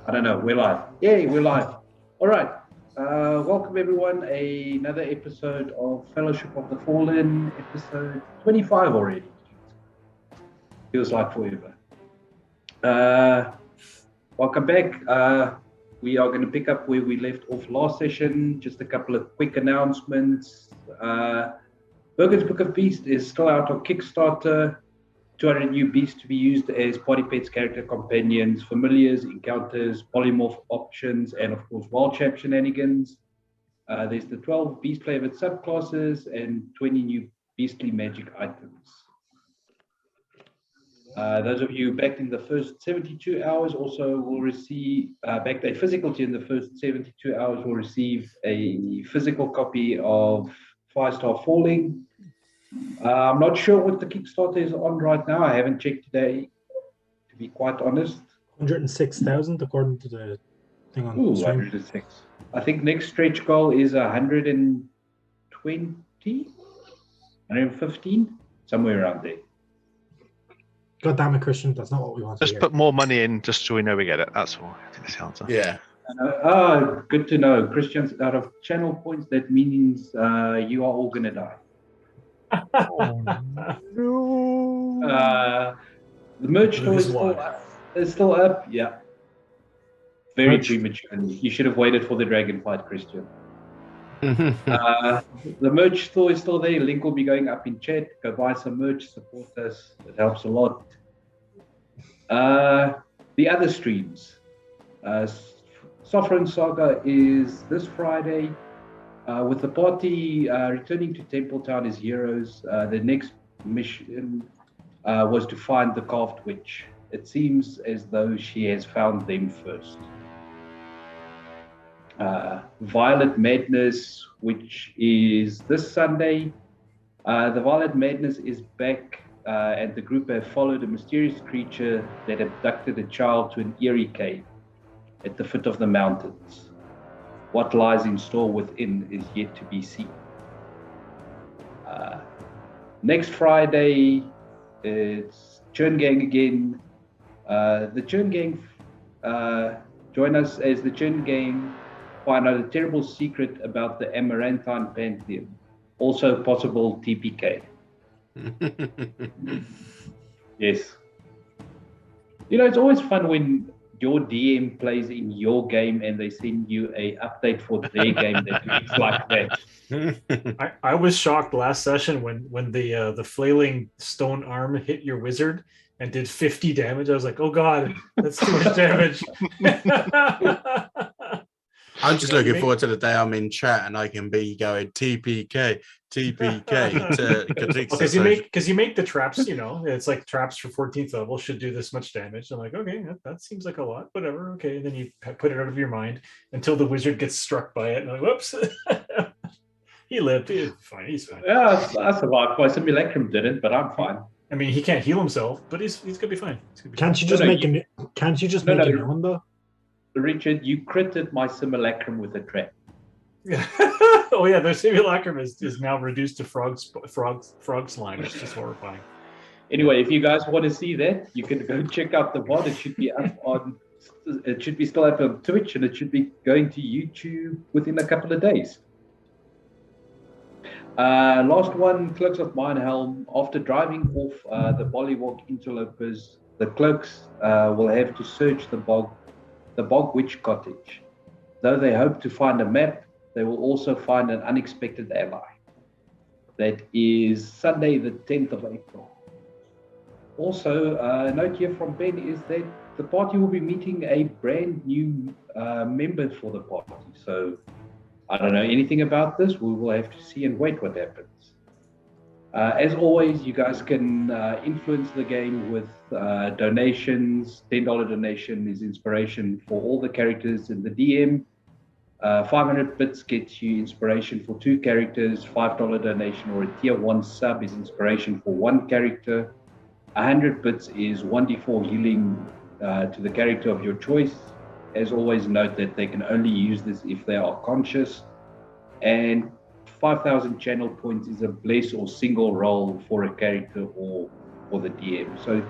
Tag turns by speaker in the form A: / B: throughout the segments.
A: I don't know. We're live. Yay, we're live. All right. Welcome, everyone. Another episode of Fellowship of the Fallen, episode 25 already. Feels like forever. Welcome back. We are going to pick up where we left off last session. Just a couple of quick announcements. Bergen's Book of Beast is still out on Kickstarter. 200 new beasts to be used as party pets, character companions, familiars, encounters, polymorph options, and of course wild trap shenanigans. There's the 12 beast flavored subclasses and 20 new beastly magic items. Those of you backed in the first 72 hours also will receive, backed a physical tier in the first 72 hours will receive a physical copy of 5-Star Falling. I'm not sure what the Kickstarter is on right now. I haven't checked today, to be quite honest.
B: 106,000 according to the thing on the stream.
A: 106. I think next stretch goal is 120, 115, somewhere around there.
B: God damn it, Christian. That's not what we want to
C: Just
B: hear.
C: put more money in just so we know we get it. That's all. I think that's the answer.
D: Yeah.
A: Good to know. Christians, out of channel points, that means you are all going to die. The merch store is still up. Yeah. Very prematurely. You should have waited for the dragon fight, Christian. The merch store is still there. Link will be going up in chat. Go buy some merch, support us. It helps a lot. The other streams. Sovereign Saga is this Friday. With the party returning to Templetown as heroes, the next mission was to find the Carved Witch. It seems as though she has found them first. Violet Madness, which is this Sunday. The Violet Madness is back, and the group have followed a mysterious creature that abducted a child to an eerie cave at the foot of the mountains. What lies in store within is yet to be seen. Next Friday, it's Churn Gang again. The Churn Gang, join us as the Churn Gang find out a terrible secret about the Amaranthine Pantheon. Also possible TPK. Yes. You know, it's always fun when your DM plays in your game and they send you a update for their game that looks like that.
E: I was shocked last session when the flailing stone arm hit your wizard and did 50 damage. I was like, oh god, that's too much damage.
D: I'm just looking forward to the day I'm in chat and I can be going TPK to
E: because you make the traps, you know, it's like traps for 14th level should do this much damage. I'm like, okay, that seems like a lot, whatever. Okay, and then you put it out of your mind until the wizard gets struck by it, and like, whoops, he lived. He's fine.
A: Yeah, I survived. My simulacrum didn't, but I'm fine.
E: I mean, he can't heal himself, but he's gonna be fine.
B: Can't you just make a new one though?
A: Richard, you critted my simulacrum with a trap.
E: Oh yeah, the simulacrum is now reduced to frog slime. It's just horrifying.
A: Anyway, if you guys want to see that, you can go check out the VOD. It should be up on. It should be still up on Twitch, and it should be going to YouTube within a couple of days. Last one, Cloaks of Minehelm. After driving off the Bollywog interlopers, the cloaks will have to search the bog witch cottage. Though they hope to find a map, they will also find an unexpected ally. That is Sunday, the 10th of April. Also, a note here from Ben is that the party will be meeting a brand new member for the party. So I don't know anything about this. We will have to see and wait what happens. As always, you guys can influence the game with donations. $10 donation is inspiration for all the characters in the DM. 500 bits gets you inspiration for 2 characters. $5 donation or a tier 1 sub is inspiration for 1 character. 100 bits is 1d4 healing to the character of your choice. As always, note that they can only use this if they are conscious. And 5,000 channel points is a bless or single roll for a character or the DM. So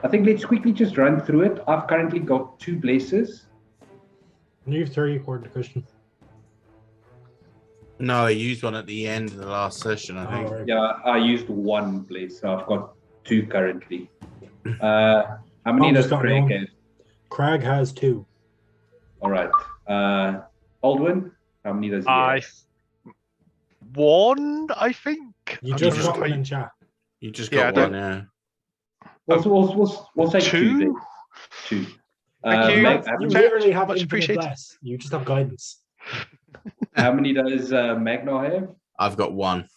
A: I think let's quickly just run through it. I've currently got 2 blesses.
B: Leave 30 according to Christian.
D: No, I used one at the end of the last session, I think.
B: Alright.
A: Yeah, I used one, Blaze, so I've got 2 currently. How many
B: Tom
A: does
B: just got
A: Craig
B: one.
A: have?
B: Crag has 2.
A: All right. Aldwin, how many does he
C: I
A: have?
C: one, I think.
B: You
C: I'm
B: just
C: trying
B: got
C: to
B: one
C: remember.
B: in chat.
D: You just
C: Yeah,
D: got
C: I
D: one,
C: don't-
D: yeah.
A: We'll say 2 then. 2.
C: Thank you.
A: Meg,
B: You
C: Much
B: literally have infinite
C: appreciated.
B: bless. You just have guidance.
A: how many does Magnar have?
D: I've got one.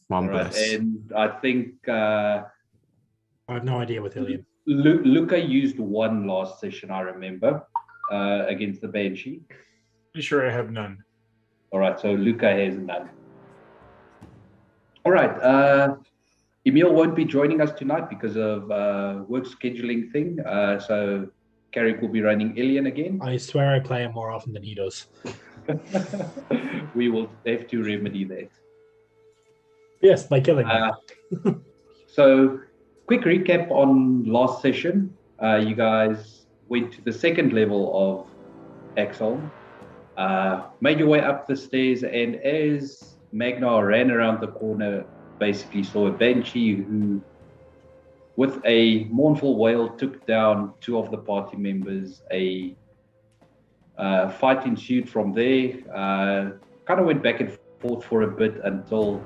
D: One
A: All right.
D: bless.
A: And I think
B: I have no idea with Ilian.
A: Luca used 1 last session, I remember, against the Banshee.
E: Pretty sure I have none.
A: All right, so Luca has none. All right, Emil won't be joining us tonight because of work scheduling thing. So Carrick will be running Ilian again.
B: I swear I play him more often than he does.
A: We will have to remedy that.
B: Yes, by killing him.
A: So, quick recap on last session. You guys went to the 2nd level of Axel, made your way up the stairs, and as Magnar ran around the corner, basically saw a Banshee who, with a mournful wail, took down 2 of the party members. A fight ensued from there. Kind of went back and forth for a bit until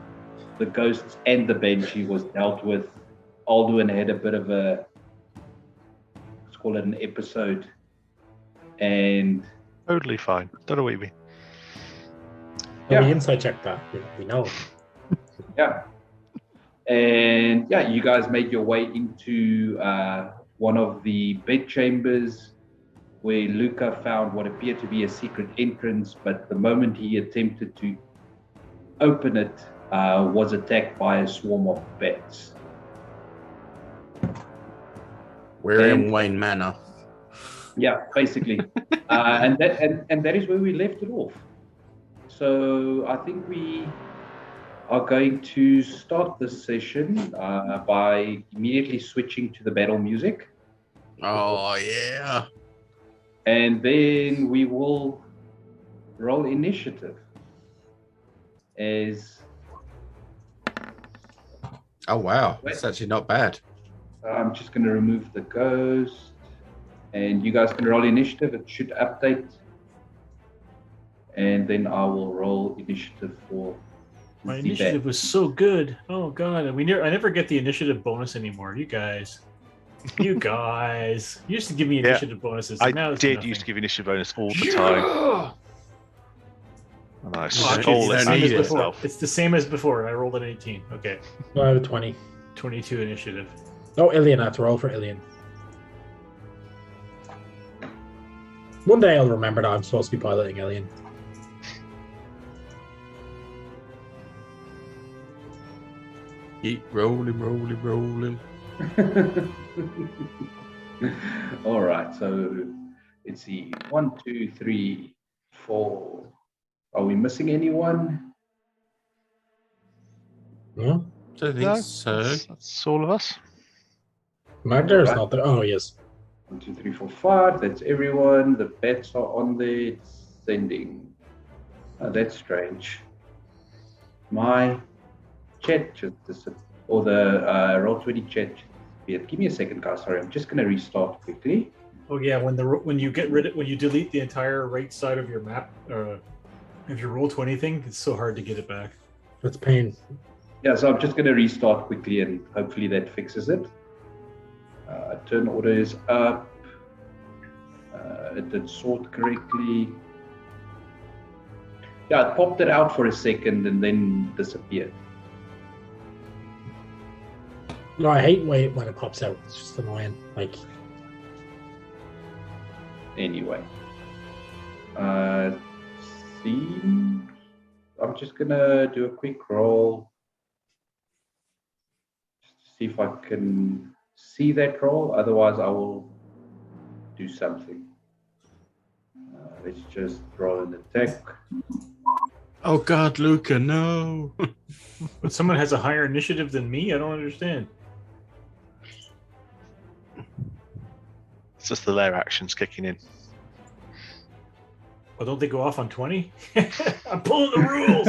A: the ghosts and the Banshee was dealt with. Alduin had a bit of a, let's call it an episode. And
C: Totally fine. Don't know what you mean.
B: Yeah.
A: Yeah.
B: We inside checked that. We know.
A: yeah. And yeah, you guys made your way into one of the bed chambers where Luca found what appeared to be a secret entrance, but the moment he attempted to open it, was attacked by a swarm of bats.
D: We're in
A: And-
D: Wayne Manor.
A: Yeah, basically, and that is where we left it off. So I think we are going to start this session by immediately switching to the battle music,
D: Oh, yeah.
A: and then we will roll initiative. As
D: Oh, wow. That's actually not bad.
A: I'm just going to remove the ghost, and you guys can roll initiative. It should update, and then I will roll initiative for
E: My
A: the
E: initiative
A: bat.
E: was so good. Oh god, I never get the initiative bonus anymore. You guys, you used to give me
C: Yeah,
E: initiative bonuses.
C: I
E: now it's
C: did
E: nothing.
C: used to give initiative bonus all the time.
E: Yeah!
C: And I
E: Oh,
D: actually,
C: stole
D: you
C: it
D: don't
C: out
D: need
C: of
D: it.
C: myself.
E: It's the same as before. I rolled an 18. Okay,
B: I have a 20.
E: 22 initiative.
B: Oh, Ilian. I have to roll for Ilian. One day I'll remember that I'm supposed to be piloting Ilian.
D: Keep rolling, rolling, rolling.
A: All right, so let's see. 1, 2, 3, 4. Are we missing anyone?
B: No?
D: Don't think
C: No,
D: so.
C: that's all of us.
B: Magdar's
A: Alright.
B: not there. Oh, yes.
A: 1, 2, 3, 4, 5. That's everyone. The bets are on there. It's sending. That's strange. My chat just disappeared. Or the Roll20 chat just disappeared. Give me a second, guys. Sorry, I'm just going to restart quickly.
E: Oh yeah, when you delete the entire right side of your map, if you roll 20 thing, it's so hard to get it back.
B: That's pain.
A: Yeah, so I'm just going to restart quickly and hopefully that fixes it. Turn order is up. It did sort correctly. Yeah, it popped it out for a second and then disappeared.
B: No, I hate when it pops out. It's just annoying. Like,
A: Anyway. Seems I'm just going to do a quick roll. Just to see if I can see that roll. Otherwise, I will do something. Let's just roll an attack.
D: Oh, God, Luca, no.
E: But someone has a higher initiative than me? I don't understand.
C: It's just the lair actions kicking in.
E: Well, don't they go off on 20? I'm pulling the rules.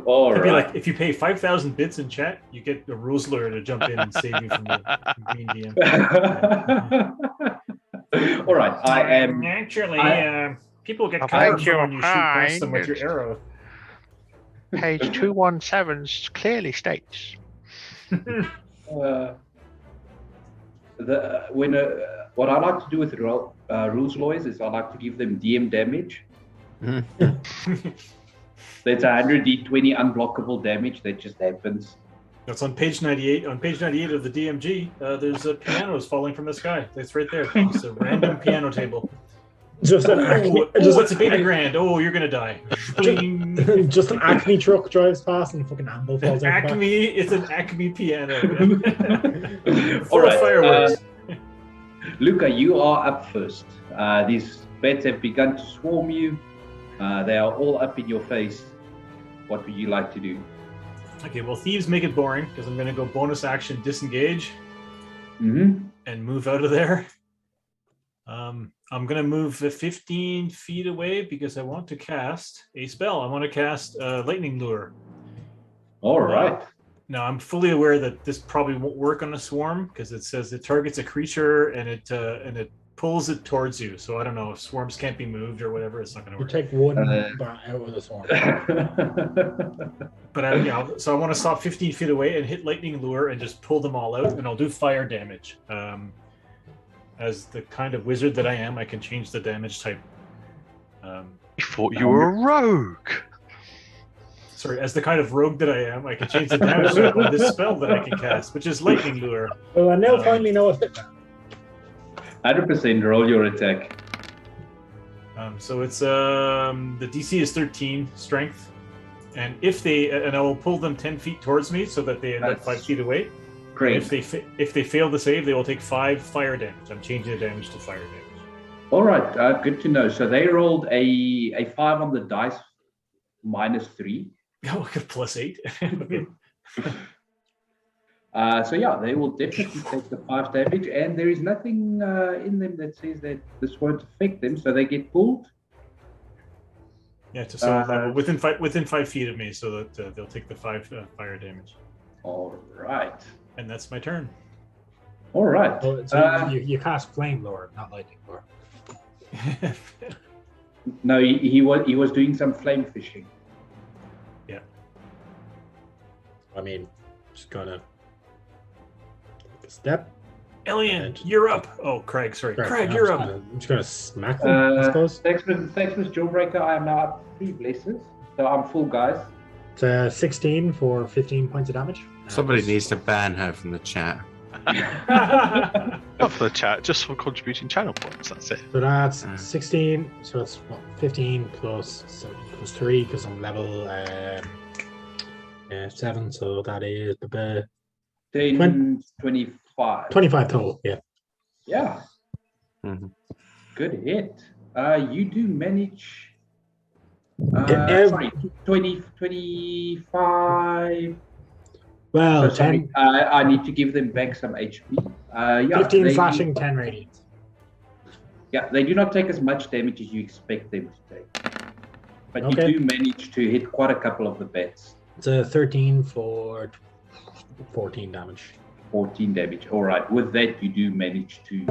A: All
E: It'd be
A: right.
E: like if you pay 5,000 bits in chat, you get the rules lawyer to jump in and save you from the green DM.
A: All right.
E: Actually, people get
C: About
E: covered
C: your
E: when you shoot past them with your
C: kind.
E: arrow.
C: Page 217 clearly states.
A: What I like to do with rules lawyers is I like to give them DM damage. That's 100 D20 unblockable damage that just happens.
E: That's on page 98. On page 98 of the DMG, there's pianos falling from the sky. That's right there. It's a random piano table.
B: Just an Acme,
E: It's a baby grand. Oh, you're gonna die.
B: just an Acme truck drives past and fucking anvil falls out.
E: Acme, it's an Acme piano.
A: All right,
E: fireworks.
A: Luca, you are up first. These bats have begun to swarm you. They are all up in your face. What would you like to do?
E: Okay, well, thieves make it boring because I'm gonna go bonus action disengage
A: Mm-hmm.
E: and move out of there. I'm going to move 15 feet away because I want to cast a spell. I want to cast Lightning Lure.
A: All right.
E: Now, I'm fully aware that this probably won't work on a swarm because it says it targets a creature and it pulls it towards you. So I don't know if swarms can't be moved or whatever. It's not going to
B: You
E: work.
B: take one bat out of the swarm.
E: But so I want to stop 15 feet away and hit Lightning Lure and just pull them all out, and I'll do fire damage. As the kind of wizard that I am, I can change the damage type.
C: I thought you were a rogue.
E: Sorry, as the kind of rogue that I am, I can change the damage type on this spell that I can cast, which is Lightning Lure.
B: Well, I now finally know if it.
A: 100% roll your attack.
E: So it's the DC is 13 strength, and I will pull them 10 feet towards me so that they end up 5 feet away.
A: Great.
E: If they fail the save, they will take 5 fire damage. I'm changing the damage to fire damage.
A: All right. Good to know. So they rolled a 5 on the dice, -3.
E: Oh, +8. Okay.
A: So yeah, they will definitely take the 5 damage, and there is nothing in them that says that this won't affect them. So they get pulled.
E: Yeah, so within 5 feet of me, so that they'll take the 5 fire damage.
A: All right.
E: And that's my turn.
A: All right.
B: Oh, so you cast Flame Lord, not Lightning Lord.
A: No, he was doing some flame fishing.
E: Yeah.
B: I mean, just gonna take a step.
E: Elian, you're up. Oh, Craig, sorry. Craig,
B: I'm
E: you're
B: just
E: up.
B: gonna- I'm just gonna smack them, I suppose.
A: Thanks, Miss Jawbreaker. I am now up 3 blesses, so I'm full, guys.
B: It's 16 for 15 points of damage.
D: Somebody needs to ban her from the chat.
C: Not for the chat, just for contributing channel points. That's it.
B: So that's 16. So it's 15 plus 3 because I'm level 7. So that is
A: 10, 25.
B: 25 total. Yeah.
A: Yeah.
D: Mhm.
A: Good hit. You do manage.
B: Sorry.
A: 20, 25.
B: Well,
A: So sorry,
B: 10,
A: I need to give them back some HP.
B: 15 slashing, 10 radiant.
A: Yeah, they do not take as much damage as you expect them to take. But
B: Okay.
A: you do manage to hit quite a couple of the bats.
B: It's a 13 for 14 damage.
A: 14 damage. All right. With that, you do manage to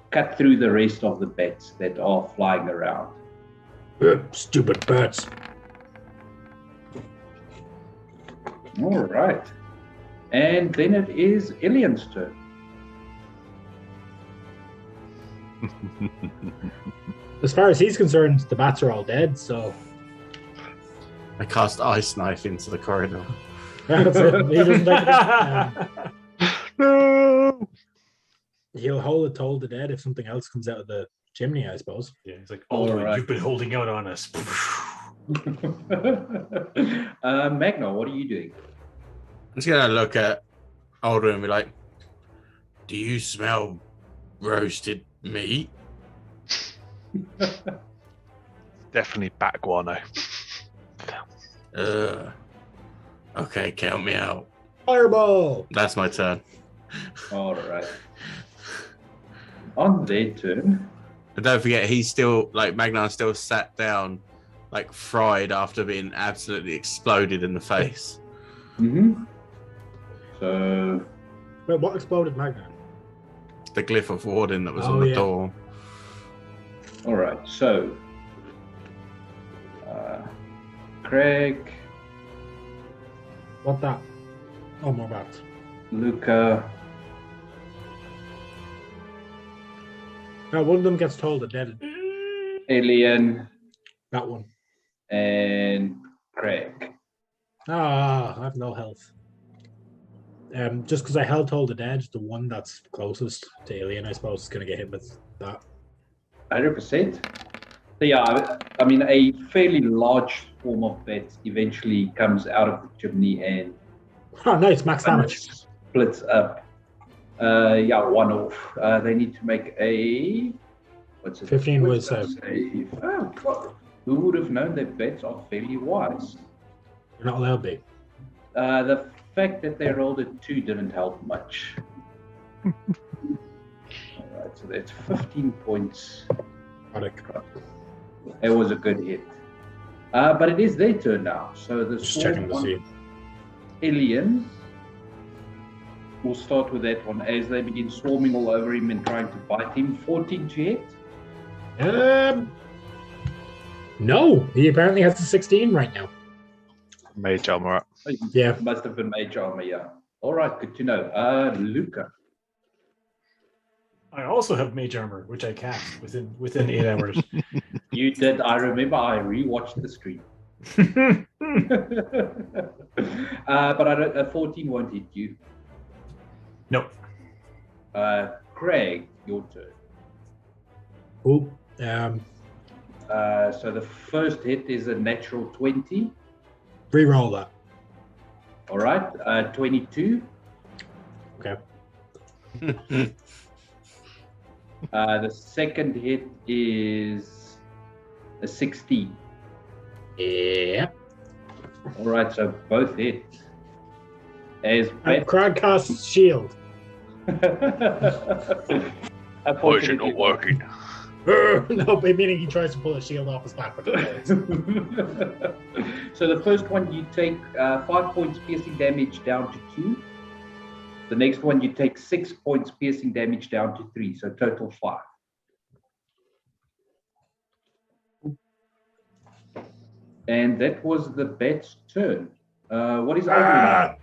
A: cut through the rest of the bats that are flying around.
B: Stupid bats.
A: All right. And then it is Ilian's turn.
B: As far as he's concerned, the bats are all dead, so
D: I cast Ice Knife into the corridor.
B: that's it. He doesn't like it.
C: No.
B: He'll hold it told the dead if something else comes out of the chimney, I suppose.
E: Yeah, he's like,
A: All right.
E: you've been holding out on us.
A: Magna, what are you doing?
D: I'm just gonna look at Alder and be like, "Do you smell roasted meat?"
C: Definitely back guano.
D: Okay, count me out.
B: Fireball!
D: That's my turn.
A: All right. On their turn,
D: And don't forget, he's still like Magnar still sat down, like fried after being absolutely exploded in the face.
A: So
B: Wait, what exploded Magna?
D: The glyph of warding that was
B: Oh,
D: on the
B: yeah.
D: door.
A: all right. So Craig,
B: What that? Oh, more bats.
A: Luca,
B: No, one of them gets told they're dead.
A: Alien,
B: That one.
A: and Craig.
B: Ah, I have no health. Just because I held told the dead, the one that's closest to Alien, I suppose, is going to get hit with that.
A: 100%. So yeah, I mean, a fairly large swarm of bats eventually comes out of the chimney and
B: Oh, nice, max damage.
A: splits up. Yeah, one off. They need to make a
B: 15 was
A: save. Oh, God. Who would have known that bats are fairly wise?
B: You're not allowed to be.
A: The fact that they rolled a 2 didn't help much. All right, so that's 15 points. It was a good hit. But it is their turn now. So the
B: Just checking to see.
A: Alien. We'll start with that one as they begin swarming all over him and trying to bite him. 14 to hit.
B: No, he apparently has a 16 right now.
C: Mage armor up.
B: Yeah.
A: Must have been mage armor, yeah. All right, good to know. Luca.
E: I also have mage armor, which I cast within 8 hours.
A: You did. I remember I rewatched the stream. But a 14 won't hit you.
E: Nope.
A: Craig, your turn.
B: Oh,
A: So the first hit is a natural 20.
B: re-roll that.
A: All right, 22.
B: Okay.
A: The second hit is a 16.
B: Yeah.
A: All right, so both hit. As
B: Crowd casts shield.
C: Why is it not working?
B: No, but meaning he tries to pull a shield off his back. But
A: So the first one you take 5 points piercing damage down to 2. The next one you take 6 points piercing damage down to 3, so total 5. And that was the bat's turn. What is Aldrin?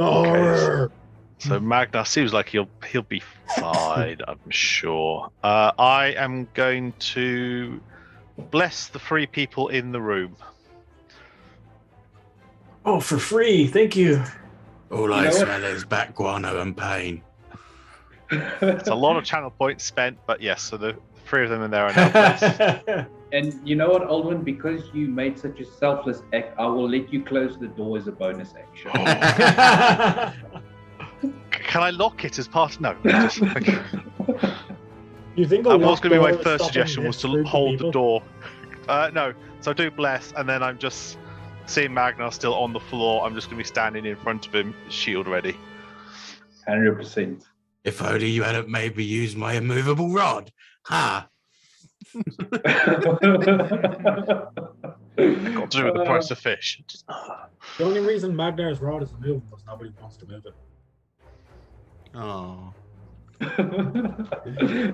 C: Okay, so Magna seems like he'll be fine, I'm sure. I am going to bless the 3 people in the room.
E: Oh, for free. Thank you.
D: All I smell is bat guano and pain.
C: It's a lot of channel points spent, but yes, so the 3 of them in there are now blessed.
A: And you know what, Aldwin? Because you made such a selfless act, I will let you close the door as a bonus action.
C: Can I lock it as part? No.
B: You think
C: That was going to be my first suggestion, was to hold the door. No, so I do bless, and then I'm just seeing Magnar still on the floor. I'm just going to be standing in front of him, shield ready.
A: 100%.
D: If only you hadn't maybe used my immovable rod. Ha!
C: Got to do with the price of fish.
B: The only reason Magnar's rod is moving was nobody wants to move it.
D: Oh.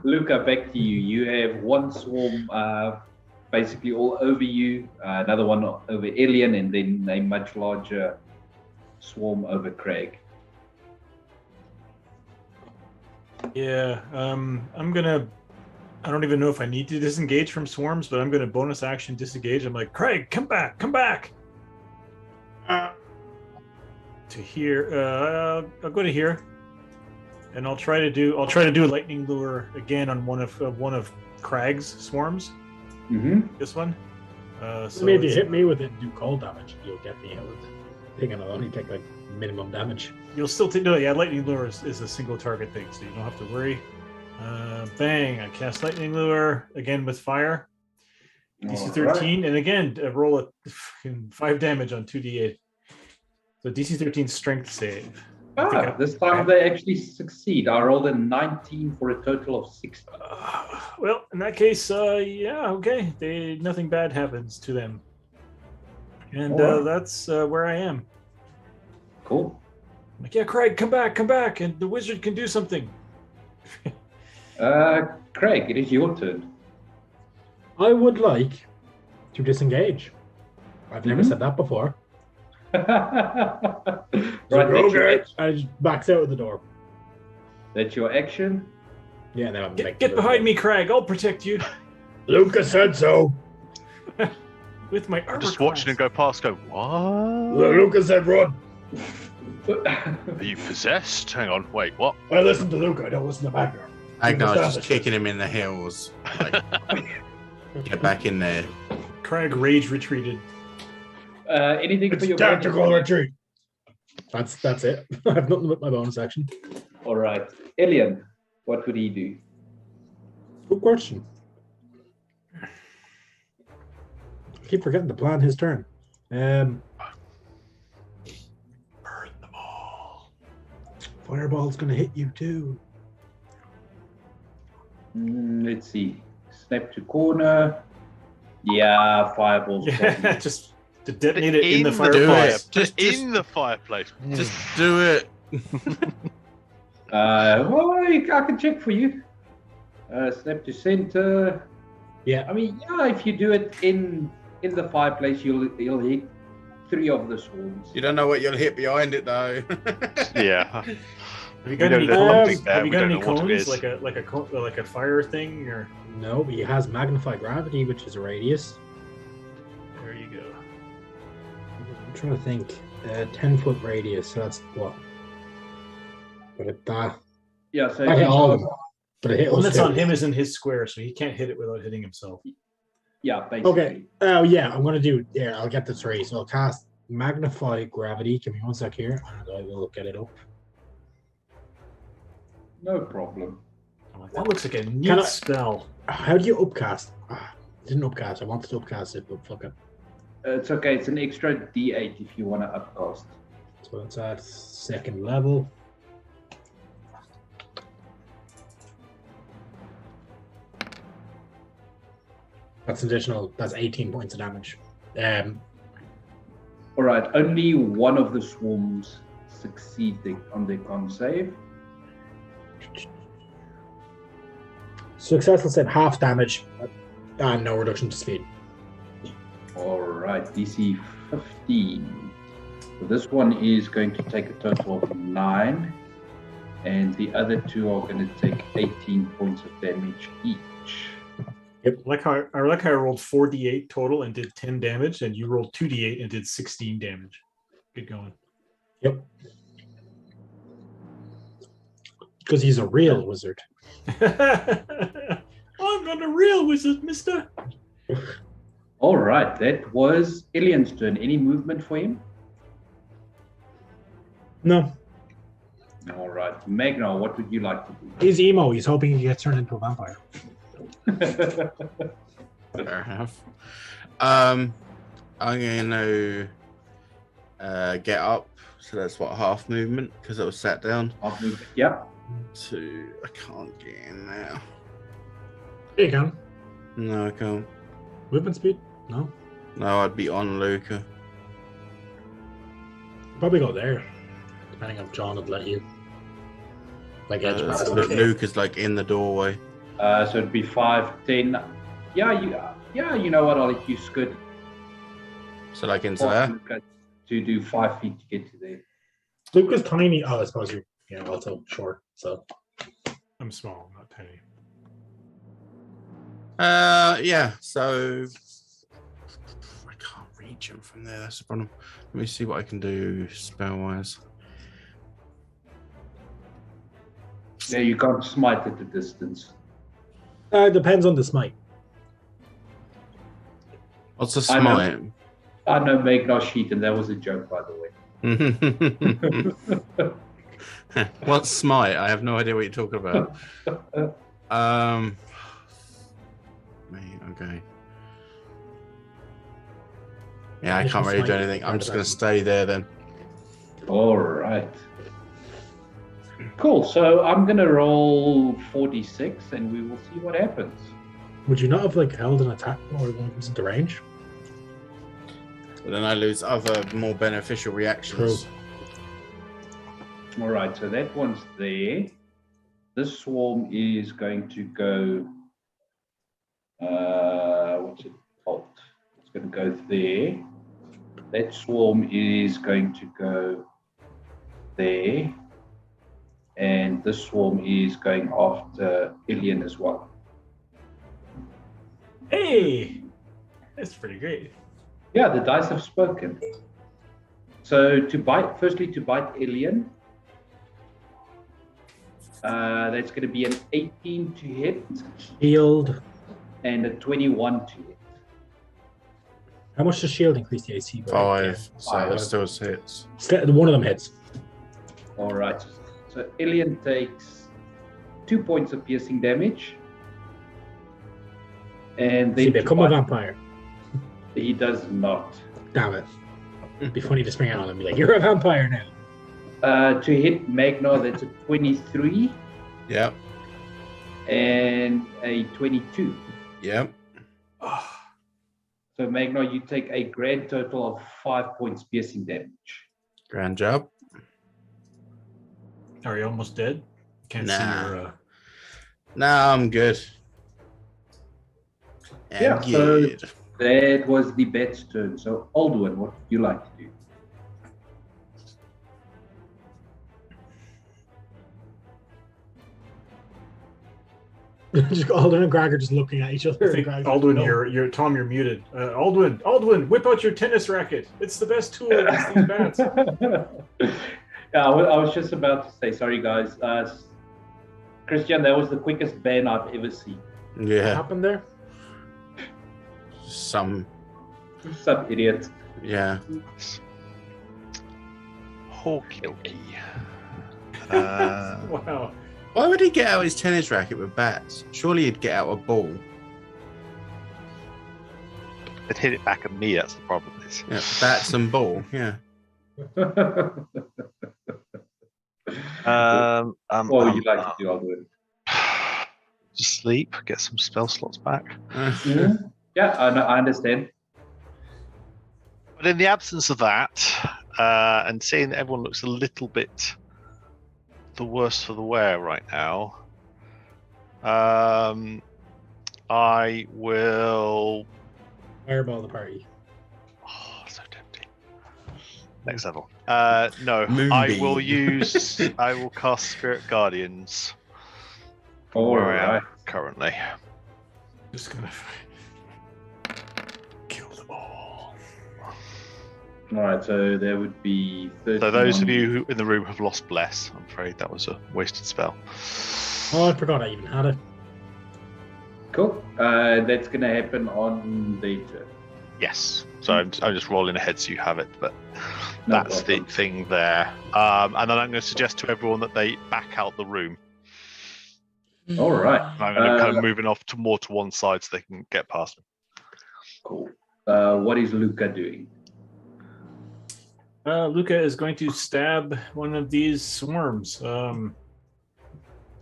A: Luca, back to you. You have one swarm basically all over you, another one over Alien, and then a much larger swarm over Craig.
E: Yeah, I'm gonna. I don't even know if I need to disengage from swarms, but I'm gonna bonus action disengage. I'm like, Craig, come back, come back. To here, I'll go to here, and I'll try to do a lightning lure again on one of Craig's swarms.
A: Mm-hmm.
E: This one. So
B: Maybe hit me with it and do cold damage. You'll get me out. I think I'll only take like minimum damage.
E: You'll still take lightning lure is a single target thing, so you don't have to worry. Bang! I cast lightning lure again with fire. DC 13, and again roll a 5 damage on 2d8. So DC 13 strength save.
A: This time they actually succeed. I rolled a 19 for a total of 60.
E: Well, in that case, yeah, okay. Nothing bad happens to them, and
A: Alright.
E: that's where I am.
A: Cool.
E: I'm like, yeah, Craig, come back, and the wizard can do something.
A: Craig, it is your turn.
B: I would like to disengage. I've never
A: Mhm.
B: said that before.
A: Right,
B: Okay. I just backs out of the door.
A: that's your action.
B: Yeah, now I'm
E: Get behind me, Craig. I'll protect you
B: Lucas said so.
E: with my armor.
C: I'm just watching him go past. Go, what?
B: Lucas said run.
C: Are you possessed? Hang on, wait, what?
B: I listen to Luca. I don't listen to Magnar.
D: Agnar's just kicking him in the heels. Like, get back in there.
E: Craig rage retreated.
A: Anything for
B: It's
A: your
B: tactical retreat. That's it. I have nothing but my bonus action.
A: All right, Elian, what would he do?
B: Good question. I keep forgetting to plan his turn.
C: Burn them all.
B: Fireball's gonna hit you too.
A: Let's see. Snap to corner. Yeah, fireballs.
E: Yeah,
A: probably.
E: just to detonate it in the
D: Do
E: fireplace.
D: it. Just
C: in the fireplace.
D: Just do it.
A: Well, I can check for you. Snap to center.
B: Yeah.
A: I mean, yeah, if you do it in the fireplace, you'll hit 3 of the swarms.
D: You don't know what you'll hit behind it though.
C: Yeah.
E: Have you
C: We
E: got
C: know
E: any
C: there's
E: cones?
C: something there,
E: Have you
C: we
E: got
C: don't
E: any
C: know what it
E: cones?
C: is.
E: Like a fire thing, or
B: No, but he has magnified gravity, which is a radius.
E: there you go.
B: I'm trying to think. 10-foot radius. So that's what? But it
A: Yeah, so
B: I hit all of them. But it hit
E: The one
B: us
E: that's
B: too.
E: on him is in his square, so he can't hit it without hitting himself.
A: yeah, basically.
B: Okay. Oh yeah, I'm gonna do. Yeah, I'll get the 3. So I'll cast magnify gravity. Give me 1 sec here, and I will get it up.
A: No problem.
E: I'm like, that looks like a
B: Can
E: neat
B: I-
E: spell.
B: How do you upcast? I didn't upcast. I wanted to upcast it, but fuck it.
A: It's okay. It's an extra D8 if you want to upcast.
B: So it's at 2nd level. That's additional. That's 18 points of damage.
A: All right. Only one of the swarms succeed on their con save.
B: Successful set half damage and no reduction to speed.
A: All right. DC 15. So this one is going to take a total of 9, and the other 2 are going to take 18 points of damage each.
E: I like how I rolled 4d8 total and did 10 damage, and you rolled 2d8 and did 16 damage. Good going.
B: Yep. Because he's a real wizard.
E: I'm not a real wizard, mister.
A: All right. That was Elian's turn. Any movement for him?
B: No.
A: All right. Magna, what would you like to
B: He's emo. He's hoping he gets turned into a vampire.
A: do?
D: Fair enough. I'm gonna get up. So that's what, half movement because it was sat down.
A: I'll move. Yep.
D: I can't get in now.
B: Here you can.
D: No, I can't.
B: Movement speed? No.
D: No, I'd be on Luca.
B: Probably go there. Depending on if John would let you. Like edge of
D: Luca's like in the doorway.
A: So it'd be 5, 10. Yeah, you know what? I'll let you scoot
D: So like into
A: past
D: there.
A: Luca to do 5 feet to get to there.
B: Luca's tiny. Oh, I suppose you're also short. So
E: I'm small, not tiny.
D: Yeah. So I can't reach him from there. That's the problem. Let me see what I can do spell wise.
A: Yeah, you can't smite at the distance.
B: depends on the smite.
D: What's a
A: I know.
D: smite?
A: I know Magnar's sheet, and that was a joke, by the way.
D: What's smite? I have no idea what you're talking about. Okay. Yeah, I can't really do anything. I'm just gonna stay there then.
A: All right. Cool. So I'm gonna roll 46, and we will see what happens.
B: Would you not have like held an attack or when it comes into range?
D: But then I lose other more beneficial reactions.
A: All right. So that one's there. This swarm is going to go. What's it called? It's going to go there. That swarm is going to go there. And this swarm is going after Ilian as well.
E: Hey, that's pretty great.
A: Yeah, the dice have spoken. So to bite Ilian, that's going to be an 18 to hit
B: Shield.
A: and a 21 to hit.
B: How much does shield increase the AC? by?
D: 5. So
A: Five.
D: that still hits.
B: One of them hits.
A: All right. So Ilian takes 2 points of piercing damage. And
B: Does he
A: then
B: become a vampire?
A: he does not.
B: Damn it. It'd be funny to spring out on him and be like, you're a vampire now.
A: To hit Magnar, that's a 23
D: Yep.
A: and a 22.
D: Yep.
A: So Magnar, you take a grand total of 5 points piercing damage.
D: Grand job.
E: Are you almost dead? Can't see
D: Nah.
E: your.
D: Nah, I'm good.
A: Yeah,
D: I'm
A: so-
D: good.
A: That was the bet's turn. So Aldwin, what would you like to do?
B: Just Alden and Greg are just looking at each other.
E: I think
B: and Greg's like,
E: Aldwin,
B: "No."
E: you're Tom, you're muted. Aldwin, whip out your tennis racket. It's the best tool against these bats.
A: Yeah, I was just about to say, sorry guys. Christian, that was the quickest ban I've ever seen.
B: What
D: Yeah.
B: happened there?
D: Some.
A: Some idiot.
D: Yeah.
C: Hokey dokey.
E: Wow.
D: Why would he get out his tennis racket with bats? Surely he'd get out a ball.
C: It hit it back at me. That's the problem. Is
D: Yeah, bats and ball. Yeah.
A: What would you like to do, Aldwin?
C: Just sleep, get some spell slots back.
A: Yeah, I understand.
C: But in the absence of that, and seeing that everyone looks a little bit the worse for the wear right now, I will.
B: Fireball the party.
C: Oh, so tempting. Next level. No, I will use. I will cast Spirit Guardians.
A: All
C: Where I am
A: right.
C: currently.
E: Just gonna kill them all.
A: All right, so there would be 13.
C: So those of you who in the room have lost Bless. I'm afraid that was a wasted spell.
B: Oh, I forgot I even had it.
A: Cool. That's going to happen on the turn.
C: Yes. So I'm just rolling ahead so you have it, but
A: No
C: that's
A: problem.
C: the thing there. And then I'm going to suggest to everyone that they back out the room.
A: All right.
C: I'm going to kind of moving off to more to one side so they can get past me.
A: Cool. What is Luca doing?
E: Luca is going to stab one of these swarms.
A: All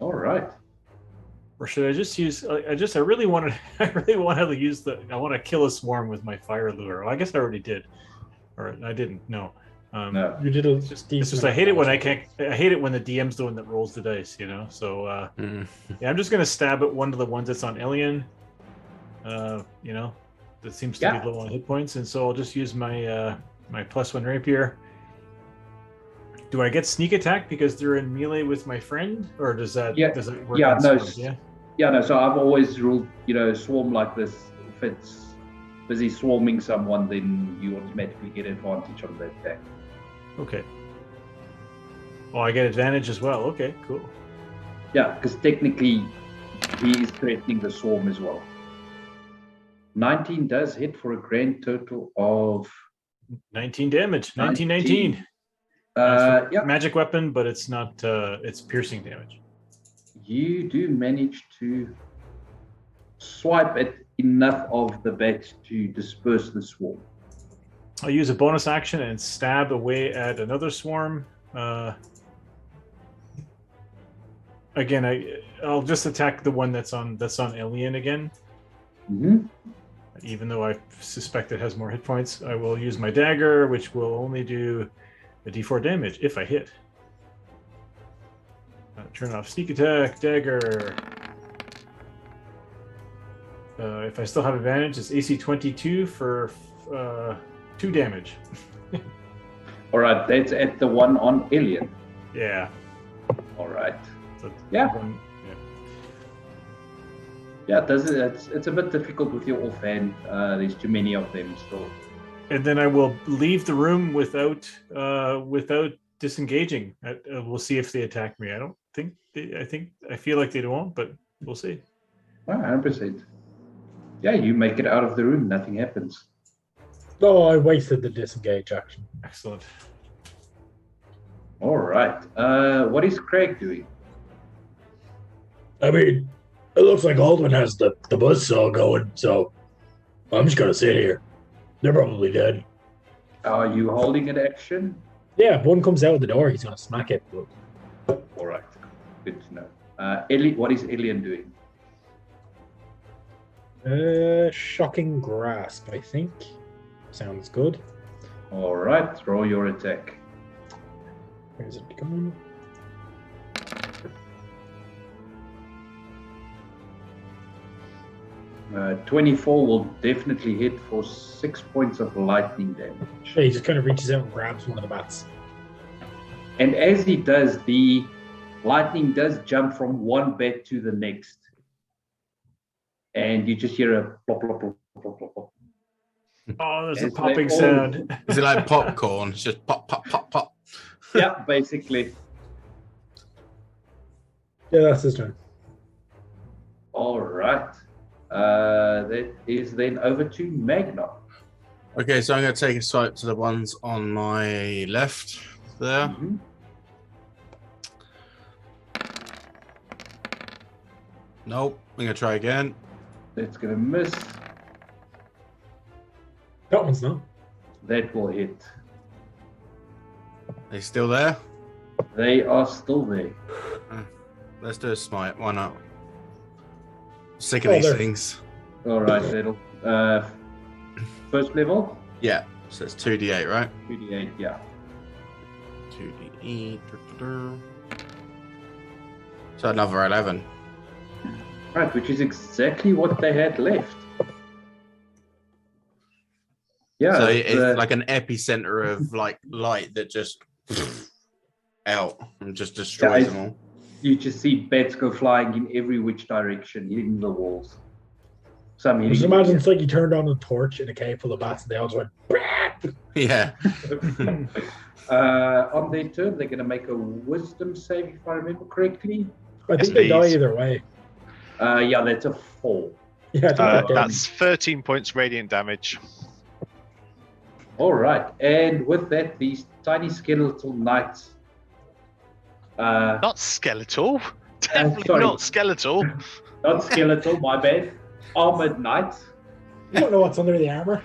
A: right.
E: Or should I just use? I really want to use the. I want to kill a swarm with my fire lure. Well, I guess I already did, or I didn't. No.
A: No.
B: You did a
E: It's just I hate it when I can't. I hate it when the DM's the one that rolls the dice. You know. So yeah, I'm just gonna stab at one of the ones that's on Alien. You know, that seems to be low on hit points, and so I'll just use my my +1 rapier. Do I get sneak attack because they're in melee with my friend, or does it work?
A: Yeah,
E: on
A: no,
E: swords? Yeah.
A: Yeah, no, so I've always ruled, swarm like this. If it's busy swarming someone, then you automatically get advantage on the attack.
E: Okay. Oh, I get advantage as well. Okay, cool.
A: Yeah, because technically he is threatening the swarm as well. 19 does hit for a grand total of
E: 19 damage. 19.
A: Yeah,
E: Magic weapon, but it's not. It's piercing damage.
A: you do manage to swipe at enough of the bats to disperse the swarm.
E: I'll use a bonus action and stab away at another swarm. Again, I'll just attack the one that's on Alien again.
A: Mm-hmm.
E: Even though I suspect it has more hit points, I will use my dagger, which will only do a d4 damage if I hit. Turn off sneak attack, dagger. If I still have advantage, it's AC 22 for 2 damage.
A: All right, that's at the one on Alien.
E: Yeah.
A: All right.
E: So
A: Yeah.
E: yeah.
A: Yeah, it's a bit difficult with your offhand. There's too many of them still.
E: And then I will leave the room without disengaging. We'll see if they attack me. I feel like they won't, but we'll see.
A: 100%. Yeah, you make it out of the room, nothing happens.
B: Oh, I wasted the disengage action.
E: Excellent.
A: All right. What is Craig doing?
F: I mean, it looks like Aldwin has the buzzsaw going, so I'm just gonna sit here. They're probably dead.
A: Are you holding an action?
B: Yeah, if one comes out of the door, he's gonna smack it.
A: All right. Good to know. What is Alien doing?
B: Shocking grasp, I think. Sounds good.
A: All right. Roll your attack.
B: Where's it going?
A: Uh, 24 will definitely hit for 6 points of lightning damage.
B: He just kind of reaches out and grabs one of the bats.
A: And as he does, the lightning does jump from one bat to the next. And you just hear a plop, plop, plop, plop, plop, plop.
E: Oh, there's a
A: As they
E: popping
A: all-
E: sound.
D: Is it like popcorn? It's just pop, pop, pop, pop.
A: Yeah, basically.
B: Yeah, that's his turn.
A: All right. That is then over to Magna.
D: Okay, so I'm going to take a swipe to the ones on my left there.
A: Mhm.
D: Nope. I'm going to try again.
A: That's going to miss.
B: That one's not.
A: That will hit.
D: They still there?
A: They are still there.
D: Let's do a smite. Why not? Sick
B: Oh,
D: of these
B: there.
D: things.
A: All right, that'll first level,
D: Yeah. So it's 2d8, right?
A: 2d8, yeah.
D: 2d8. So another 11.
A: Right, which is exactly what they had left. Yeah,
D: So it's like an epicenter of like light that just out and just destroys them all.
A: you just see bats go flying in every which direction, hitting the walls. Some
B: Just
A: hitting
B: imagine it's like you turned on a torch in a cave full of bats and they all just went.
D: Yeah.
A: on their turn, they're going to make a wisdom save, if I remember correctly.
B: I
C: Yes,
B: think they die
C: please.
B: either way.
A: Yeah, that's a 4.
B: Yeah, I think they're dead.
C: That's 13 points radiant damage.
A: All right, and with that, these tiny skeletal knights.
C: Not skeletal. Definitely
A: sorry.
C: not skeletal.
A: Not skeletal, my bad. Armored knights.
B: You don't know what's under the armor.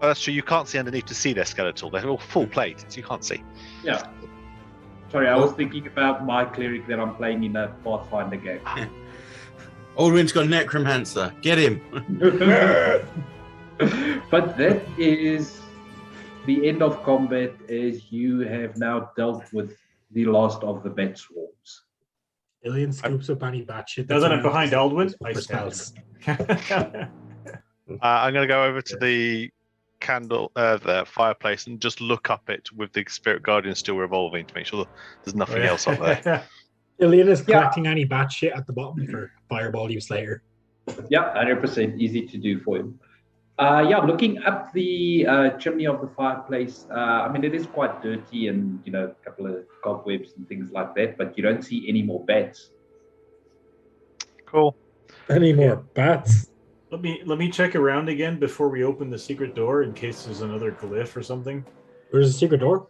C: Oh, that's true. You can't see underneath to see their skeletal. They're all full plate, so you can't see.
A: Yeah. Sorry, I was thinking about my cleric that I'm playing in a Pathfinder game.
D: Aldwin's got a necromancer. Get him.
A: But that is the end of combat as you have now dealt with the last of the bat swarms.
B: Alien scoops up any bat shit.
E: Now that I'm
B: around.
E: behind Aldwin, I
B: For
E: stab
B: spells.
E: him.
C: I'm going to go over to the the fireplace and just look up it with the spirit guardian still revolving to make sure that there's nothing else up there.
B: Alien is
A: Yeah.
B: collecting any bat shit at the bottom for fireball use later.
A: Yeah, 100% easy to do for him. Looking up the chimney of the fireplace, I mean, it is quite dirty and, a couple of cobwebs and things like that, but you don't see any more bats.
C: Cool.
B: Any more bats?
E: Let me check around again before we open the secret door in case there's another glyph or something.
B: There's a secret door.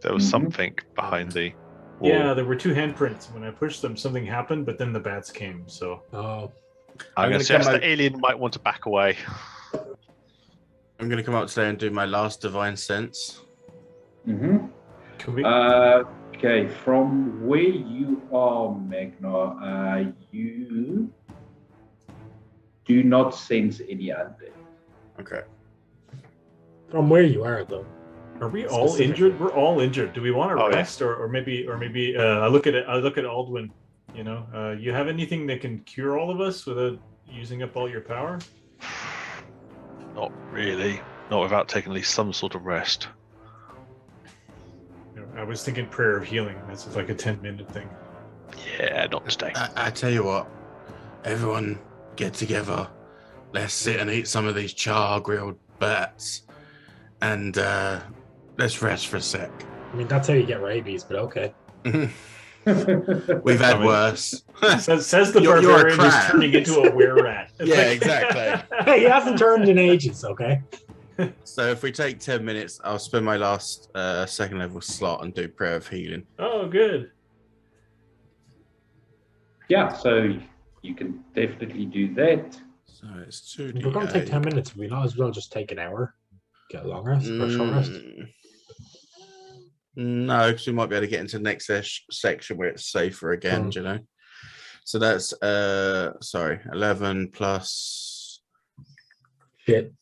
C: There was
A: Mhm.
C: something behind the wall.
E: Yeah, there were 2 handprints. When I pushed them, something happened, but then the bats came. So
B: Oh,
C: I'm going
D: gonna
C: to suggest
D: come
C: that
D: out-
C: alien might want to back away.
D: I'm going to come up today and do my last divine sense.
A: Mm-hmm.
E: Can we?
A: Okay, from where you are, Magna, you do not sense any undead.
D: Okay.
B: From where you are, though.
E: Are we all
B: Specifically.
E: injured? We're all injured. Do we want to
C: Oh, yeah.
E: rest, or maybe I look at it. I look at Aldwin. You know, you have anything that can cure all of us without using up all your power?
C: Not really. Not without taking at least some sort of rest.
E: You know, I was thinking prayer of healing. That's like a 10-minute thing.
C: Yeah, not today.
D: I tell you what, everyone get together. Let's sit and eat some of these char grilled bats, and let's rest for a sec.
B: I mean, that's how you get rabies, but okay.
D: We've had worse.
E: Says the
D: You're a
E: barbarian who's
D: crab.
E: turning into a were-rat. It's
D: Yeah,
E: like-
D: exactly.
B: Hey, he hasn't turned in ages, okay?
D: So if we take 10 minutes, I'll spend my last second level slot and do prayer of healing.
E: Oh, good.
A: Yeah, so you can definitely do that.
D: So it's 2
B: If we're going to take 10 minutes, we might as well just take an hour. Get a long rest or a short rest.
D: No, because we might be able to get into the next section where it's safer again, do you know? So that's 11 plus
B: Shit.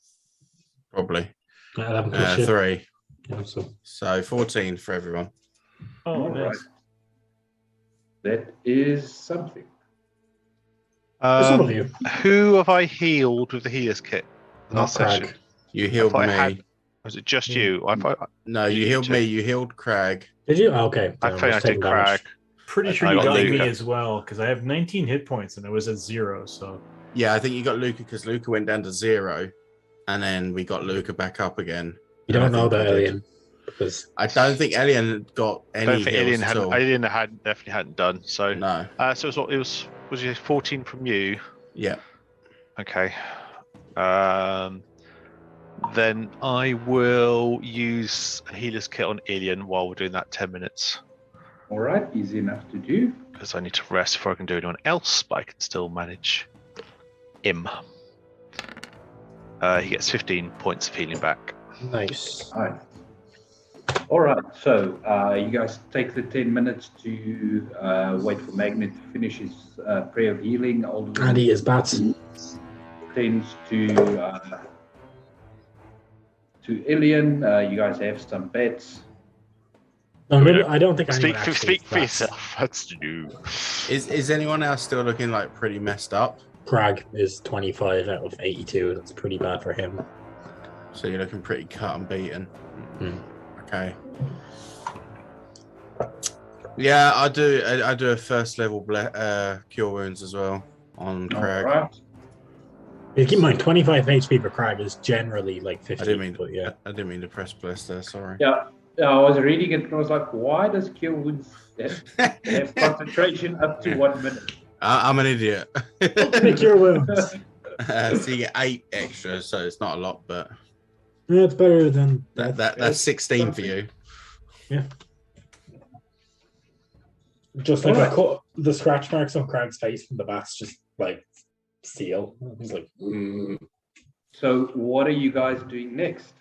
D: probably
B: 11 plus shit.
D: 3.
B: Yeah,
D: So 14 for everyone.
E: Oh,
A: All right.
E: nice.
A: That is something.
B: For some of you.
C: Who have I healed with the healer's kit?
B: Not
C: Last session.
B: Crag.
D: You healed
C: thought I
D: me.
C: had- Was it just you? I thought
D: No,
C: You
D: you healed
C: too.
D: me. You healed Crag.
B: Did you? Oh, okay.
C: I
B: Then
C: think I
B: just taking
C: did
B: damage.
C: Crag.
E: Pretty
C: I
E: sure you
C: got
E: got me
C: Luca.
E: as well, because I have 19 hit points and I was at 0. So
D: Yeah, I think you got Luca because Luca went down to 0, and then we got Luca back up again.
B: You don't
D: And I
B: know
D: think
B: about
D: I did.
B: Alien. Because
D: I don't think Alien got
C: I
D: any
C: don't think
D: heals
C: Alien
D: at
C: had.
D: all.
C: Alien had definitely hadn't done. So,
D: No.
C: so it was it 14 from you?
D: Yeah.
C: Okay. Then I will use a healer's kit on Alien while we're doing that 10 minutes
A: All right, easy enough to do.
C: because I need to rest before I can do anyone else, but I can still manage him. He gets 15 points of healing back.
B: nice.
A: All right. All right, so you guys take the 10 minutes to wait for Magnet to finish his prayer of healing.
B: And he is bats.
A: Tends to Ilian. You guys have some bets.
B: No, really, I don't think
C: Speak
B: anyone
C: for,
B: actually
C: speak
B: is
C: for
B: bats.
C: yourself. That's new.
D: Is anyone else still looking like pretty messed up?
B: Crag is 25 out of 82. That's pretty bad for him.
D: So you're looking pretty cut and beaten. Okay. Yeah, I do a first level cure wounds as well on
A: All
D: Crag.
A: right.
B: Yeah, keep in mind, 25 HP for Crag is generally like 50.
D: I didn't mean
B: but yeah.
D: I didn't mean to press bless there. Sorry.
A: Yeah, I was reading it and I was like, why does Kill Wounds have concentration up to 1 minute?
D: I'm an idiot.
B: Make your wounds.
D: So you get 8 extra, so it's not a lot, but
B: Yeah, it's better than
D: that's 16 for you.
B: Yeah. Just like I cut the scratch marks on Crag's face from the bats, just like seal. He's like,
A: So what are you guys doing next?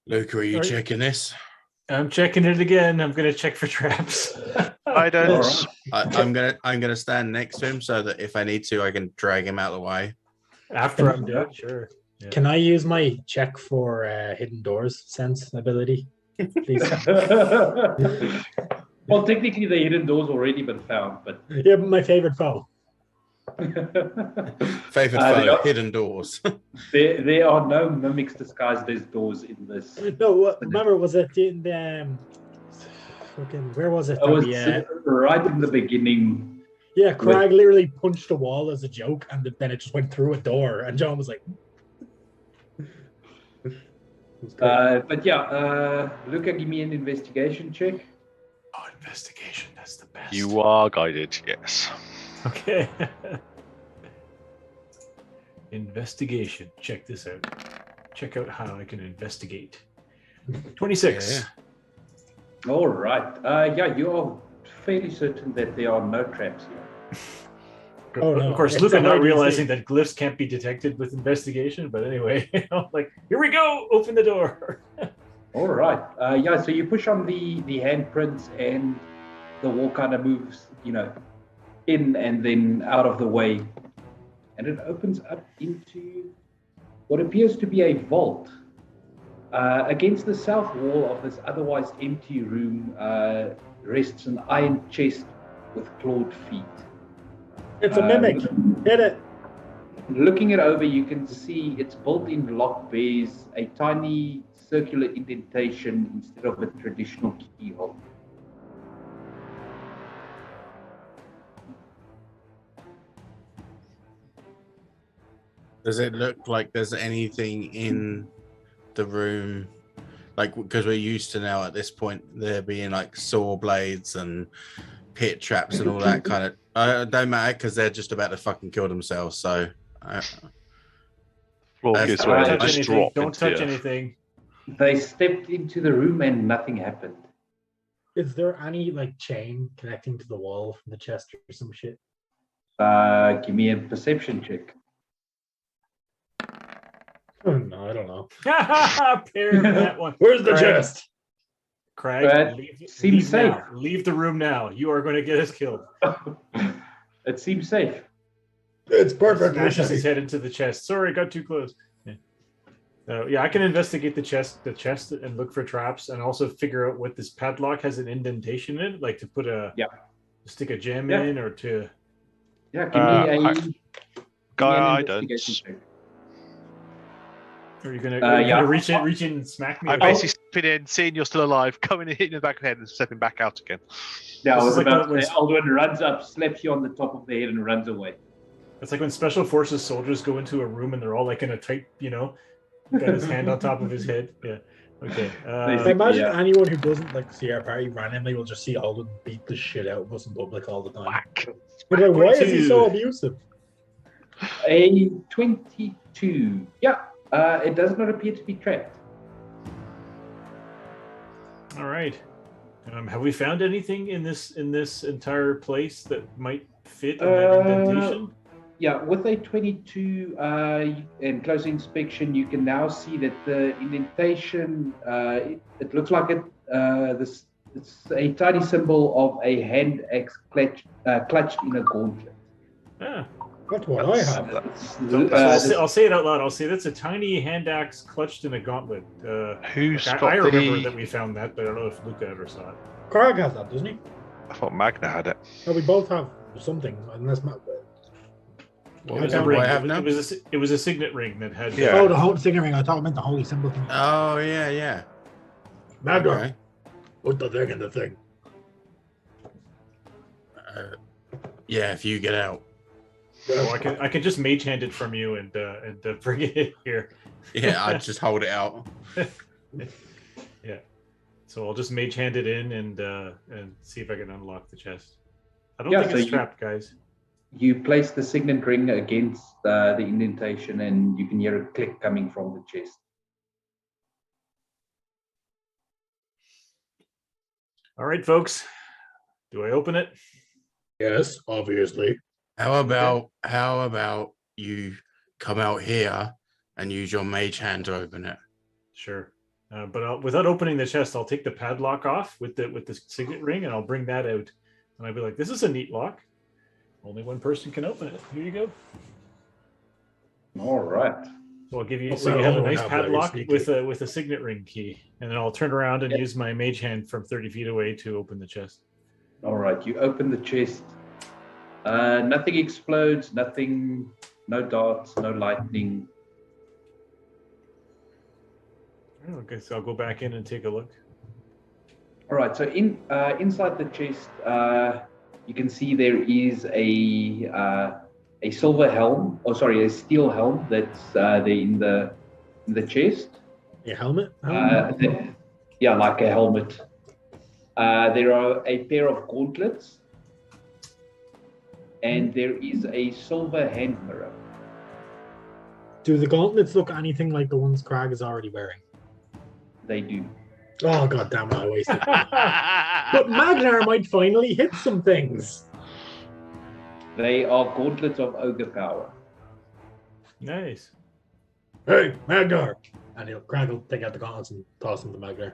D: Luke, are you
E: Are you-
D: checking this?
E: I'm checking it again. I'm gonna check for traps.
C: I don't.
A: All right.
D: I'm gonna stand next to him so that if I need to, I can drag him out of the way.
E: After I'm done, sure. Yeah.
B: can I use my check for hidden doors sense ability? Please.
A: Well, technically the hidden door's already been found, but
B: Yeah, but my favorite foe.
D: Favorite
A: they
D: foe,
A: are-
D: hidden doors.
A: there are no mimics disguised as doors in this.
B: No, what, remember, was it in the fucking, where was it?
A: I was
B: Yeah,
A: right in the beginning.
B: Crag literally punched a wall as a joke, and then it just went through a door, and John was like,
A: But yeah, Luca, give me an investigation check.
E: Oh, investigation. That's the best.
C: You are guided. Yes.
E: Okay. Investigation. Check this out. Check out how I can investigate. 26.
D: Yeah.
A: All right. Yeah, you are fairly certain that there are no traps here.
B: Oh, no.
E: Of course,
B: It's
E: Luca
B: a
E: not
B: hide
E: realizing
B: and
E: that glyphs can't be detected with investigation. But anyway, like, here we go. Open the door.
A: All right. Yeah. So you push on the handprints, and the wall kind of moves, in and then out of the way, and it opens up into what appears to be a vault. Against the south wall of this otherwise empty room rests an iron chest with clawed feet.
B: It's a mimic. Hit it.
A: Looking it over, you can see its built-in lock bears a tiny circular indentation instead of a traditional keyhole.
D: Does it look like there's anything in the room? Like, because we're used to now at this point there being like saw blades and pit traps and all that kind of. Don't matter because they're just about to fucking kill themselves. So,
C: Floor
D: That's
C: gives
D: all
C: way.
D: right.
C: They
E: Don't touch
C: just
E: anything.
C: drop
E: Don't
C: into the
E: touch
C: earth.
E: anything.
A: They stepped into the room and nothing happened.
B: Is there any like chain connecting to the wall from the chest or some shit?
A: Give me a perception check.
B: Oh, no, I don't know.
E: Paired that one.
F: Where's the
E: Craig.
F: chest?
E: Craig,
A: Seems
E: leave
A: safe.
E: now. Leave the room now. You are going to get us killed.
A: It seems safe.
F: It's perfect.
E: Smashes his head into the chest. Sorry, got too close. Yeah, I can investigate the chest, and look for traps, and also figure out what this padlock has an indentation in it, like to put stick a gem
A: Yeah.
E: in, or to.
A: Yeah, give me
C: Guy, I
A: an
C: don't.
A: investigation check.
E: Are you gonna
A: Yeah.
E: reach in and smack me?
C: I'm
E: or
C: basically
E: something?
C: stepping in, seeing you're still alive, coming and hitting you in the back of the head and stepping back out again.
A: Yeah, I
E: This
A: was
E: is like
A: about
E: when-
A: to say, Alduin runs up, slaps you on the top of the head, and runs away.
E: It's like when special forces soldiers go into a room and they're all like in a tight, got his hand on top of his head. Yeah. Okay.
B: I
A: Basically,
B: imagine
A: yeah.
B: anyone who doesn't like see our party randomly will just see Alden beat the shit out of us in public all the time.
C: Whack.
B: But like, why is he
E: 22.
B: so abusive?
A: A 22. Yeah, it does not appear to be trapped.
E: All right. Have we found anything in this entire place that might fit in that indentation?
A: Yeah, with a 22 and close inspection, you can now see that the indentation, it looks like it's a tiny symbol of a hand axe clutched in a gauntlet.
E: Yeah.
B: That's what I have.
E: So I'll say it out loud. I'll say that's a tiny hand axe clutched in a gauntlet.
C: Who's
E: I
C: got
E: remember
C: the...
E: that we found that, but I don't know if Luca ever saw it.
B: Craig has that, doesn't he?
C: I thought Magna had it.
B: No, we both have something, unless Matt.
E: It
D: What
E: was
D: do
E: a ring.
D: I have now?
E: It was a signet ring that had.
C: Yeah.
B: Oh, the whole thing ring. I thought it meant the holy symbol thing.
D: Oh yeah.
F: Magna,
D: Okay.
F: put the thing in the thing.
D: Yeah, if you get out.
E: Oh, I can just mage hand it from you and bring it here.
D: Yeah, I just hold it out.
E: Yeah. So I'll just mage hand it in and see if I can unlock the chest. I don't
A: Yeah,
E: think
A: so
E: it's
A: you-
E: trapped, guys.
A: You place the signet ring against the indentation, and you can hear a click coming from the chest.
E: All right, folks. Do I open it?
F: Yes, obviously.
D: How about you come out here and use your mage hand to open it?
E: Sure. But without opening the chest, I'll take the padlock off with the signet ring, and I'll bring that out. And I'll be like, "This is a neat lock. Only one person can open it. Here you go."
A: All right.
E: So I'll give you.
F: Oh,
E: So you
F: well,
E: have a
F: oh,
E: nice
F: how very
E: padlock
F: sneaky.
E: with a signet ring key, and then I'll turn around and use my mage hand from 30 feet away to open the chest.
A: All right. You open the chest. Nothing explodes. Nothing. No darts. No lightning.
E: Okay, so I'll go back in and take a look.
A: All right. So inside the chest, you can see there is a silver helm. Oh, sorry, a steel helm that's there in the chest.
B: A helmet?
A: Yeah, like a helmet. There are a pair of gauntlets, and there is a silver hand mirror.
B: Do the gauntlets look anything like the ones Craig is already wearing?
A: They do.
B: Oh, god damn it, I wasted. But Magnar might finally hit some things.
A: They are gauntlets of ogre power.
E: Nice.
F: Hey, Magnar.
B: And he'll crackle, take out the gauntlets and toss them to Magnar.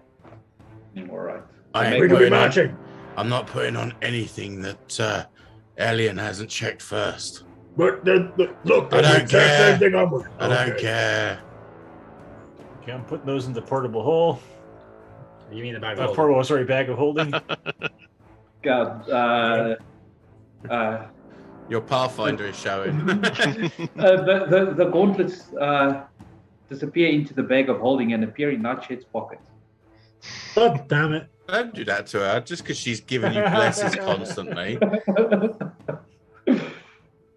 A: All right.
D: I ain't
F: We could be
D: putting on,
F: matching.
D: I'm not putting on anything that Alien hasn't checked first.
F: But look,
D: I
F: that's the
D: don't
F: exact
D: care.
F: same thing I'm wearing.
D: I don't care.
E: Okay, I'm putting those in the portable hole.
B: You mean the bag of holding?
E: Portable, sorry, bag of holding.
A: God,
D: Your Pathfinder is showing.
A: the gauntlets disappear into the bag of holding and appear in Nightshad's pocket.
B: God damn it.
D: Don't do that to her, just because she's giving you blesses constantly.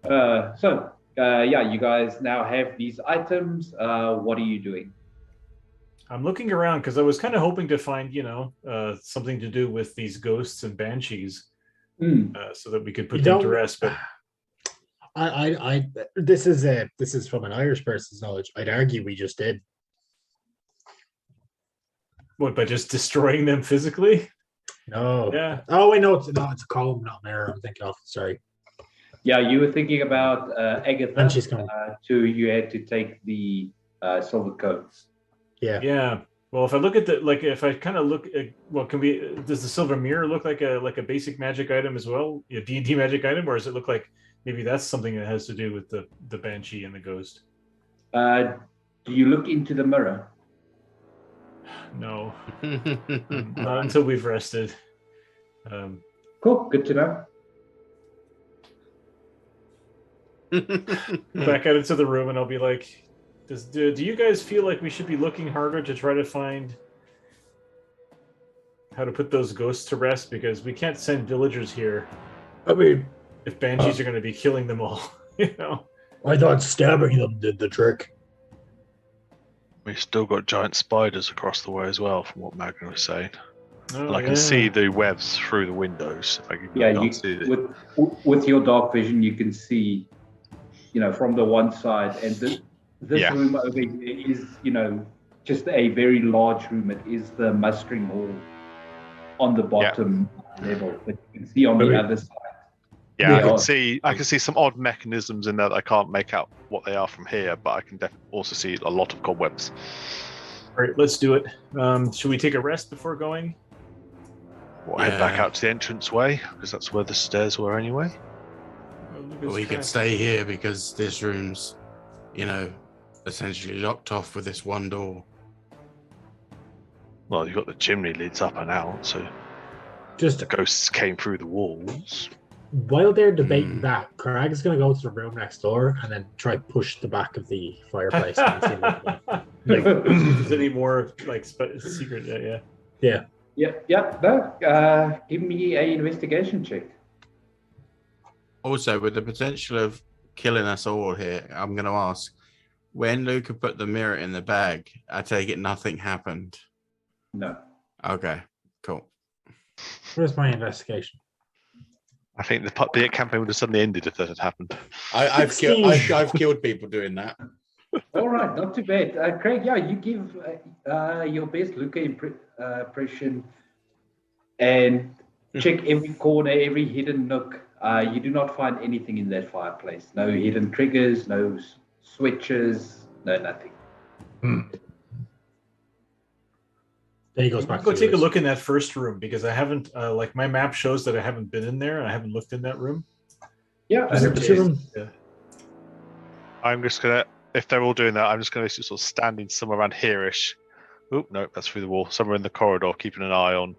A: Yeah, you guys now have these items. What are you doing?
E: I'm looking around because I was kind of hoping to find, something to do with these ghosts and banshees, so that we could put
B: You
E: them to
B: don't-
E: rest. But
B: This is from an Irish person's knowledge. I'd argue we just did.
E: what, by just destroying them physically?
B: No.
E: Yeah.
B: Oh wait, no, it's a column, not mirror. I'm thinking of. Sorry.
A: Yeah, you were thinking about Agatha.
B: And she's coming.
A: You had to take the silver coats.
B: Yeah.
E: Yeah. Well, if I look at if I kind of look at, does the silver mirror look like a basic magic item as well? A D&D magic item, or does it look like maybe that's something that has to do with the banshee and the ghost?
A: Do you look into the mirror?
E: No, not until we've rested.
A: Cool, good to know.
E: Back out into the room, and I'll be like, do you guys feel like we should be looking harder to try to find how to put those ghosts to rest? Because we can't send villagers here
F: I mean,
E: if banshees are going to be killing them all.
F: I thought stabbing them did the trick.
C: We've still got giant spiders across the way as well, from what Magna was saying.
E: Oh,
C: And I can see the webs through the windows. If I can,
A: Yeah,
C: can't see it.
A: with your dark vision, you can see, from the one side, and this
C: Yeah.
A: room over here is, just a very large room. It is the mustering hall on the bottom level, but you can see on the other side.
C: Yeah,
A: Yeah.
C: I can see some odd mechanisms in there that I can't make out what they are from here, but I can also see a lot of cobwebs.
E: All right, let's do it. Should we take a rest before going?
C: We'll head back out to the entranceway, because that's where the stairs were anyway.
D: We could stay here because this room's, essentially locked off with this one door.
C: Well, you've got the chimney lids up and out, so
B: Just
C: the ghosts came through the walls.
B: while they're debating that, Crag is going to go to the room next door and then try push the back of the fireplace. And see what
E: Like, if there's any more secret? Yeah.
A: No, give me an investigation check.
D: Also, with the potential of killing us all here, I'm going to ask, when Luca put the mirror in the bag, I take it nothing happened.
A: No.
D: Okay, cool.
B: Where's my investigation?
C: I think the campaign would have suddenly ended if that had happened.
D: I've killed people doing that.
A: All right, not too bad. Craig, you give your best Luca impression and check every corner, every hidden nook. You do not find anything in that fireplace. No hidden triggers, no switches, no nothing.
B: There he goes back.
E: Go take a look in that first room because I haven't. My map shows that I haven't been in there. I haven't looked in that room.
A: Yeah,
B: Is it the room?
E: Yeah.
C: I'm just gonna, if they're all doing that, I'm just gonna sort of standing somewhere around here-ish. Oh no, that's through the wall. Somewhere in the corridor, keeping an eye on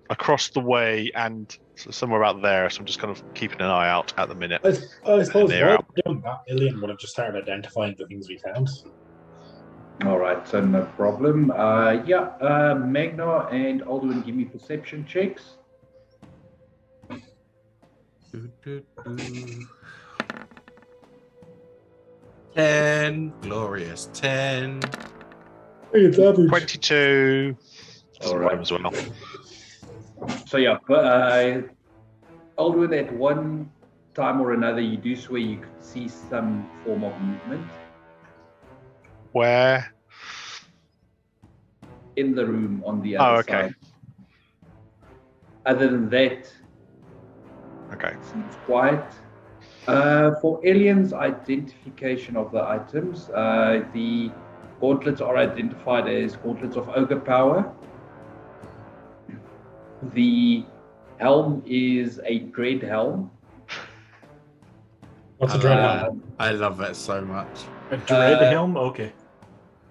C: across the way and somewhere out there. So I'm just kind of keeping an eye out at the minute.
B: I suppose
C: They're
B: while
C: out.
B: we're doing that, Ilian would have just started identifying the things we found.
A: All right, so no problem. Magna and Alduin, give me perception checks.
D: Ten, glorious 10.
B: It's average.
C: 22.
A: All right.
C: As well.
A: So Alduin, at one time or another, you do swear you could see some form of movement
C: Where?
A: in the room on the other
C: Oh, okay.
A: side. Other than that,
C: Okay.
A: Seems quiet. For aliens' identification of the items, the gauntlets are identified as gauntlets of ogre power. The helm is a dread helm.
B: What's a dread helm?
D: I love that so much.
E: A dread helm? Okay.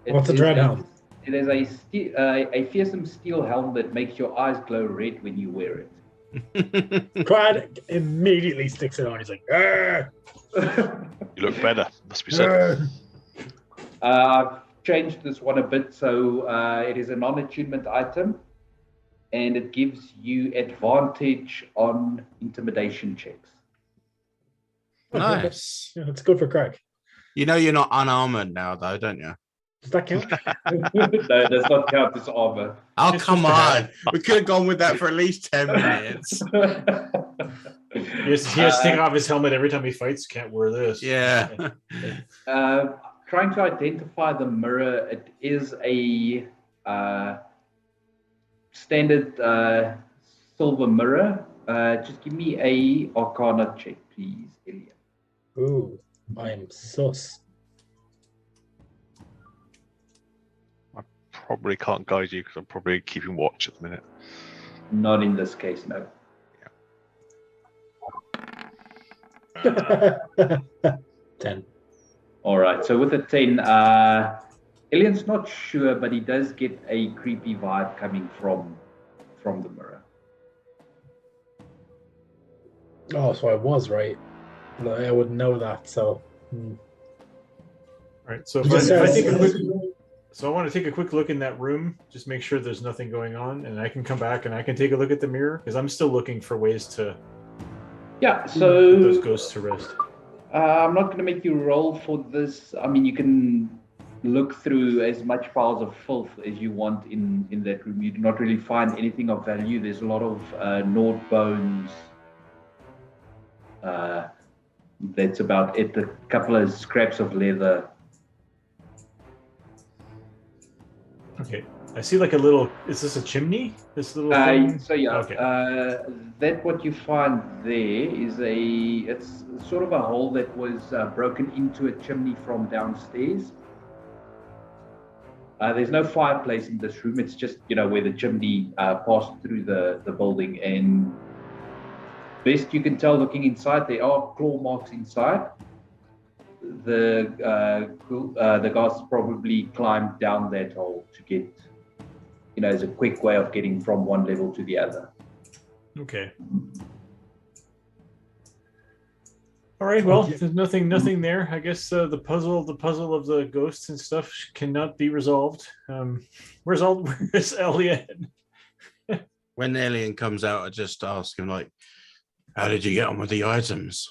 B: What's a dread helm?
A: It is a fearsome steel helm that makes your eyes glow red when you wear it.
F: Crad immediately sticks it on. He's like, "Arr,
C: You look better, must be said.
F: arr."
A: I've changed this one a bit, so it is a non-attunement item, and it gives you advantage on intimidation checks.
D: Nice.
F: Yeah, it's good for crack.
D: You know you're not unarmored now, though, don't you?
F: Does that count?
A: No, it does not count as armor.
D: Oh,
E: It's
D: come
E: just a
D: on.
E: hat.
D: We could have gone with that for at least 10 minutes.
E: He has to take off his helmet every time he fights. Can't wear this.
D: Yeah.
A: Trying to identify the mirror, it is a standard silver mirror. Just give me a Arcana check, please, Ilya.
F: Ooh, I'm sus.
C: Probably can't guide you because I'm probably keeping watch at the minute.
A: Not in this case, no.
F: 10.
A: All right, so with a 10, Ilian's not sure, but he does get a creepy vibe coming from the mirror.
F: Oh, so I was right. No, I wouldn't know that, so.
E: All right. So
F: He
E: if I,
F: just
E: if I
F: says-
E: take a quick, so I want to take a quick look in that room, just make sure there's nothing going on, and I can come back and I can take a look at the mirror because I'm still looking for ways to
A: Yeah,
E: put
A: so
E: those ghosts to rest.
A: I'm not going to make you roll for this. I mean, you can look through as much piles of filth as you want in that room. You do not really find anything of value. There's a lot of gnawed bones. That's about it. A couple of scraps of leather.
E: Okay. I see like a little. Is this a chimney? This little thing?
A: So yeah,
E: Okay.
A: that what you find there is it's sort of a hole that was broken into a chimney from downstairs. There's no fireplace in this room. It's just where the chimney passed through the building, and best you can tell looking inside, there are claw marks inside. The guys probably climbed down that hole to get, as a quick way of getting from one level to the other.
E: Okay. All right. Well,
F: Okay.
E: there's nothing there. I guess the puzzle of the ghosts and stuff cannot be resolved. Where's Elliot?
D: When the alien comes out, I just ask him, like, how did you get on with the items?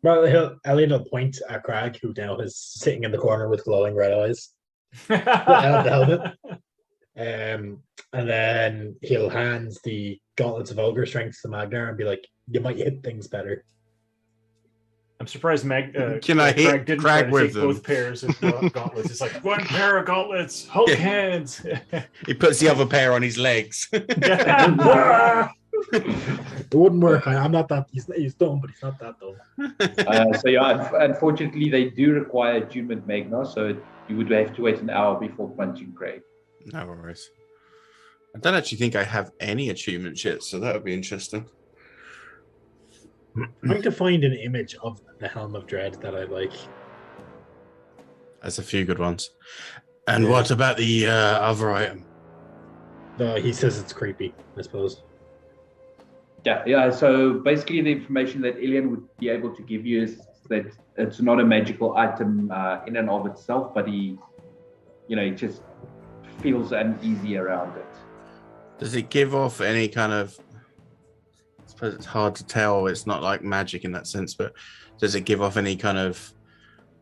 F: Well, Elliot will point at Crag, who now is sitting in the corner with glowing red eyes. The helmet. And then he'll hand the gauntlets of ogre strength to Magnar and be like, "You might hit things better."
E: I'm surprised
D: Can I hit
E: Crag didn't
D: Crag
E: try to
D: with
E: take
D: them?
E: both pairs of gauntlets. It's like one pair of gauntlets, Hulk
D: Yeah.
E: hands.
D: He puts the other pair on his legs.
F: It wouldn't work. I'm not that. He's dumb, but he's not that dumb.
A: So yeah, unfortunately, they do require attunement, Magna. So you would have to wait an hour before punching Craig.
D: No worries. I don't actually think I have any achievement yet, so that would be interesting.
F: I'm trying to find an image of the Helm of Dread that I like.
D: There's a few good ones. And
F: Yeah.
D: what about the other item?
F: No, he says it's creepy, I suppose.
A: Yeah. So basically, the information that Ilian would be able to give you is that it's not a magical item in and of itself, but he just feels uneasy around it.
D: Does it give off any kind of... I suppose it's hard to tell. It's not like magic in that sense, but does it give off any kind of...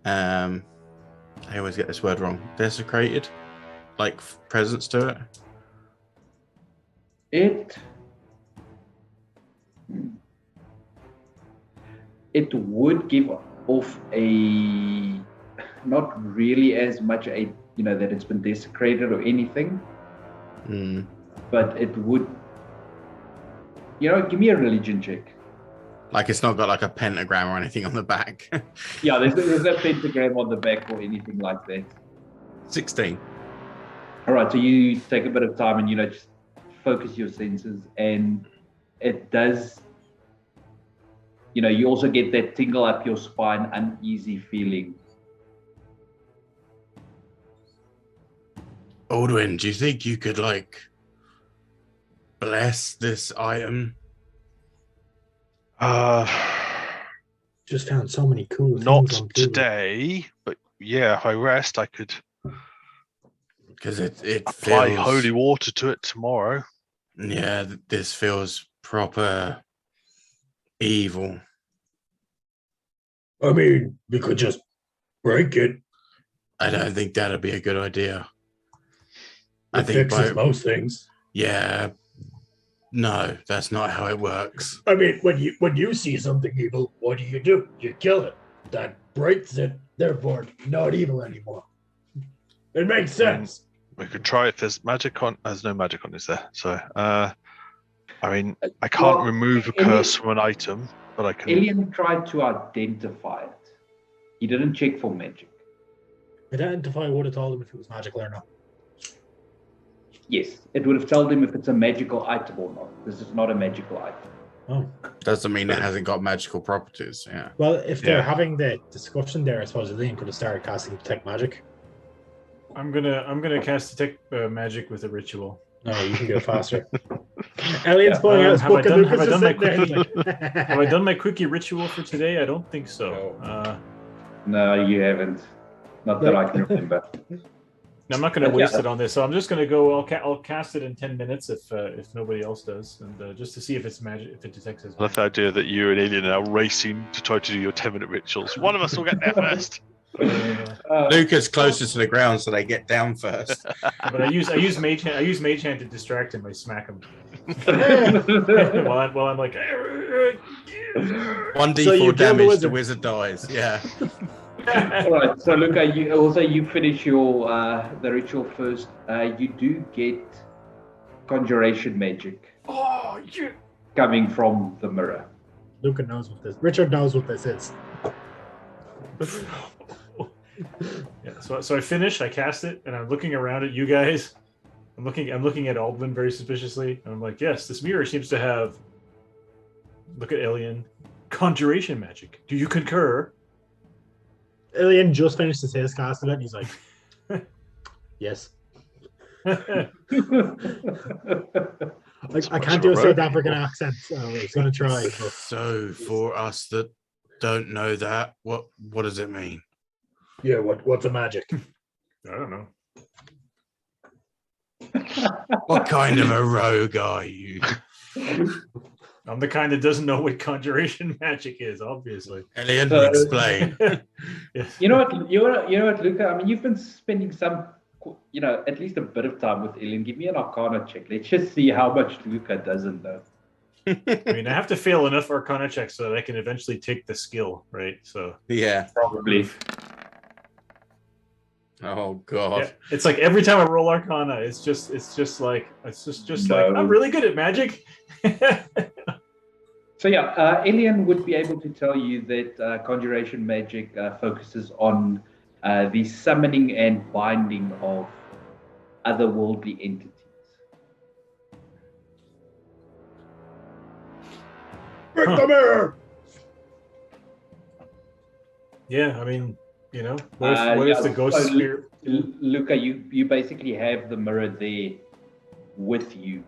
D: I always get this word wrong. Desecrated? Like presence to it?
A: It would give off a, not really as much a that it's been desecrated or anything,
D: Hmm.
A: but it would. Give me a religion check.
D: Like it's not got like a pentagram or anything on the back.
A: Yeah, there's no pentagram on the back or anything like that.
D: 16.
A: All right, so you take a bit of time and just focus your senses, and it does. You also get that tingle up your spine, uneasy feeling.
D: Aldwin, do you think you could like bless this item?
F: Just found so many cool
C: Not
F: things on Google.
C: today, but yeah, if I rest, I could
D: Because it
C: apply
D: feels
C: holy water to it tomorrow.
D: Yeah, this feels proper evil.
F: I mean, we could just break it.
D: I don't think that'd be a good idea. I
F: It
D: think
F: fixes most things.
D: Yeah. No, that's not how it works.
F: I mean, when you see something evil, what do? You kill it. That breaks it. Therefore, not evil anymore. It makes sense.
C: We could try if there's magic on. There's no magic on, is there? So, I mean, I can't remove a curse from an item, but I can.
A: Alien tried to identify it. He didn't check for magic.
F: Identify would have told him if it was magical or not.
A: Yes, it would have told him if it's a magical item or not. This is not a magical item.
F: Oh.
D: Doesn't mean it hasn't got magical properties. Yeah.
F: Well, if they're having the discussion there, I suppose Alien could have started casting Detect Magic.
E: I'm gonna cast Detect Magic with a ritual.
F: No, you can go faster. Alien's pulling out his book and Lucas is sitting there.
E: Have I done my quickie ritual for today? I don't think so.
A: No, you haven't. Not that I can remember.
E: I'm not going to waste it on this, so I'm just going to go. I'll cast it in 10 minutes if nobody else does, and just to see if it's magic, if it detects as magic.
C: I love the idea that you and Alien are racing to try to do your 10-minute rituals. One of us will get there first.
D: Luca's closer to the ground, so they get down first.
E: But I use mage hand to distract him. I smack him while I'm like
D: 1d4 damage. The wizard dies. Yeah.
A: All right. So Luca, you finish your the ritual first. You do get conjuration magic.
E: Oh, yeah.
A: Coming from the mirror.
F: Luca knows what this. Richard knows what this is.
E: Yeah. So I finish. I cast it, and I'm looking around at you guys. I'm looking at Aldwin very suspiciously, and I'm like, yes, this mirror seems to have. Look at Alien. Conjuration magic. Do you concur?
F: Alien just finished his casting it, and he's like, yes. I can't do a South African accent, so I was going to try. But...
D: So, for us that don't know that, what does it mean?
F: Yeah, what's a magic?
E: I don't know.
D: What kind of a rogue are you?
E: I'm the kind that doesn't know what conjuration magic is, obviously.
D: Alien, explain.
E: Yes.
A: You know what, Luca? I mean, you've been spending some, at least a bit of time with Alien. Give me an Arcana check. Let's just see how much Luca doesn't know.
E: I mean, I have to fail enough Arcana checks so that I can eventually take the skill, right? So
D: yeah,
A: probably.
D: Oh God!
E: Yeah, it's like every time I roll Arcana, it's just like I'm really good at magic.
A: So yeah, Alien would be able to tell you that conjuration magic focuses on the summoning and binding of otherworldly entities.
F: Break the mirror!
E: Yeah, I mean, what if the ghost spirit?
A: Luca, you basically have the mirror there with you.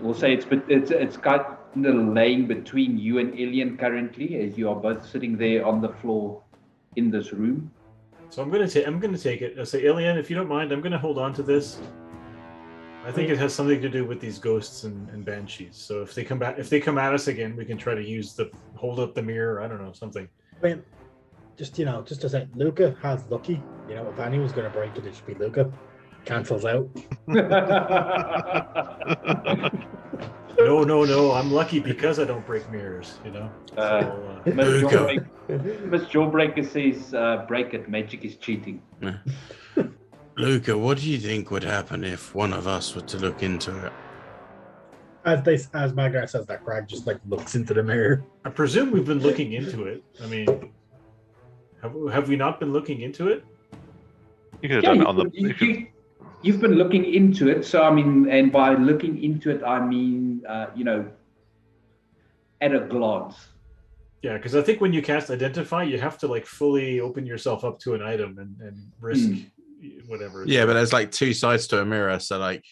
A: We'll say it's kind of laying between you and Alien currently, as you are both sitting there on the floor in this room.
E: So I'm gonna take it. I'll say, Alien, if you don't mind, I'm gonna hold on to this. I think it has something to do with these ghosts and banshees. So if they come at us again, we can try to hold up the mirror. I don't know, something.
F: I mean, just to say, Luca has lucky. If anyone's gonna break it, it should be Luca. Cancels out.
E: No. I'm lucky because I don't break mirrors.
A: Miss Jawbreaker says, "Break it. Magic is cheating."
D: Luca, what do you think would happen if one of us were to look into it?
F: As Magnar says that, Crag just like looks into the mirror.
E: I presume we've been looking into it. I mean, have we not been looking into it?
C: You could have
A: Yeah,
C: done it on the.
A: you've been looking into it. So I mean, and by looking into it, I mean, at a glance.
E: Yeah, because I think when you cast Identify, you have to like fully open yourself up to an item and risk whatever.
D: Yeah, but there's like two sides to a mirror, so like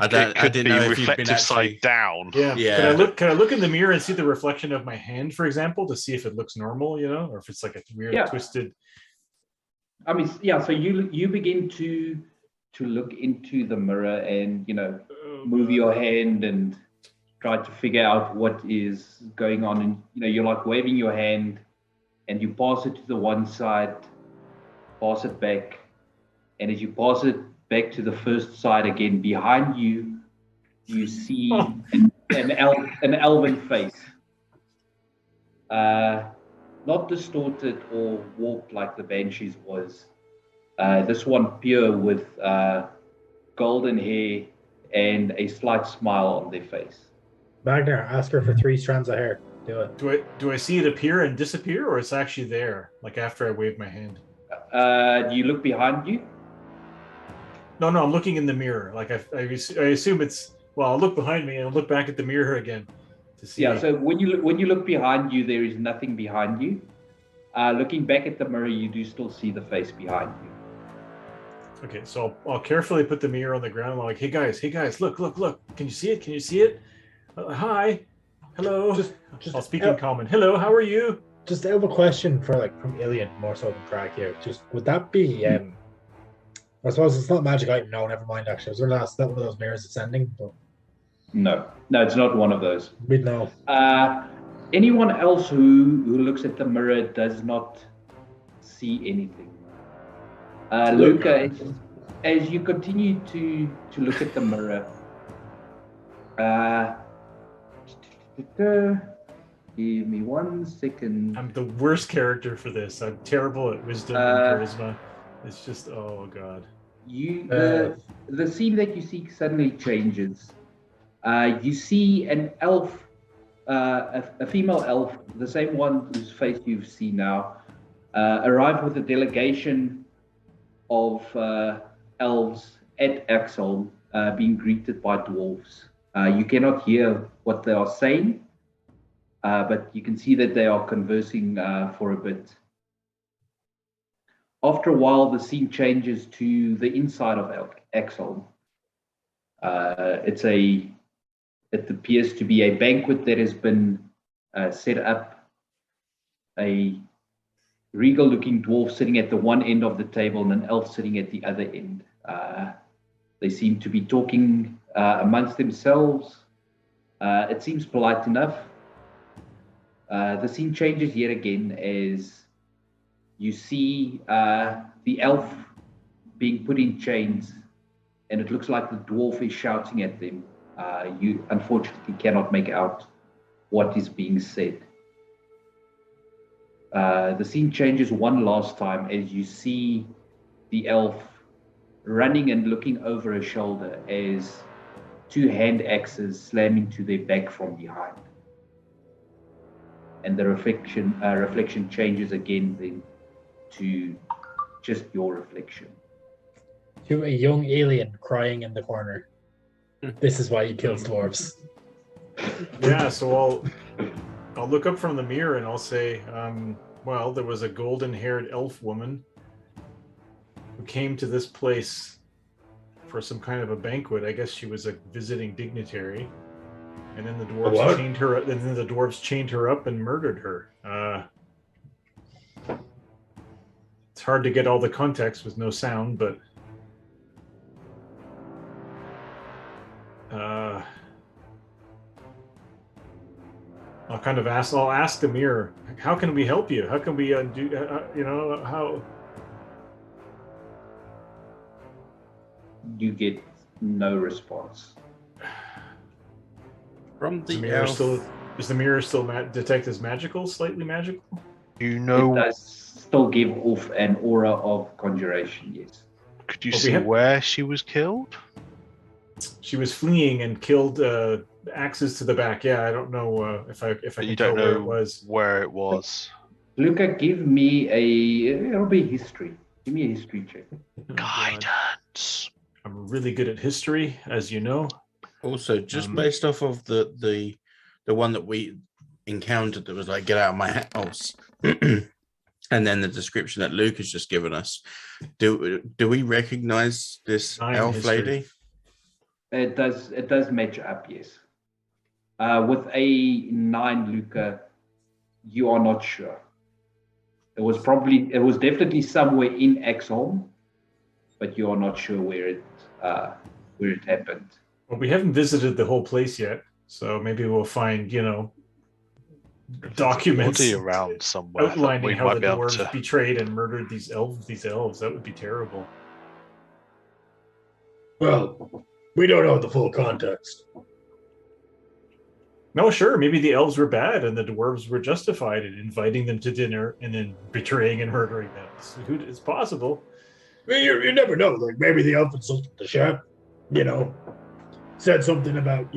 D: I
C: It could
D: didn't
C: be
D: know if you'd been
C: reflective side
D: actually.
C: down.
E: Yeah.
D: Yeah.
E: Can I look in the mirror and see the reflection of my hand, for example, to see if it looks normal, or if it's like a weird twisted.
A: I mean, yeah. So you begin to look into the mirror and move your hand and try to figure out what is going on, and you're like waving your hand, and you pass it to the one side, pass it back, and as you pass it back to the first side again, behind you, you see an elven face, not distorted or warped like the Banshee's was. This one pure with golden hair and a slight smile on their face.
F: Magnar, ask her for 3 strands of hair. Do it.
E: Do I see it appear and disappear, or it's actually there, like after I wave my hand?
A: Do you look behind you?
E: No, I'm looking in the mirror. Like I assume it's. Well, I'll look behind me and I'll look back at the mirror again to see.
A: Yeah. So when you look behind you, there is nothing behind you. Looking back at the mirror, you do still see the face behind you.
E: Okay, so I'll carefully put the mirror on the ground. I'm like, hey guys, look. Can you see it? Can you see it? Hi, hello. I'll speak in common. Hello, how are you?
F: Just I have a question from Ilian more so than Crag here. Just would that be? I suppose it's not magic item. No, never mind. Actually, was there that one of those mirrors ascending? But...
A: No, it's not one of those.
F: We'd know.
A: Anyone else who looks at the mirror does not see anything. Luca, as you continue to look at the mirror, give me 1 second.
E: I'm the worst character for this. I'm terrible at wisdom and charisma. It's just, oh god.
A: The scene that you see suddenly changes. You see an elf, a female elf, the same one whose face you see now, arrive with a delegation of elves at Axel, being greeted by dwarves. You cannot hear what they are saying, but you can see that they are conversing for a bit. After a while, the scene changes to the inside of Axel. It appears to be a banquet that has been set up. A regal-looking dwarf sitting at the one end of the table and an elf sitting at the other end. They seem to be talking amongst themselves. It seems polite enough. The scene changes yet again as you see the elf being put in chains, and it looks like the dwarf is shouting at them. You unfortunately cannot make out what is being said. The scene changes one last time as you see the elf running and looking over her shoulder as 2 hand axes slam into their back from behind. And the reflection changes again then to just your reflection.
F: To a young alien crying in the corner. This is why he kills dwarves.
E: Yeah, so I'll look up from the mirror and I'll say, well, there was a golden-haired elf woman who came to this place for some kind of a banquet. I guess she was a visiting dignitary, and then the dwarves chained her. And then the dwarves chained her up and murdered her. It's hard to get all the context with no sound, but I'll ask the mirror, how can we help you? How can we do? How?
A: You get no response.
D: From the
E: mirror
D: elf.
E: Is the mirror still detect as magical, slightly magical?
C: You know,
A: it does still give off an aura of conjuration, yes.
C: Could you see where she was killed?
E: She was fleeing and killed axes to the back. Yeah, I don't know if I
C: But
E: can
C: you
E: tell
C: don't
E: where
C: know
E: it was.
C: where it was.
A: Luca, give me it'll be history. Give me a history check.
E: Oh, God.
C: Guidance.
E: I'm really good at history, as you know.
D: Also, just
E: Um,
D: based off of the one that we encountered that was like, get out of my house. And then the description that Luke has just given us. Do we recognize this
E: 9
D: elf
E: history.
D: lady?
A: It does match up, yes. With a 9, Luca, you are not sure. It was definitely somewhere in Axholm, but you are not sure where it happened.
E: Well, we haven't visited the whole place yet, so maybe we'll find, documents
C: Body around somewhere. that
E: outlining
C: we
E: how
C: might
E: the
C: be able
E: dwarves
C: to.
E: betrayed and murdered these elves. That would be terrible.
F: Well, we don't know the full context.
E: No, sure, maybe the elves were bad and the dwarves were justified in inviting them to dinner and then betraying and murdering them. It's possible.
F: I mean, you never know. Like maybe the elf insulted the chef, said something about,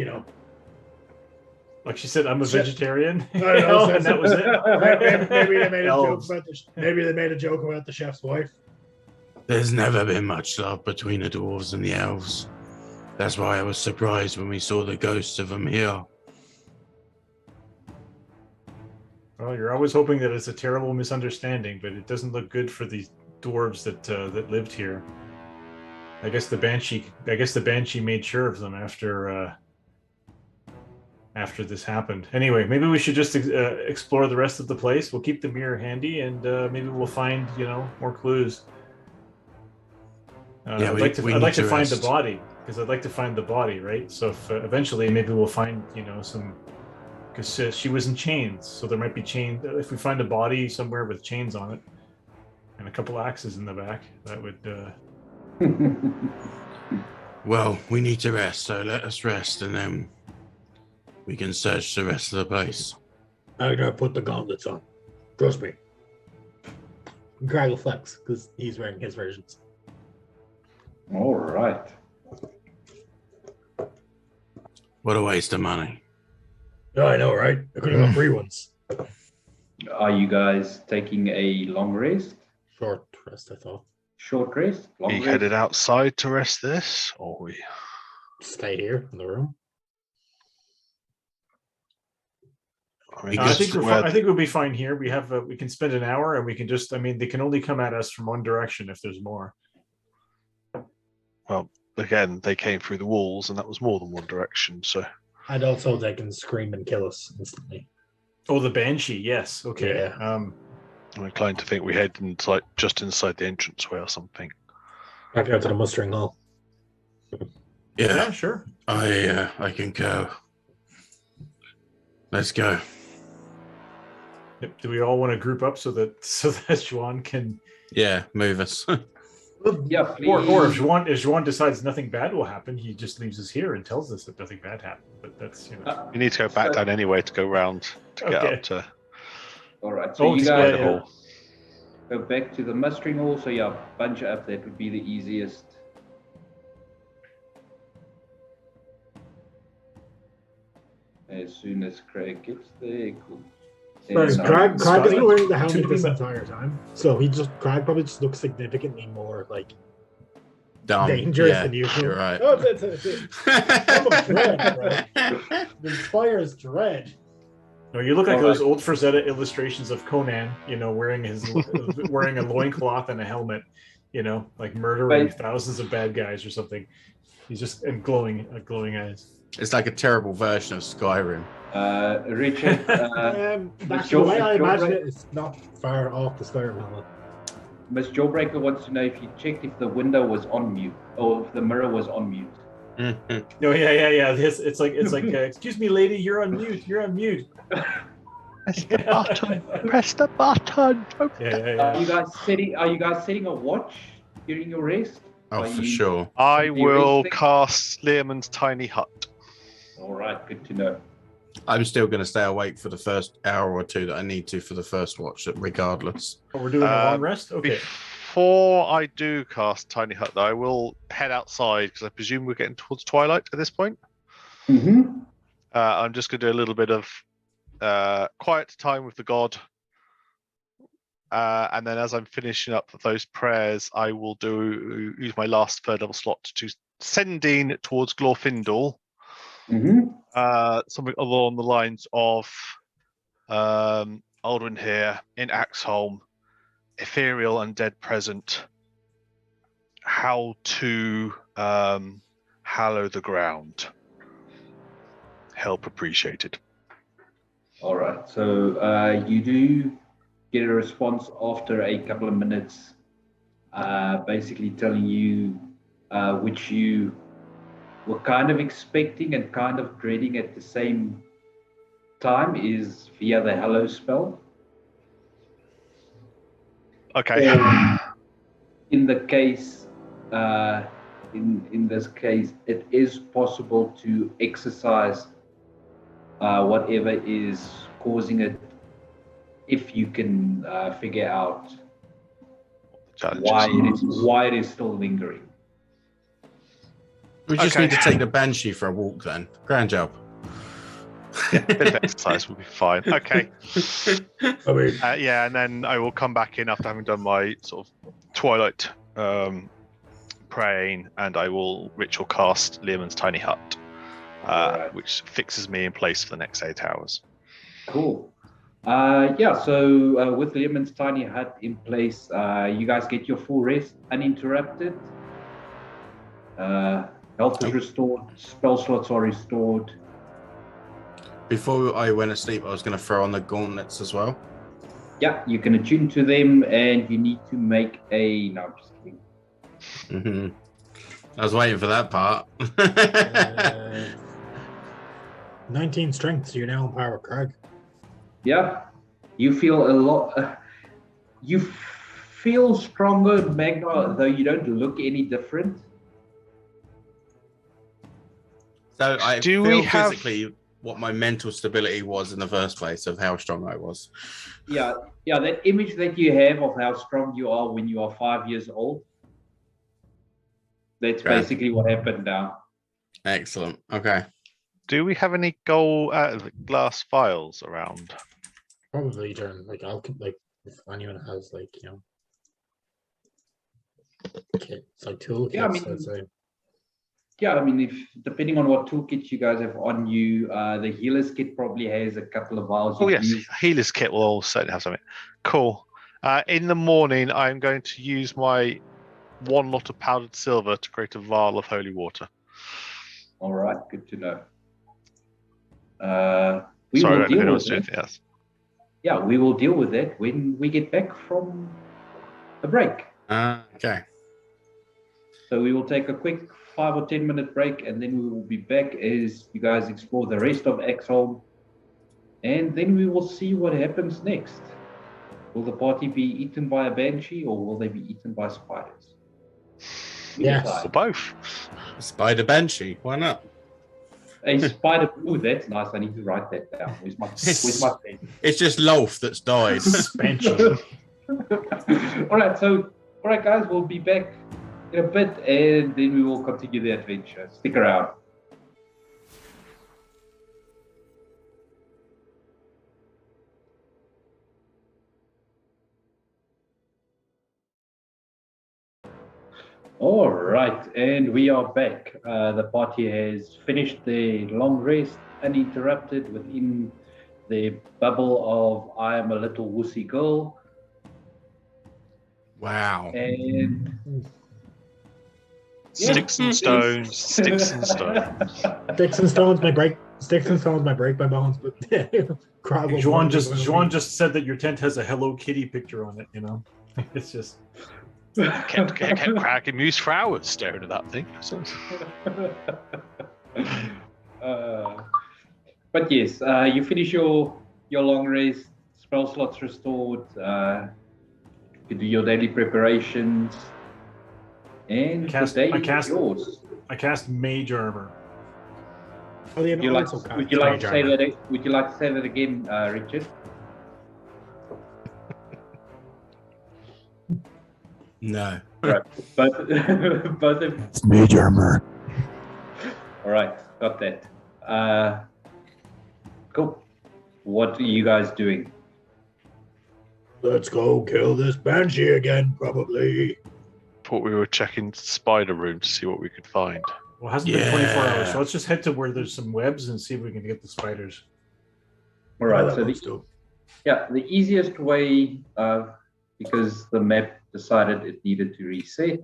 E: Like she said, I'm a vegetarian.
F: I don't know,
E: and that was it.
F: maybe they made a joke
E: Elves.
F: about maybe they made a joke about the chef's wife.
D: There's never been much love between the dwarves and the elves. That's why I was surprised when we saw the ghosts of them here.
E: Well, you're always hoping that it's a terrible misunderstanding, but it doesn't look good for the dwarves that lived here. I guess the banshee made sure of them after this happened. Anyway, maybe we should just explore the rest of the place. We'll keep the mirror handy, and maybe we'll find more clues.
D: Yeah,
E: I'd like to find the
D: rest.
E: body, because I'd like to find the body, right? So if, eventually maybe we'll find some, because she was in chains, so there might be chains. If we find a body somewhere with chains on it and a couple axes in the back, that would.
D: Well, we need to rest, so let us rest, and then we can search the rest of the place.
F: I'm gonna put the gauntlets on. Trust me. Crag will flex because he's wearing his versions.
A: All right.
D: What a waste of money.
F: Yeah, I know, right? I could have got free ones.
A: Are you guys taking a long rest?
F: Short rest, I thought.
A: Short rest? Long
C: We
A: rest?
C: headed outside to rest this, or we?
F: Stay here in the room.
C: I mean,
E: I
C: this
E: think
C: is
E: we're
C: where
E: I think we'll be fine here. We have we can spend an hour, and we can just. I mean, they can only come at us from one direction if there's more.
C: Well, again, they came through the walls, and that was more than one direction. So
F: And also they can scream and kill us instantly.
E: Oh, the banshee. Yes. Okay.
F: Yeah.
C: I'm inclined to think we head inside, just inside the entranceway or something.
F: Back out to the mustering hall.
E: Yeah. Sure.
D: I concur. Let's go.
E: Yep. Do we all want to group up so that Juan can,
D: Yeah, move us.
A: Yeah, please.
E: or if Juan decides nothing bad will happen, he just leaves us here and tells us that nothing bad happened. But that's
C: We need to go back down anyway to go round to get
E: Okay.
C: up to
A: All right. So
E: Oh,
A: you
E: yeah,
A: guys
C: the hall.
A: go back to the mustering hall. So yeah, bunch up. That would be the easiest. As soon as Craig gets there, cool.
F: Right,
A: Then,
F: Crag
E: Scotland,
F: isn't wearing the
E: to
F: helmet
E: be
F: this
E: met.
F: entire time. So Crag probably just looks significantly more like
D: Dumb.
F: dangerous
D: Yeah,
F: than usual.
D: you're right.
F: Oh, I'm a dread, bro. It inspires dread.
E: No, you look like
A: All
E: those
A: right.
E: old Frazetta illustrations of Conan, wearing wearing a loincloth and a helmet, like murdering
A: Right.
E: thousands of bad guys or something. He's just and glowing eyes.
D: It's like a terrible version of Skyrim.
A: Richard,
F: That's
A: Joe-
F: the way I
A: Joe
F: imagine
A: Wright-
F: it. It's not far off the Skyrim helmet.
A: Miss Jawbreaker wants to know if you checked if the window was on mute or if the mirror was on mute.
E: No, yeah. It's like excuse me, lady, you're on mute. You're on mute.
C: Press the button. Press the button.
E: Yeah.
A: Are you guys setting a watch during your rest?
D: Oh,
A: Are
D: for
A: you-
D: sure.
C: I will
A: resting?
C: cast Learman's tiny hut.
A: All right, good to know.
D: I'm still going to stay awake for the first hour or two that I need to for the first watch, regardless.
E: Oh, we're doing a long
C: Um,
E: rest. Okay.
C: Before I do cast tiny hut, though, I will head outside because I presume we're getting towards twilight at this point.
A: Mm-hmm.
C: I'm just going to do a little bit of quiet time with the god. And then as I'm finishing up those prayers, I will use my last third level slot to send Dean towards Glorfindel. Something along the lines of Aldrin here in Axholm, ethereal undead present, how to hallow the ground. Help appreciated.
A: All right. So you do get a response after a couple of minutes, basically telling you which you were kind of expecting and kind of dreading at the same time is via the hello spell.
C: Okay.
A: Or in the case, in this case, it is possible to exercise whatever is causing it, if you can figure out why it is still lingering.
D: We just need to take the Banshee for a walk then. Grand job.
C: Yeah, a bit of exercise will be fine. Okay. Yeah, and then I will come back in after having done my sort of twilight praying, and I will ritual cast Learmon's Tiny Hut, which fixes me in place for the next 8 hours.
A: Cool. So with Learmon's Tiny Hut in place, you guys get your full rest uninterrupted. Health is restored, spell slots are restored.
D: Before I went asleep, I was going to throw on the gauntlets as well.
A: Yeah, you can attune to them, and you need to make a... No, I'm just kidding.
D: I was waiting for that part.
B: 19 strength, so you're now on par with Craig.
A: Yeah, you feel a lot... you feel stronger, Magna, though you don't look any different.
D: So I feel physically what my mental stability was in the first place of how strong I was.
A: Yeah, that image that you have of how strong you are when you are 5 years old, that's basically what happened now.
D: Excellent. Okay.
C: Do we have any glass vials around?
B: Probably during if anyone has kits, like toolkits, I'd say.
A: Yeah, I mean, if depending on what toolkits you guys have on you, the healer's kit probably has a couple of vials.
C: Oh yes, healer's kit will all certainly have something. Cool. In the morning, I'm going to use my 1 lot of powdered silver to create a vial of holy water.
A: All right, good to know.
C: Sorry, I don't know if anyone wants to do anything else.
A: Yeah, we will deal with that when we get back from the break.
D: Okay.
A: So we will take a quick 5 or 10 minute break, and then we will be back as you guys explore the rest of Axholm, and then we will see what happens next. Will the party be eaten by a banshee, or will they be eaten by spiders?
B: Yes,
C: or both.
D: Spider Banshee, why not?
A: A spider. Ooh, that's nice. I need to write that down. Where's my pen?
D: It's just Lolf that's died.
B: Banshee.
A: All right, guys, we'll be back in a bit, and then we will continue the adventure. Stick around. All right, and we are back. The party has finished their long rest uninterrupted within the bubble of I am a little wussy girl.
D: Wow.
A: And
C: sticks and stones, sticks and stones.
B: Sticks and stones may break my bones, but
E: Juan just said that your tent has a Hello Kitty picture on it, It's just
C: kept cracking muse for hours staring at that thing.
A: But yes, you finish your long rest, spell slots restored, you do your daily preparations, and the day is yours.
E: I cast Mage Armor.
A: Would you like to say that again, Richard?
D: No.
A: Right. Both of
F: It's Mage Armor.
A: All right, got that. Cool. What are you guys doing?
F: Let's go kill this banshee again, probably.
C: Thought we were checking spider room to see what we could find.
E: Well, it hasn't been 24 hours,
D: Yeah.
E: so let's just head to where there's some webs and see if we can get the spiders.
A: All right.
F: that
A: So
F: works too.
A: the easiest way, because the map decided it needed to reset,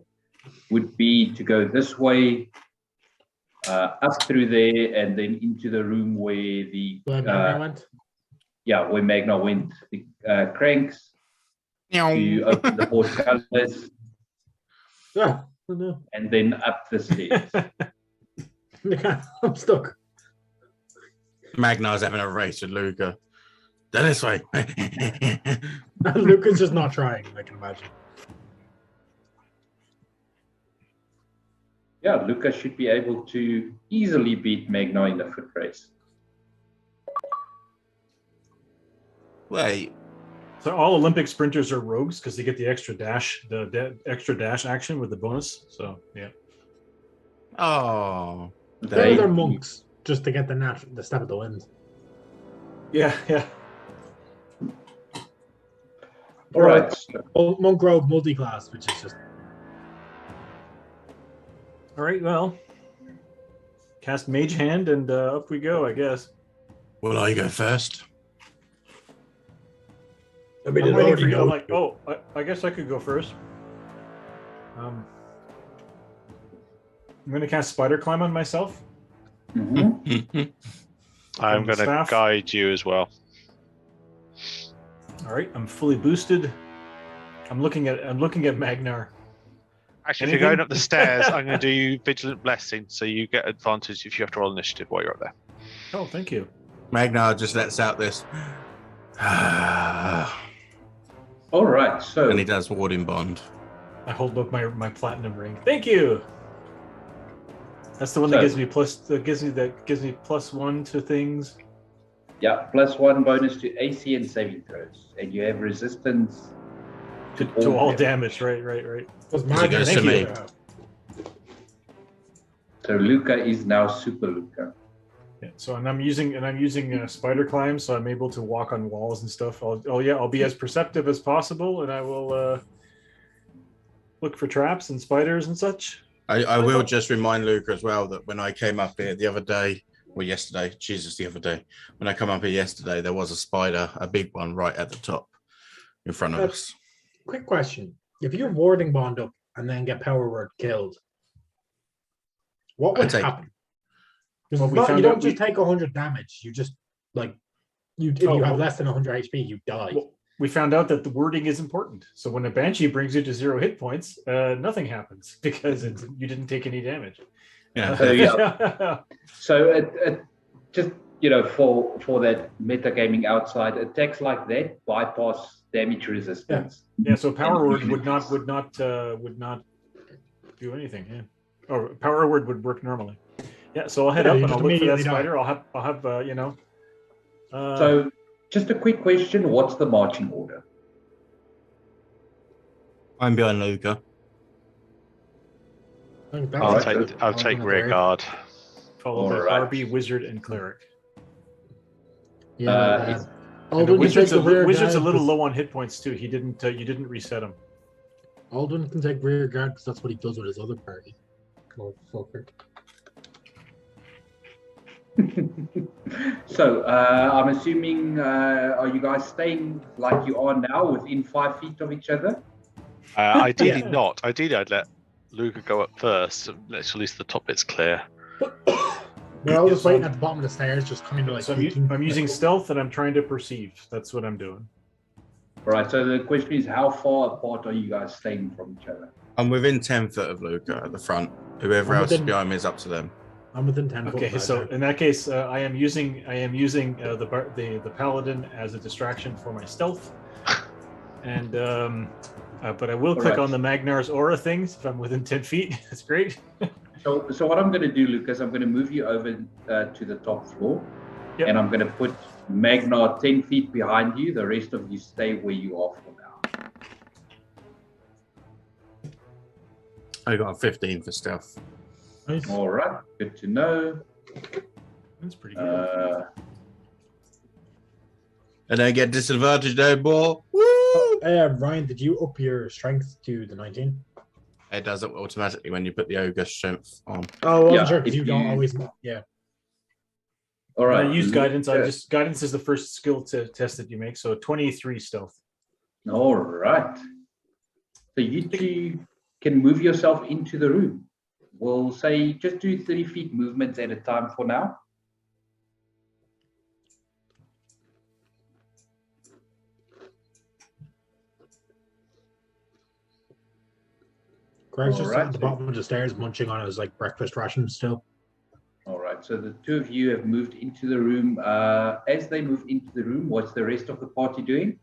A: would be to go this way, up through there, and then into the room where the
F: Where Magna went?
A: where Magna went. The cranks
D: Meow.
A: to open the portcullis,
F: Yeah. Oh, no.
A: and then up the stairs.
F: I'm stuck.
D: Magnar's having a race with Luca. Go this way.
F: Luca's just not trying, I can imagine.
A: Yeah, Lucas should be able to easily beat Magna in the foot race.
D: Wait.
E: So all Olympic sprinters are rogues because they get the extra dash, extra dash action with the bonus. So yeah.
D: Oh.
F: They're monks, just to get the step at the wind.
E: Yeah, yeah.
A: All right.
F: Monk rogue multi-class, which is just
E: All right, well. Cast Mage Hand and up we go, I guess.
D: Will I go first?
F: I mean,
E: I'm
F: it
E: waiting
F: already
E: for you. I'm
F: knows.
E: like, oh, I guess I could go first. I'm going to cast Spider Climb on myself.
A: Mhm.
C: I'm going to
E: Staff.
C: guide you as well.
E: All right, I'm fully boosted. I'm looking at Magnar.
C: Actually, if you're going up the stairs, I'm going to do you Vigilant Blessing, so you get advantage if you have to roll initiative while you're up there.
E: Oh, thank you.
D: Magnar just lets out this. And
A: All right. So
D: he does Warding Bond.
E: I hold up my platinum ring. Thank you. That's the one that
A: So-
E: gives me +1 to things.
A: yeah, +1 bonus to AC and saving throws, and you have resistance
E: To all damage. Right.
F: Was
D: it
F: Magna
D: goes to
F: thank
D: me.
F: you.
A: So Luca is now Super Luca.
E: Yeah, so I'm using Spider Climb, so I'm able to walk on walls and stuff. I'll be as perceptive as possible, and I will look for traps and spiders and such.
D: I will just remind Luca as well that when I came up here the other day, or yesterday, the other day, when I come up here yesterday, there was a spider, a big one, right at the top in front of us.
F: Quick question. If you warding bond up and then get power word killed, what would
D: I'd take-
F: happen?
E: Well, we
F: You
E: found
F: don't
E: out
F: just take 100 damage. You just if you have less than 100 HP, you die.
E: Well, we found out that the wording is important. So when a Banshee brings you to 0 hit points, nothing happens because you didn't take any damage.
D: Yeah.
A: So yeah. So it just for that metagaming outside, attacks like that bypass damage resistance.
E: Yeah, so power word would not do anything. Yeah, or power word would work normally. Yeah, so I'll head
F: Yeah,
E: up
F: you
E: and I'll
F: just
E: look for that
F: immediately die.
E: spider. I'll have
A: So just a quick question: what's the marching order?
D: I'm behind Luca.
F: I think that's
C: I'll
A: Alright,
F: it.
C: take I'll take
F: I'm
C: rear
F: agree.
C: guard.
E: followed by
A: Alright.
E: RB, wizard, and cleric.
F: Yeah.
A: it's-
E: And the
F: Aldwin can
E: wizard's
F: take the rear
E: wizard's a
F: guard
E: little
F: 'cause-
E: low on hit points too. You didn't reset him.
F: Aldwin can take rear guard because that's what he does with his other party. Motherfucker.
A: So I'm assuming, are you guys staying like you are now, within 5 feet of each other?
C: Ideally
F: Yeah.
C: not. Ideally, I'd let Luca go up first. So at least the top bit's clear.
F: We're all just waiting at the bottom of the stairs, just kind of like.
E: So
F: peeking.
E: I'm using stealth and I'm trying to perceive. That's what I'm doing.
A: All right. So the question is, how far apart are you guys staying from each other?
D: I'm within 10 foot of Luca at the front. Whoever
F: I'm
D: else is
F: within-
D: behind me is up to them.
F: I'm within 10 foot.
E: Okay,
F: of
E: so
F: Magna.
E: in that case, I am using the paladin as a distraction for my stealth, and but I will click
A: Alright.
E: on the Magnar's aura things if I'm within 10 feet. That's great.
A: So what I'm going to do, Lucas, I'm going to move you over to the top floor,
E: Yep.
A: and I'm going to put Magna 10 feet behind you. The rest of you stay where you are for now.
D: I got a 15 for stealth.
F: Nice.
A: All right. Good to know.
E: That's pretty good.
D: And then get disadvantage no more. Woo!
F: Ryan, did you up your strength to the 19?
D: It does it automatically when you put the ogre strength on.
F: Oh, I wasn't
A: Yeah,
F: sure because
A: if
F: you don't
A: you-
F: always. Yeah.
A: All
E: When
A: right.
E: I use guidance.
A: Luca.
E: Guidance is the first skill test that you make. So 23 stealth.
A: All right. So you two can move yourself into the room. We'll say just do 30 feet movements at a time for now.
F: Greg's just
A: Alright,
F: at the
A: so-
F: bottom of the stairs munching on his like breakfast ration still.
A: All right. So the two of you have moved into the room. As they move into the room, what's the rest of the party doing?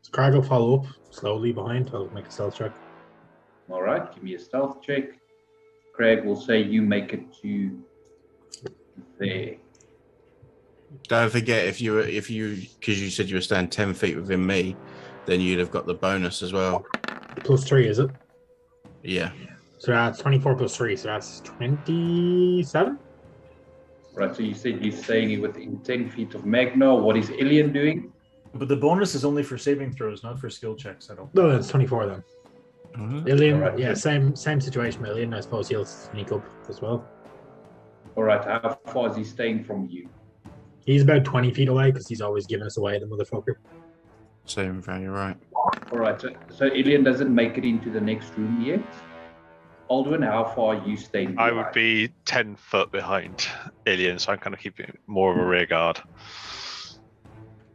F: So Craig will follow up slowly behind. I'll make a stealth check.
A: All right. Give me a stealth check. Craig will say you make it to there.
D: Don't forget if you because you said you were standing 10 feet within me, then you'd have got the bonus as well.
F: +3, is it?
D: Yeah.
F: So that's 24 + 3, so that's 27?
A: Right. So you said you're staying within 10 feet of Magna. What is Ilian doing?
E: But the bonus is only for saving throws, not for skill checks. I don't.
F: No, that's 24 then.
D: Mhm.
F: Ilian,
A: Alright.
F: yeah, same situation. Ilian, I suppose he'll sneak up as well.
A: All right. How far is he staying from you?
F: He's about 20 feet away because he's always giving us away, the motherfucker.
D: Same value, right?
A: All right. So Ilian doesn't make it into the next room yet. Aldwin, how far are you staying?
C: I would
A: behind?
C: be 10 foot behind Ilian, so I'm kind of keeping more of a rear guard.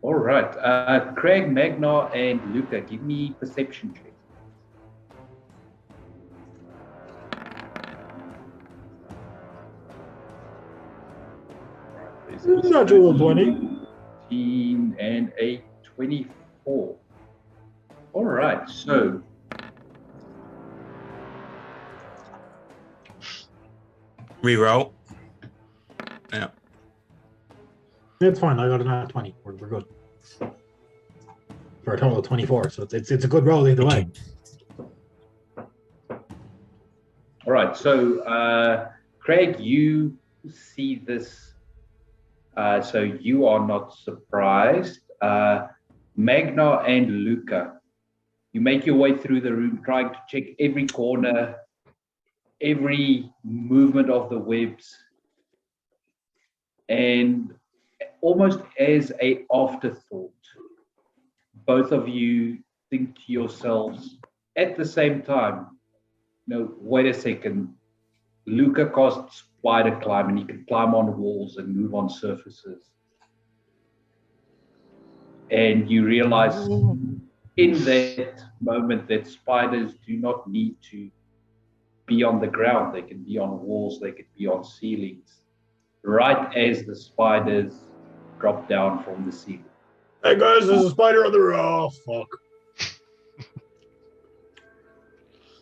A: All right. Craig, Magna, and Luca, give me perception check.
F: Natural 20.
A: 18 and a 24. All right. So
D: Reroll. Yeah.
F: It's fine. I got a nat 20. We're good. For a total of 24. So it's a good roll either way.
A: all right. So Craig, you see this. So you are not surprised. Magna and Luca, you make your way through the room, trying to check every corner, every movement of the webs, and almost as a afterthought, both of you think to yourselves at the same time, wait a second, Luca casts spider climb and he can climb on walls and move on surfaces. And you realize in that moment that spiders do not need to be on the ground. They can be on walls, they can be on ceilings. Right as the spiders drop down from the ceiling.
F: Hey guys, there's a spider on the roof. Oh, fuck.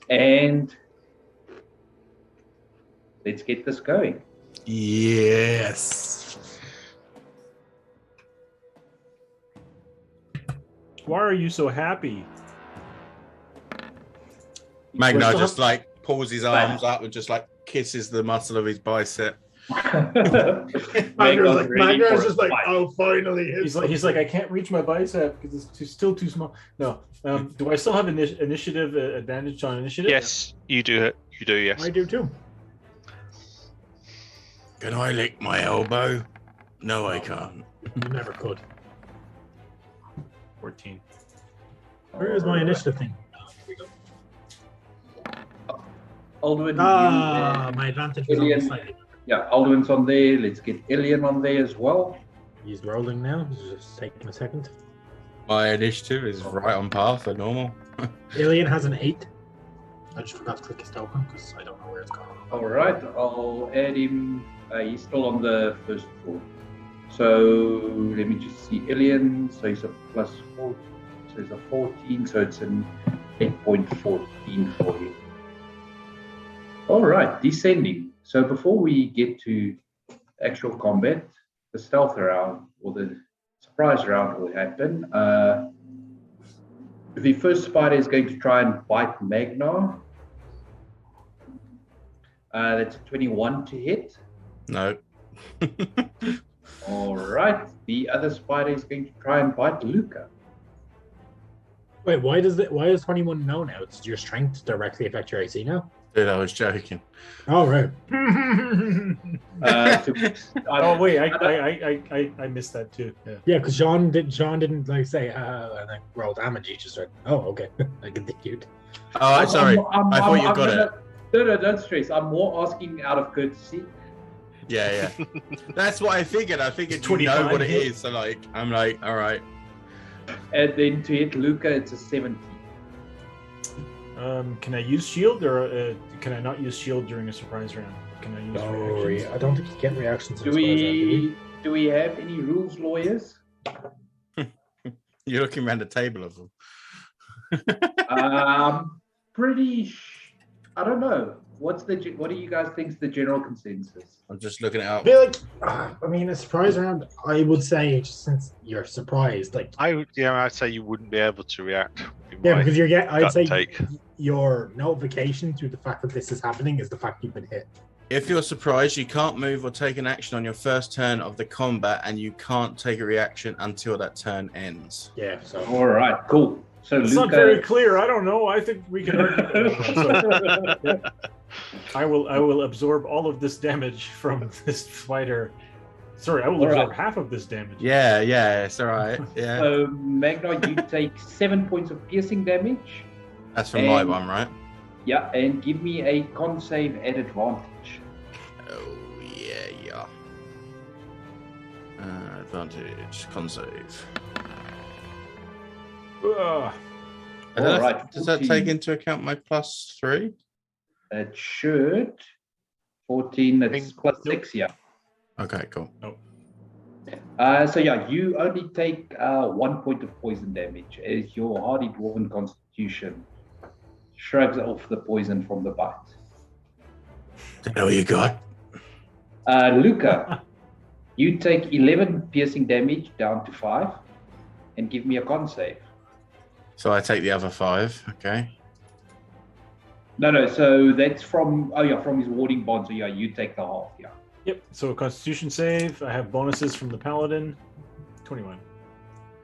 A: And let's get this going.
D: Yes.
E: Why are you so happy?
D: Magna
F: Well,
D: just like pulls his arms up and just like kisses the muscle of his bicep.
F: Magna's just like, oh, finally.
E: He's like, I can't reach my bicep because it's still too small. No. Do I still have initiative advantage on initiative?
C: Yes, you do. You do. Yes.
F: I do too.
D: Can I lick my elbow? No, I can't.
F: You never could.
E: 14.
F: Where is my initiative thing?
A: Aldwin,
F: My advantage was on the
A: Ilian.
F: side.
A: yeah, Aldwin's on there. Let's get Ilian on there as well.
F: He's rolling now. Just taking a second.
D: My initiative is right on par for normal.
F: Ilian has an 8. I just forgot to click his token because I don't know where it's gone.
A: All right, I'll add him. He's still on the first floor. So let me just see Ilian. So he's a +4. So he's a 14. So it's an 8.14 for him. All right, descending. So before we get to actual combat, the stealth round or the surprise round will happen. The first spider is going to try and bite Magna. That's a 21 to hit.
D: No.
A: All right. The other spider is going to try and bite Luca.
B: Wait, why does 21 know now? Does your strength directly affect your AC now?
D: Dude, I was joking.
B: Oh right.
E: Oh wait, I missed that too. Yeah.
B: Yeah, because Sean didn't like say and then roll damage. He just said, "Oh, okay." I continued.
D: Oh, sorry. I thought you got it.
A: No, don't stress. I'm more asking out of courtesy.
D: Yeah. That's what I figured. I figured you know what it is. So like, I'm like, all right.
A: And then to hit Luca, it's a 17.
E: Can I use shield or can I not use shield during a surprise round? Can I use reactions?
B: I don't think you get reactions.
A: Do we have any rules lawyers?
D: You're looking around the table of them.
A: I don't know. What do you guys think is the general consensus?
D: I'm just looking it up.
B: I mean, a surprise round. I would say, just since you're surprised, like
C: I'd say you wouldn't be able to react.
B: because I'd say
C: take.
B: your notification to the fact that this is happening is the fact you've been hit.
D: If you're surprised, you can't move or take an action on your first turn of the combat, and you can't take a reaction until that turn ends.
B: Yeah. So.
A: All right. Cool. So
E: It's
A: Luca,
E: not very clear. I don't know. I think we can argue. Yeah. I will absorb all of this damage from this fighter. Sorry, I will absorb half of this damage.
D: Yeah, it's all right. Yeah.
A: So Magna, you take 7 points of piercing damage.
D: That's from my one, right?
A: Yeah, and give me a con save at advantage.
D: Oh, yeah. Advantage, con save.
E: Ugh.
A: All right.
D: Does that take into account my +3?
A: It should. 14, that's plus 6, yeah.
D: Okay, cool.
A: So yeah, you only take 1 point of poison damage as your hardy dwarven constitution shrugs off the poison from the bite.
D: The hell you got?
A: Luca, you take 11 piercing damage down to 5 and give me a con save.
D: So I take the other 5, okay.
A: No, so that's from his warding bond, so yeah, you take the half, yeah.
E: Yep. So Constitution save. I have bonuses from the Paladin. 21.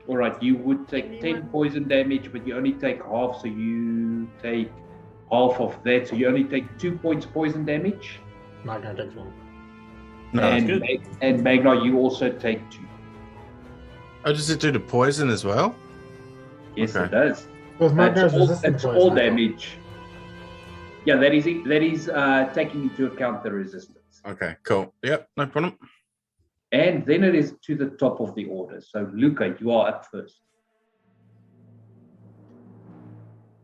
A: All right, you would take 10 poison damage, but you only take half, so you take half of that. So you only take 2 points poison damage.
B: Magna takes 1.
D: No,
A: and Magna, you also take 2.
D: Oh, does it do the poison as well?
A: Yes,
D: Okay.
A: it does.
B: Well, Magna's resistant
A: It's
B: poison,
A: all
B: I thought.
A: damage. Yeah, that is taking into account the resistance.
D: Okay, cool. Yep, no problem.
A: And then it is to the top of the order. So Luca, you are up first.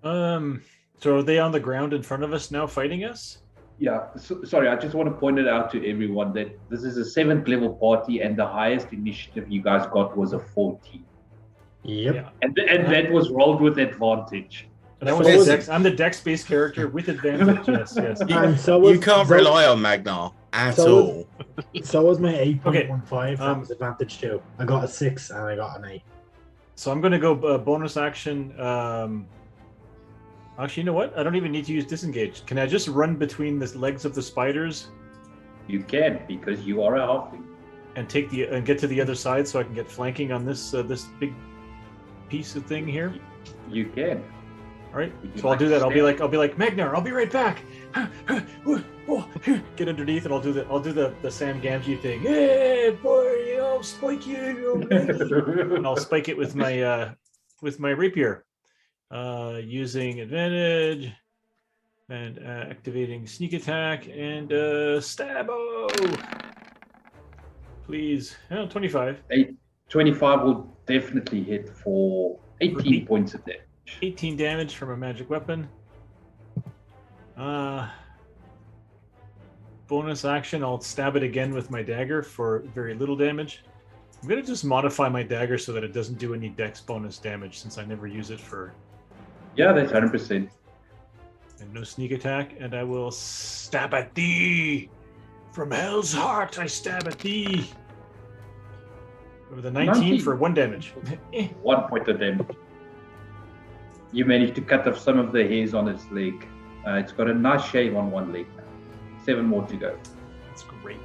E: So are they on the ground in front of us now fighting us?
A: Yeah, sorry, I just want to point it out to everyone that this is a 7th level party and the highest initiative you guys got was a 14.
B: Yep.
E: Yeah.
A: And that was rolled with advantage.
E: And that was
B: So
E: the
B: is
E: dex. I'm the dex-based character with advantage. Yes.
B: And so
D: You
B: was,
D: can't
B: so,
D: rely on Magnar at
B: so
D: all.
B: So was my 8.15.
E: Okay,
B: That was advantage too. I got a 6 and I got an 8.
E: So I'm going to go bonus action. Actually, you know what? I don't even need to use disengage. Can I just run between the legs of the spiders
A: You can, because you are a halfling.
E: and get to the other side so I can get flanking on this this big piece of thing here?
A: You can.
E: All right.
A: Would you
E: So I'll
A: like
E: do
A: to
E: that. I'll
A: stand?
E: be like Magnar. I'll be right back. Get underneath, and I'll do the Sam Gamgee thing. Hey, boy, I'll spike you. And I'll spike it with my rapier, using advantage and activating sneak attack and stabbo. Please, 25.
A: 25 will definitely hit for 18 points of damage.
E: 18 damage from a magic weapon. Bonus action, I'll stab it again with my dagger for very little damage. I'm going to just modify my dagger so that it doesn't do any dex bonus damage since I never use it for...
A: Yeah, that's 100%.
E: And no sneak attack, and I will stab at thee! From hell's heart, I stab at thee! With a 19 for 1 damage.
A: 1 point of damage. You managed to cut off some of the hairs on its leg. It's got a nice shave on one leg now. 7 more to go.
E: That's great.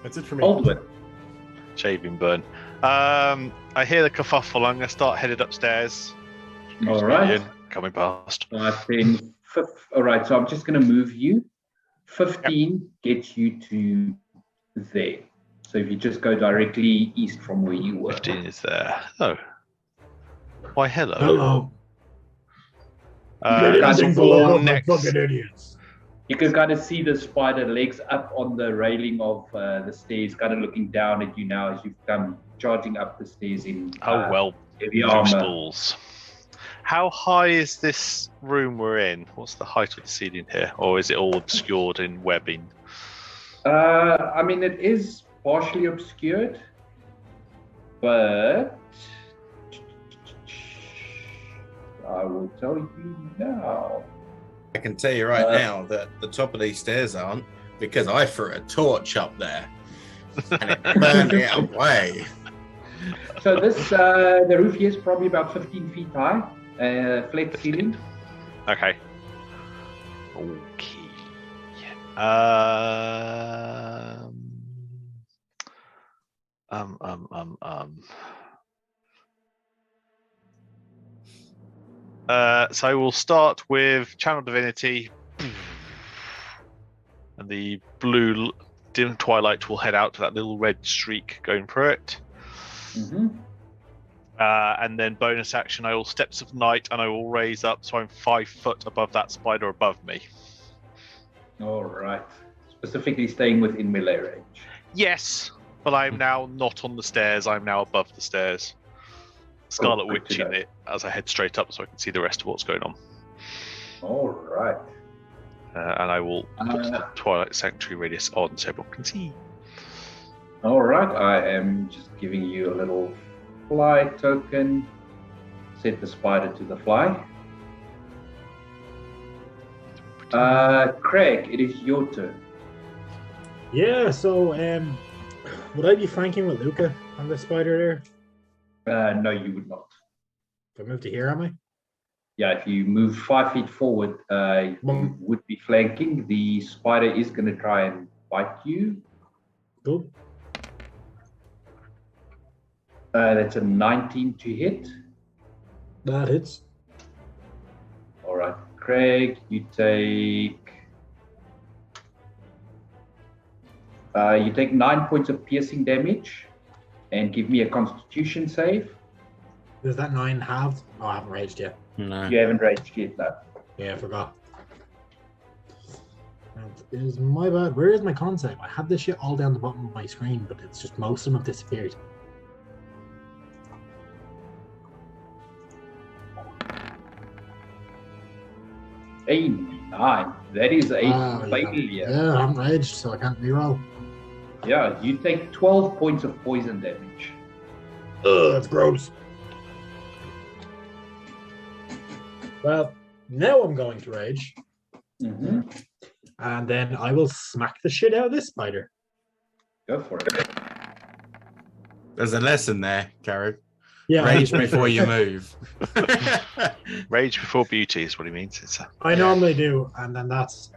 E: That's it for me.
A: Aldwin.
C: Shaving burn. I hear the kerfuffle. I'm going to start headed upstairs. Excuse
A: All
C: me,
A: right.
C: Ian, coming past.
A: Then all right, so I'm just going to move you. 15 gets you to there. So if you just go directly east from where you were.
C: 15 is there. Oh. Why, hello.
B: Hello.
A: Guys,
C: That's
A: it's
C: all
A: all
C: next.
B: Fucking idiots.
A: You can kind of see the spider legs up on the railing of the stairs, kind of looking down at you now as you've come charging up the stairs in
C: Oh, well,
A: heavy
C: loose
A: armor.
C: balls. How high is this room we're in? What's the height of the ceiling here? Or is it all obscured in webbing?
A: I mean, it is partially obscured, but I will tell you now.
D: I can tell you right now that the top of these stairs aren't, because I threw a torch up there and it burned it away.
A: So this, the roof here is probably about 15 feet high, flat ceiling.
C: Okay. Okay. So we'll start with Channel Divinity, and the blue dim twilight will head out to that little red streak going through it.
A: Mm-hmm.
C: And then bonus action, I will Steps of Night, and I will raise up so I'm 5 foot above that spider above me.
A: All right. Specifically staying within melee range.
C: Yes, but I'm now not on the stairs. I'm now above the stairs. Scarlet
A: good to
C: Witching
A: know.
C: it as I head straight up so I can see the rest of what's going on.
A: All right.
C: And I will put the Twilight Sanctuary radius on so everyone can see.
A: All right. I am just giving you a little fly token. Set the spider to the fly. Craig, it is your turn.
B: Yeah, so would I be flanking with Luca on the spider there?
A: No, you would not.
B: If I move to here, am I?
A: Yeah, if you move 5 feet forward, you would be flanking. The spider is going to try and bite you.
B: Cool.
A: That's a 19 to hit.
B: That hits.
A: All right, Craig, you take 9 points of piercing damage, and give me a Constitution save.
B: Is that 9 halved? Oh, I haven't raged yet.
D: No.
A: You haven't raged yet, no.
B: Yeah, I forgot. That is my bad. Where is my con save? I had this shit all down the bottom of my screen, but it's just most of them have disappeared.
A: A 9. That is a failure.
B: Yeah, I haven't raged, so I can't reroll.
A: Yeah, you take 12 points of poison damage.
B: Ugh, that's gross. Well, now I'm going to rage,
A: Mm-hmm.
B: and then I will smack the shit out of this spider.
A: Go for it.
D: There's a lesson there, Carrie.
B: Yeah,
D: Rage before you move.
C: Rage before beauty is what he means. It's
B: I normally do, and then that's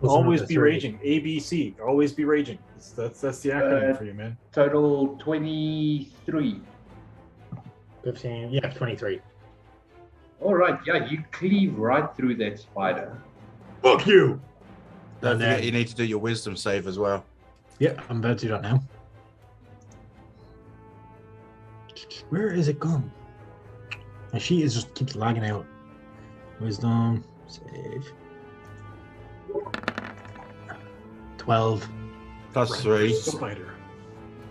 E: Always be raging. ABC. Always be raging. That's the acronym for you, man.
A: Total 23.
B: 15. Yeah, 23.
A: All right, yeah, you cleave right through that spider.
B: Fuck you.
D: Don't
B: And
D: forget
B: then-
D: you need to do your wisdom save as well.
B: Yeah, I'm about to do that now. Where is it gone? My sheet is just keeps lagging out. Wisdom save. 12
D: Plus 3.
E: Spider.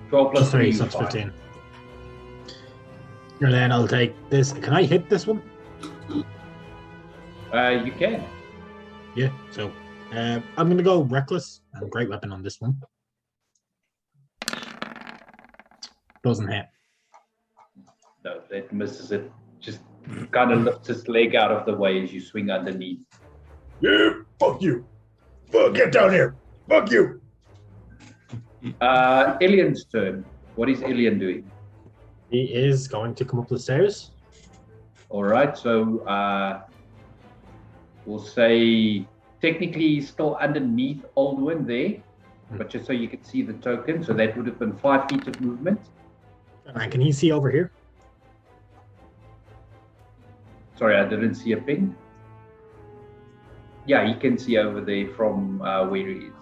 A: 12 plus 3
B: 3,
A: is
B: so that's
A: 5.
B: 15. And then I'll take this. Can I hit this one?
A: You can.
B: Yeah, so I'm going to go reckless and great weapon on this one. Doesn't hit.
A: No, that misses it. Just kind of lifts its leg out of the way as you swing underneath.
B: Yeah, fuck you. Fuck, get down here. Fuck you.
A: Elian's turn. What is Elian doing?
B: He is going to come up the stairs.
A: All right, so we'll say technically he's still underneath Aldwin there. but just so you could see the token. So that would have been 5 feet of movement.
B: And can he see over here?
A: Sorry, I didn't see a ping. Yeah, he can see over there from where he is.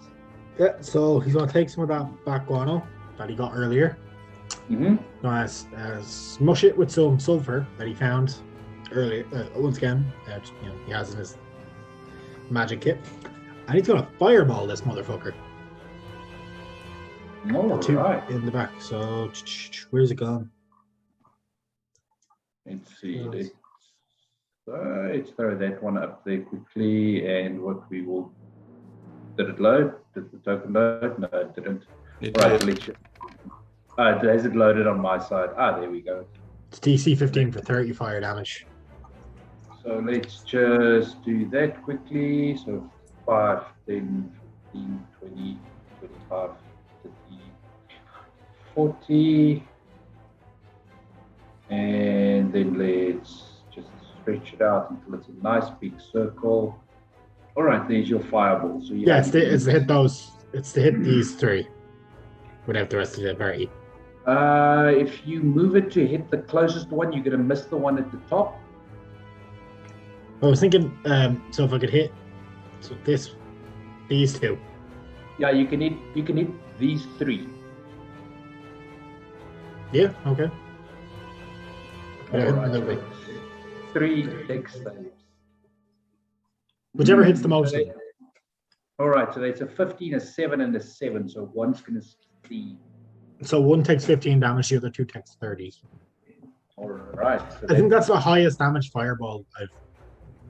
B: Yeah, so he's going to take some of that back guano that he got earlier.
A: Mm-hmm.
B: Smush it with some sulfur that he found earlier. Once again, he has in his magic kit. And he's going to fireball this motherfucker.
A: All
B: Two
A: right.
B: in the back. So, where's it gone?
A: Let's see. Let's throw that one up there quickly. And what we will... Did it load? Did the token load? No, it didn't. Right, let's... has it loaded on my side? There we go.
B: It's DC 15 for 30 fire damage.
A: So let's just do that quickly. So 5, 10, 15, 20, 25, 30, 40. And then let's just stretch it out until it's a nice big circle. All right, there's your fireball. So
B: yeah, it's to hit those. It's to hit these 3 without the rest of the party.
A: If you move it to hit the closest one, you're going to miss the one at the top.
B: I was thinking, so if I could hit these 2.
A: Yeah, you can hit these 3.
B: Yeah, okay.
A: All right, 3 dex saves.
B: Whichever hits the most.
A: All right, so that's a 15, a 7, and a 7. So one's going to see.
B: So one takes 15 damage, the other 2 takes 30.
A: All right. So
B: I think that's the highest damage fireball I've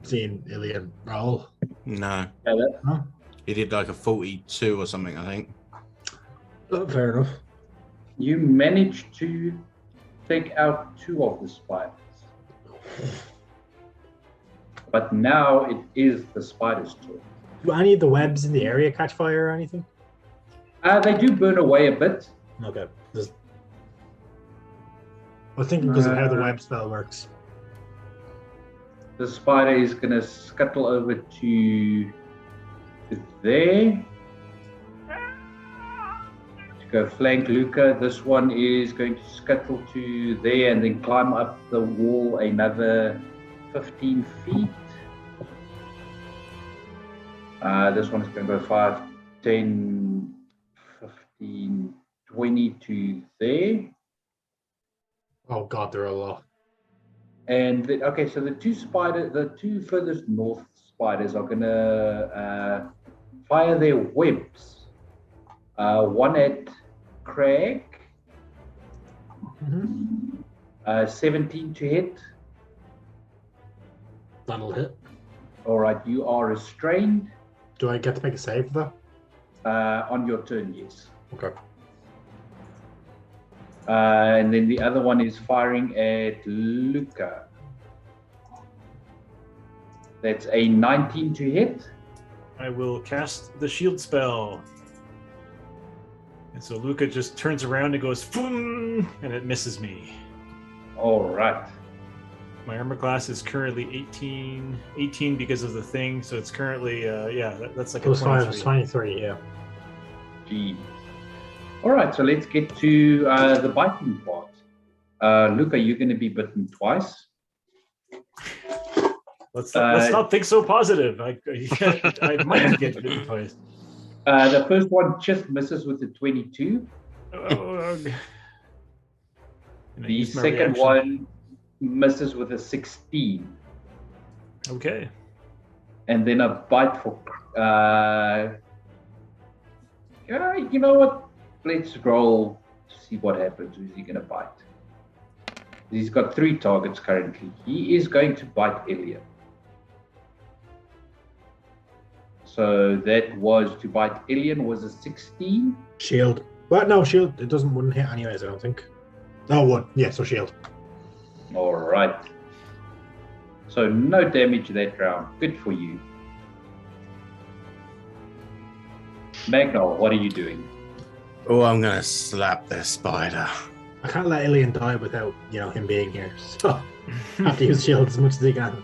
B: seen Ilian roll.
D: No.
A: Yeah,
B: Huh?
D: He did like a 42 or something, I think.
B: Oh, fair enough.
A: You managed to take out 2 of the spiders. But now it is the spider's turn.
B: Do any of the webs in the area catch fire or anything?
A: They do burn away a bit.
B: Okay. I was thinking because of how the web spell works.
A: The spider is going to scuttle over to there. To go flank Luca. This one is going to scuttle to there and then climb up the wall another 15 feet. This one is going to go 5, 10, 15, 20 to there.
B: Oh god, there are a lot.
A: And so the 2 furthest north spiders are gonna fire their webs. One at Craig. 17 to hit.
B: That'll hit.
A: All right, you are restrained.
B: Do I get to make a save for that?
A: On your turn, yes.
B: Okay.
A: And then the other one is firing at Luca. That's a 19 to hit.
E: I will cast the shield spell. And so Luca just turns around and goes, boom, and it misses me.
A: All right.
E: My armor class is currently 18 because of the thing. So it's currently, that's like
B: Plus
E: a
B: 5
E: 23.
B: is 23, yeah.
A: Gee. All right, so let's get to the biting part. Luca, you're going to be bitten twice.
E: Let's not think so positive. I might get bitten twice.
A: The first one just misses with a 22. The second one misses with a 16.
E: Okay.
A: And then a bite for... you know what? Let's roll to see what happens. Who's he going to bite? He's got 3 targets currently. He is going to bite Elliot. So that was to bite Alien was a 16.
B: Shield. Well, no, shield. It wouldn't hit anyways, I don't think. Oh, 1. Yeah, so shield.
A: All right. So no damage that round. Good for you. Magnol, what are you doing?
D: Oh, I'm gonna slap this spider.
B: I can't let Alien die without, him being here. So I have to use shield as much as he can.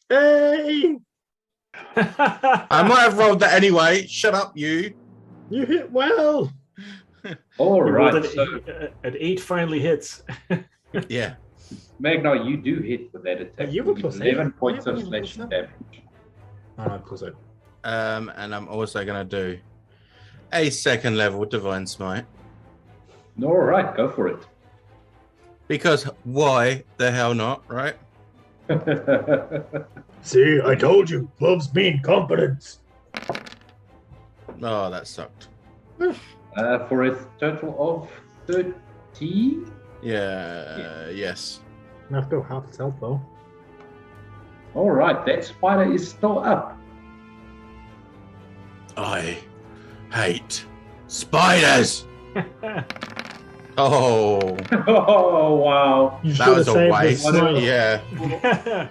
B: Hey!
D: I might have rolled that anyway. Shut up, you.
F: You hit well.
A: All
E: You rolled
A: right, so
E: an 8 finally hits.
D: Yeah.
A: Magnar, you do hit with that attack.
F: You have a plus
A: 11
F: 8.
A: points
F: I
A: of
F: haven't even
A: slashing
F: plus
A: damage.
F: Oh, no, plus 8.
D: And I'm also gonna do a second level divine smite.
A: All right, go for it.
D: Because why the hell not, right?
F: See, I told you. Gloves mean confidence.
D: Oh, that sucked.
A: For a total of 30.
D: Yeah, yes.
F: I have to go half its health, though.
A: All right, that spider is still up.
D: I hate spiders. Oh,
A: Oh, wow.
F: You
D: that
F: should
D: was
F: have
D: a
F: saved the
D: waste.
F: smile.
D: Yeah.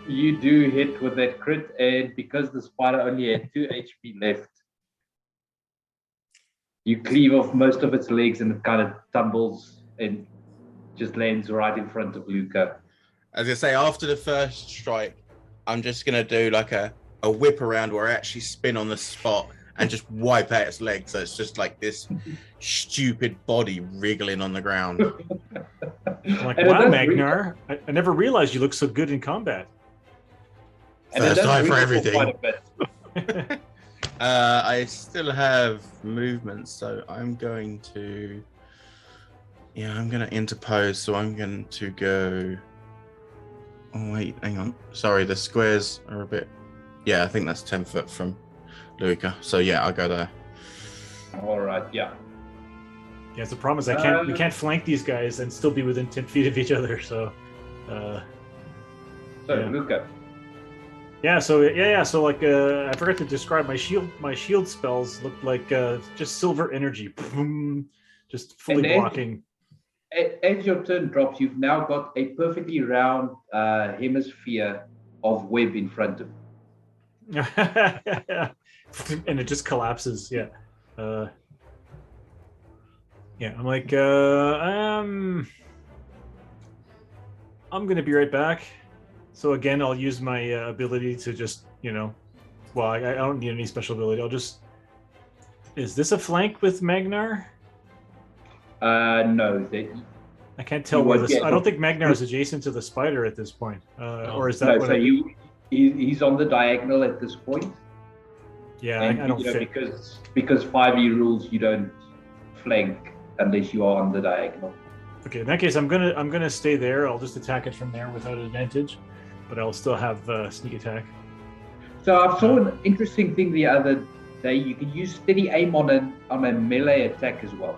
A: You do hit with that crit, and because the spider only had 2 HP left, you cleave off most of its legs and it kind of tumbles and just lands right in front of Luca.
D: As I say, after the first strike, I'm just gonna do like a whip around where I actually spin on the spot and just wipe out its legs. So it's just like this stupid body wriggling on the ground.
E: I'm like,
A: And it
E: wow,
A: does
E: Magnar, I never realized you look so good in combat.
A: And it
D: First
A: does
D: time for
A: wrinkle
D: everything.
A: quite a bit.
D: I still have movement, so I'm going to. Yeah, I'm going to interpose. So I'm going to go. Oh wait, hang on. Sorry, the squares are a bit. Yeah, I think that's 10 foot from Luca. So yeah, I'll go there.
A: All right, yeah.
E: Yeah, the problem is we can't flank these guys and still be within 10 feet of each other. So,
A: So,
E: Yeah.
A: Luca.
E: So like I forgot to describe my shield. My shield spells look like just silver energy, just fully
A: And then-
E: blocking.
A: As your turn drops, you've now got a perfectly round hemisphere of web in front of you.
E: And it just collapses. Yeah. I'm like, I'm gonna be right back. So again, I'll use my ability to just, well, I don't need any special ability. I'll just. Is this a flank with Magnar?
A: No,
E: I can't tell
A: You
E: where
A: won't
E: this.
A: get-
E: I don't think Magnar is adjacent to the spider at this point, or is that?
A: no.
E: what
A: So
E: I-
A: he's on the diagonal at this point.
E: Yeah,
A: And
E: I don't
A: you know,
E: fit.
A: because 5e rules, you don't flank unless you are on the diagonal.
E: Okay, in that case, I'm gonna stay there. I'll just attack it from there without advantage, but I'll still have sneak attack.
A: So I saw an interesting thing the other day. You can use steady aim on a melee attack as well.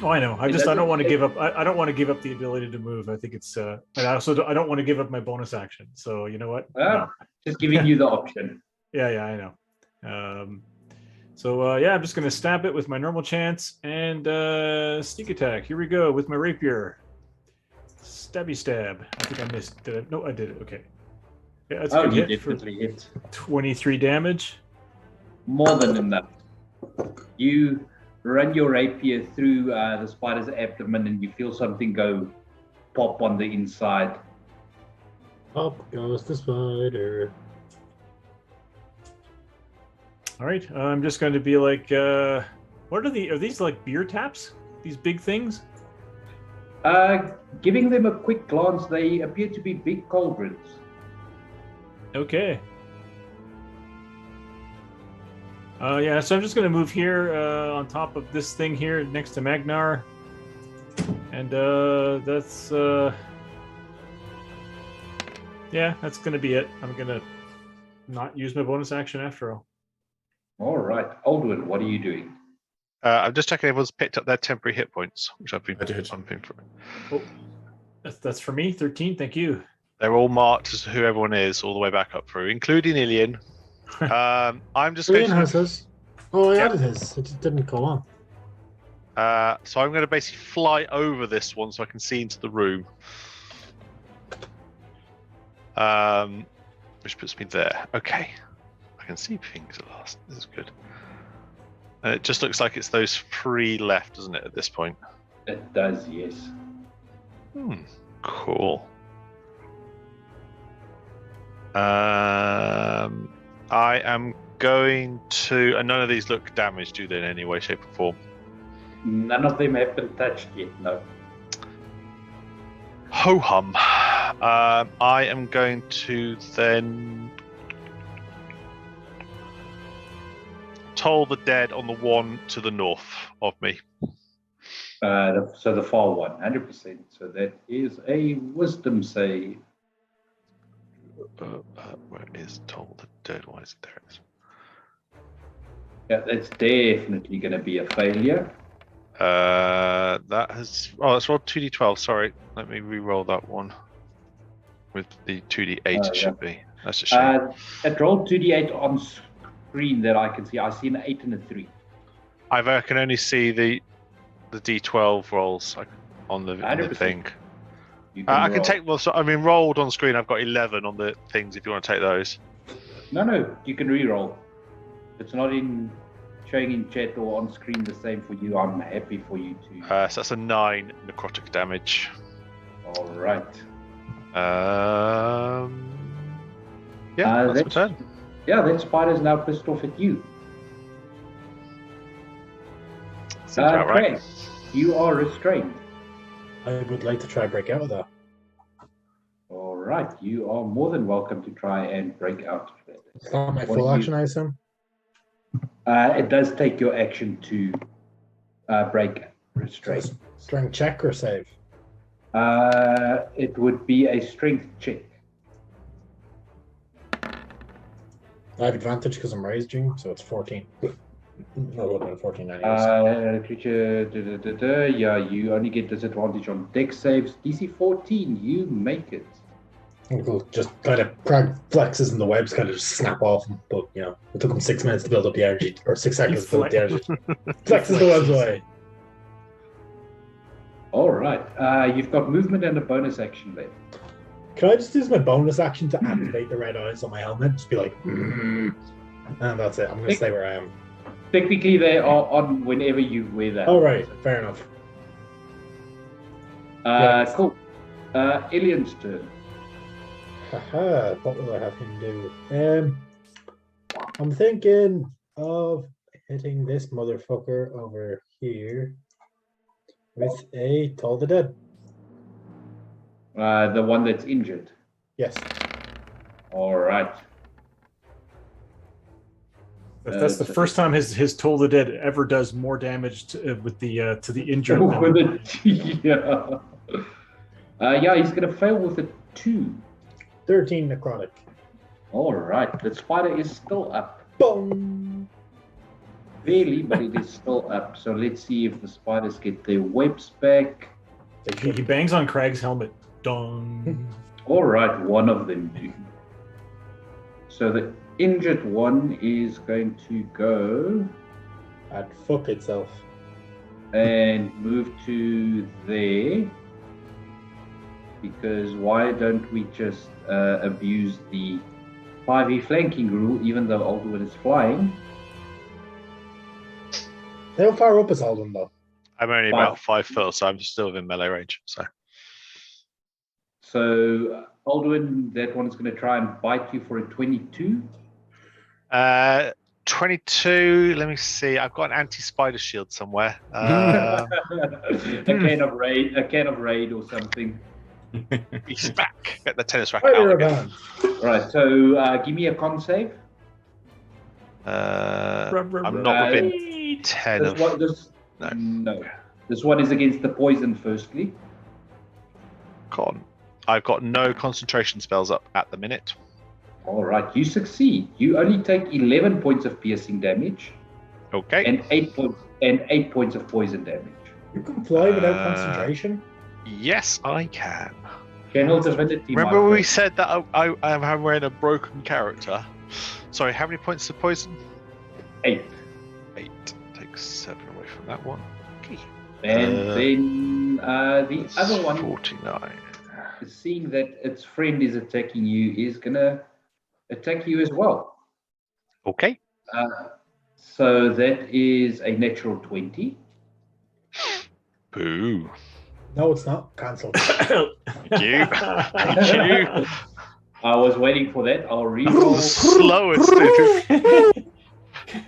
E: Oh, I know. I don't want to give up. I don't want to give up the ability to move. I think it's. And I don't want to give up my bonus action. So you know what? No.
A: Just giving you the option.
E: Yeah, I know. I'm just gonna stab it with my normal chance and sneak attack. Here we go with my rapier. Stabby stab. I think I missed. Did I? No, I did it. Okay. Yeah, that's a
A: Oh,
E: good
A: you
E: hit for
A: definitely hit.
E: 23 damage.
A: More than enough. You run your rapier through the spider's abdomen and you feel something go pop on the inside.
F: Up goes the spider.
E: All right. I'm just going to be like, what are these like beer taps? These big things?
A: Giving them a quick glance, they appear to be big cauldrons.
E: Okay. So I'm just going to move here on top of this thing here next to Magnar. And that's going to be it. I'm going to not use my bonus action after all.
A: All right. Aldwin, what are you doing?
C: I'm just checking everyone's picked up their temporary hit points, which I've been.
D: I did.
E: Oh, that's for me. 13. Thank you.
C: They're all marked as to who everyone is, all the way back up through, including Ilian. I'm just
F: Ian
C: going
F: has his. Oh, I
C: Yep.
F: added his. It just didn't go on.
C: so I'm going to basically fly over this one so I can see into the room. Which puts me there. Okay. I can see things at last. This is good. And it just looks like it's those 3 left, doesn't it, at this point?
A: It does, yes.
C: Cool. I am going to. And none of these look damaged, do they, in any way, shape, or form?
A: None of them have been touched yet. No.
C: Ho hum. I am going to then toll the dead on the one to the north of me.
A: So the far one, 100%. So that is a wisdom save.
C: Where is toll the dead? Why is it there?
A: Yeah, that's definitely going to be a failure.
C: That has. Oh, let's roll 2d12. Sorry, let me re-roll that one. With the 2d8, it should be. That's a shame.
A: It rolled 2d8 on screen that I can see. I see an 8 and a 3.
C: I can only see the d12 rolls on the
A: 100%.
C: thing.
A: I
C: I can take. Well, so I mean, rolled on screen. I've got 11 on the things. If you want to take those.
A: No, you can re-roll. It's not showing in chat or on screen the same for you. I'm happy for you to.
C: So that's a 9 necrotic damage.
A: All right.
C: Yeah, that's my turn.
A: Yeah, that spider's now pissed off at you.
C: Seems about right.
A: Craig, you are restrained.
F: I would like to try and break out of that.
A: All right, you are more than welcome to try and break out of that.
F: It's not my full action, I assume.
A: It does take your action to break restraint.
F: Strength check or save?
A: It would be a strength check.
F: I have advantage because I'm raging, so it's 14. No, it would have been 14 anyways.
A: Creature, yeah, you only get disadvantage on dex saves. DC 14, you make it.
F: Cool. Just kind of Crag flexes and the webs kind of just snap off him. But, you know, it took him 6 minutes to build up the energy, or 6 seconds to build up the energy. Flexes the webs away.
A: All right, you've got movement and a bonus action left.
F: Can I just use my bonus action to activate the red eyes on my helmet? Just be like, and that's it. I'm going to stay where I am.
A: Technically, they are on whenever you wear that.
F: All right, fair enough.
A: Cool. Alien's turn.
F: Haha, what will I have him do? I'm thinking of hitting this motherfucker over here with a Toll the Dead.
A: The one that's injured.
F: Yes.
A: All right.
E: That's the first time his Toll the Dead ever does more damage to the injured.
A: Yeah. Yeah, he's gonna fail with a 2.
F: 13 necrotic.
A: All right, the spider is still up.
F: Boom.
A: Barely, but it is still up. So let's see if the spiders get their webs back.
E: He bangs on Crag's helmet. Dong.
A: All right, one of them do. So the injured one is going to go
F: And fuck itself.
A: and move to there. Because why don't we just abuse the 5e flanking rule, even though Alderwood is flying?
F: How far up is Alden though?
C: I'm only
A: 5.
C: about 5 foot, so I'm still within melee range.
A: So Alderwood, that one's going to try and bite you for a 22.
C: 22. Let me see. I've got an anti-spider shield somewhere.
A: A can of raid or something.
C: He's back. Get the tennis racket out again.
A: Right, so give me a con save.
C: I'm not within 10 of...
A: No. This one is against the poison, firstly.
C: Con. I've got no concentration spells up at the minute.
A: All right, you succeed. You only take 11 points of piercing damage.
C: Okay.
A: And 8 points of poison damage.
F: You can fly without concentration?
C: Yes, I can.
A: Channel divinity.
C: Remember when we said that I'm wearing a broken character? Sorry, how many points of poison?
A: 8.
C: 8. Take 7 away from that one. Okay.
A: And then the other one,
C: 49.
A: seeing that its friend is attacking you, is going to attack you as well.
C: Okay.
A: So that is a natural 20.
C: Boo.
F: No, it's not. Cancel.
C: Thank you. Thank you.
A: I was waiting for that. I'll
C: The
A: re-roll.
C: slowest.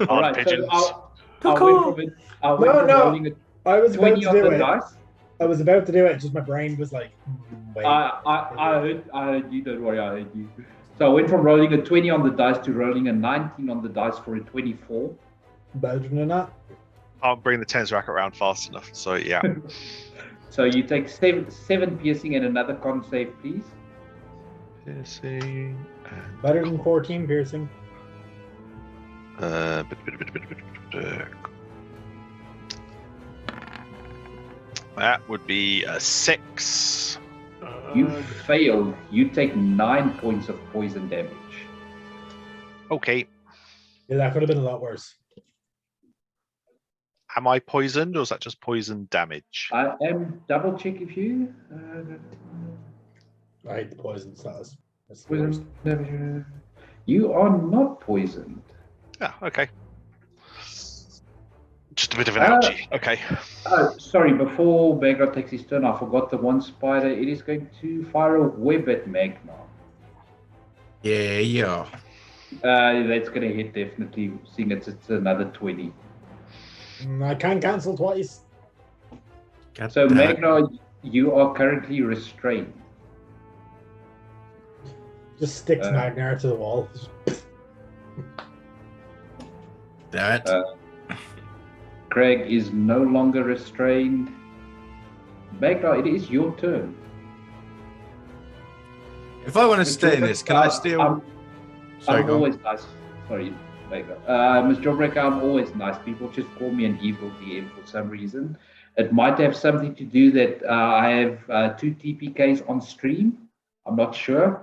A: All
C: On
A: right,
C: pigeons.
A: I went from it. I went
F: No,
A: from
F: no.
A: rolling a
F: I was about
A: 20
F: to
A: on
F: do
A: the
F: it.
A: dice.
F: I was about to do it. Just my brain was like, wait.
A: I heard you. Don't worry, I heard you. So I went from rolling a 20 on the dice to rolling a 19 on the dice for a 24.
F: Better than that.
C: Can't bring the tens racket around fast enough. So yeah.
A: So you take seven piercing and another con save, please.
C: Piercing. And
F: Better than 14 piercing.
C: That would be a 6.
A: You failed. You take 9 points of poison damage.
C: Okay.
F: Yeah, that could have been a lot worse.
C: Am I poisoned or is that just poison damage?
A: I am double check if you.
F: I hate the poison status. That's the worst.
A: Poison damage. You are not poisoned.
C: Yeah, okay. Just a bit of an ouchie. Okay.
A: Sorry, before Magnar takes his turn, I forgot the one spider. It is going to fire a web at Magnar.
D: Yeah.
A: That's going to hit definitely, seeing it's another 20.
F: I can cancel twice.
D: God
A: So
D: damn it.
A: Magnar, you are currently restrained.
F: Just sticks Magnar to the wall.
D: Damn it.
A: Craig is no longer restrained. Magnar, it is your turn.
D: If I want to stay in this, can I steal? Sorry,
A: I'm
D: go on.
A: always nice. Sorry, Magnar. Ms. Jawbreaker, I'm always nice. People just call me an evil DM for some reason. It might have something to do that I have 2 TPKs on stream. I'm not sure.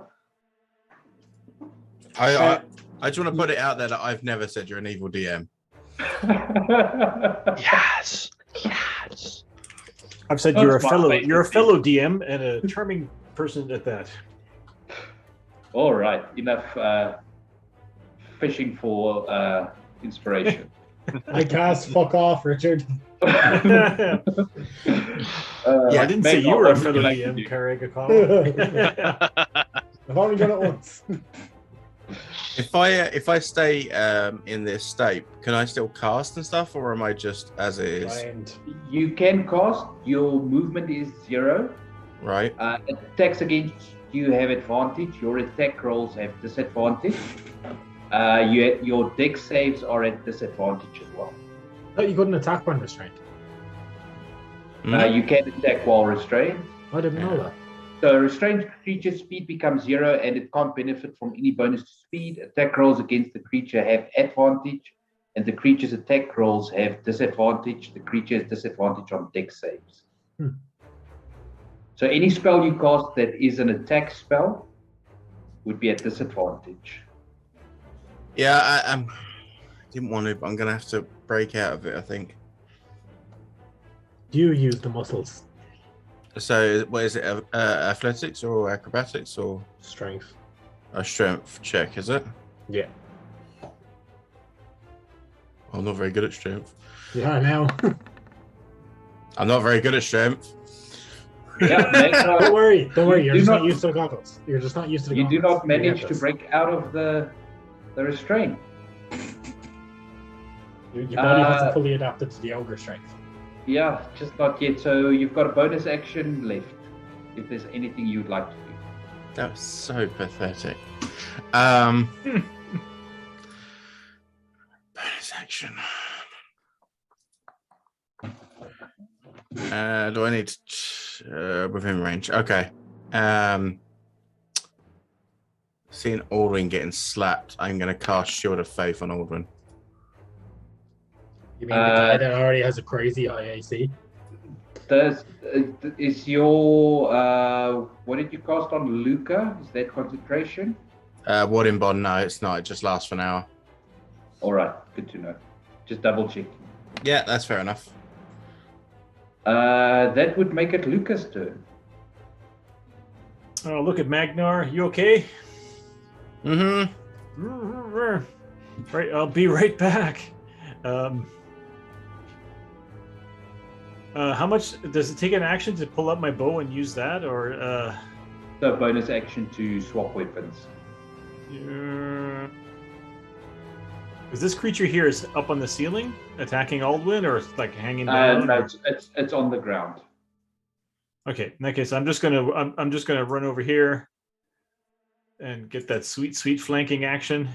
D: I just want to put it out there that I've never said you're an evil DM.
C: Yes.
E: I've said
A: That's
E: you're a
A: my
E: fellow
A: favorite
E: DM and a charming person at that.
A: All right, enough fishing for inspiration.
F: I cast fuck off, Richard.
E: I didn't say you were a fellow
A: like
E: DM, Carragher.
F: I've only done it once.
D: If I stay in this state, can I still cast and stuff, or am I just as it is?
F: Blind.
A: You can cast. Your movement is 0.
D: Right.
A: Attacks against you have advantage. Your attack rolls have disadvantage. Your dex saves are at disadvantage as well.
F: Thought you couldn't attack when restrained.
A: You can attack while restrained.
F: I didn't know that.
A: So restrained creature's speed becomes 0 and it can't benefit from any bonus to speed. Attack rolls against the creature have advantage and the creature's attack rolls have disadvantage. The creature has disadvantage on dex saves. So any spell you cast that is an attack spell would be at disadvantage.
D: Yeah, I didn't want to, but I'm going to have to break out of it, I think.
F: You use the muscles.
D: So, what is it? Athletics or acrobatics or
F: Strength.
D: a strength check, is it?
F: Yeah.
D: I'm not very good at strength.
F: Yeah, now.
D: I'm not very good at strength.
A: Yeah,
F: Don't worry. You're
A: do
F: just not
A: not-
F: used to the goggles. You're just not used to the
A: you
F: goggles.
A: do not
F: You
A: manage
F: get
A: to
F: this.
A: break out of the restraint.
F: Your body hasn't fully adapted to the ogre strength.
A: Yeah, just not yet. So you've got a bonus action left. If there's anything you'd like to do.
D: That was so pathetic. Bonus action. Do I need to, within range? Okay. Seeing Aldrin getting slapped, I'm going to cast Shield of Faith on Aldrin.
F: You mean the guy that already has a crazy IAC?
A: Is your what did you cast on Luca? Is that concentration?
D: Warding Bond, no, it's not. It just lasts for an hour.
A: All right, good to know. Just double checking.
D: Yeah, that's fair enough.
A: That would make it Luca's turn.
E: Oh, look at Magnar. You okay?
D: Mm-hmm.
E: Right, I'll be right back. How much does it take an action to pull up my bow and use that, or
A: So bonus action to swap weapons.
E: Yeah. Is this creature here is up on the ceiling attacking Aldwin, or like hanging down?
A: No, it's on the ground.
E: Okay, in that case, I'm just gonna run over here and get that sweet flanking action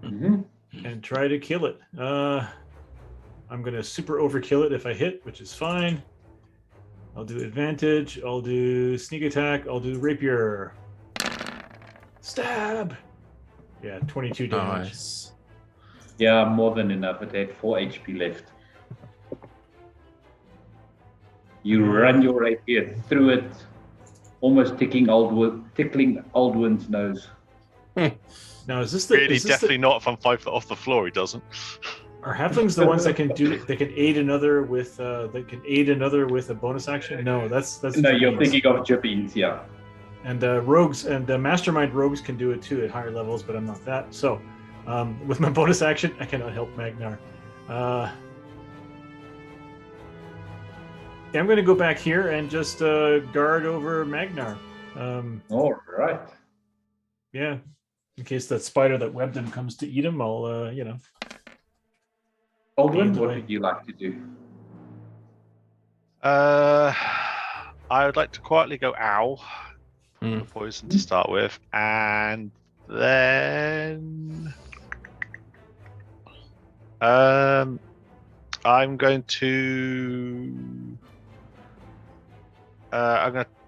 E: and try to kill it. I'm gonna super overkill it if I hit, which is fine. I'll do advantage. I'll do sneak attack. I'll do rapier. Stab. Yeah, 22 damage.
D: Nice.
A: Yeah, more than enough. It had 4 HP left. You run your rapier through it, almost tickling Aldwin's nose.
E: Now, is this the
C: Really,
E: is this
C: definitely not if I'm 5 foot off the floor. He doesn't.
E: Are halflings the ones that can do? They can aid another with. They can aid another with a bonus action. No, that's.
A: No, you're thinking of Jippies, yeah.
E: And rogues and mastermind rogues can do it too at higher levels, but I'm not that. So, with my bonus action, I cannot help Magnar. Yeah, I'm going to go back here and just guard over Magnar.
A: All right.
E: Yeah, in case that spider that webbed him comes to eat him, I'll
A: Aldwin, what would you like to do?
C: I would like to quietly go ow. The poison to start with, and then I'm going to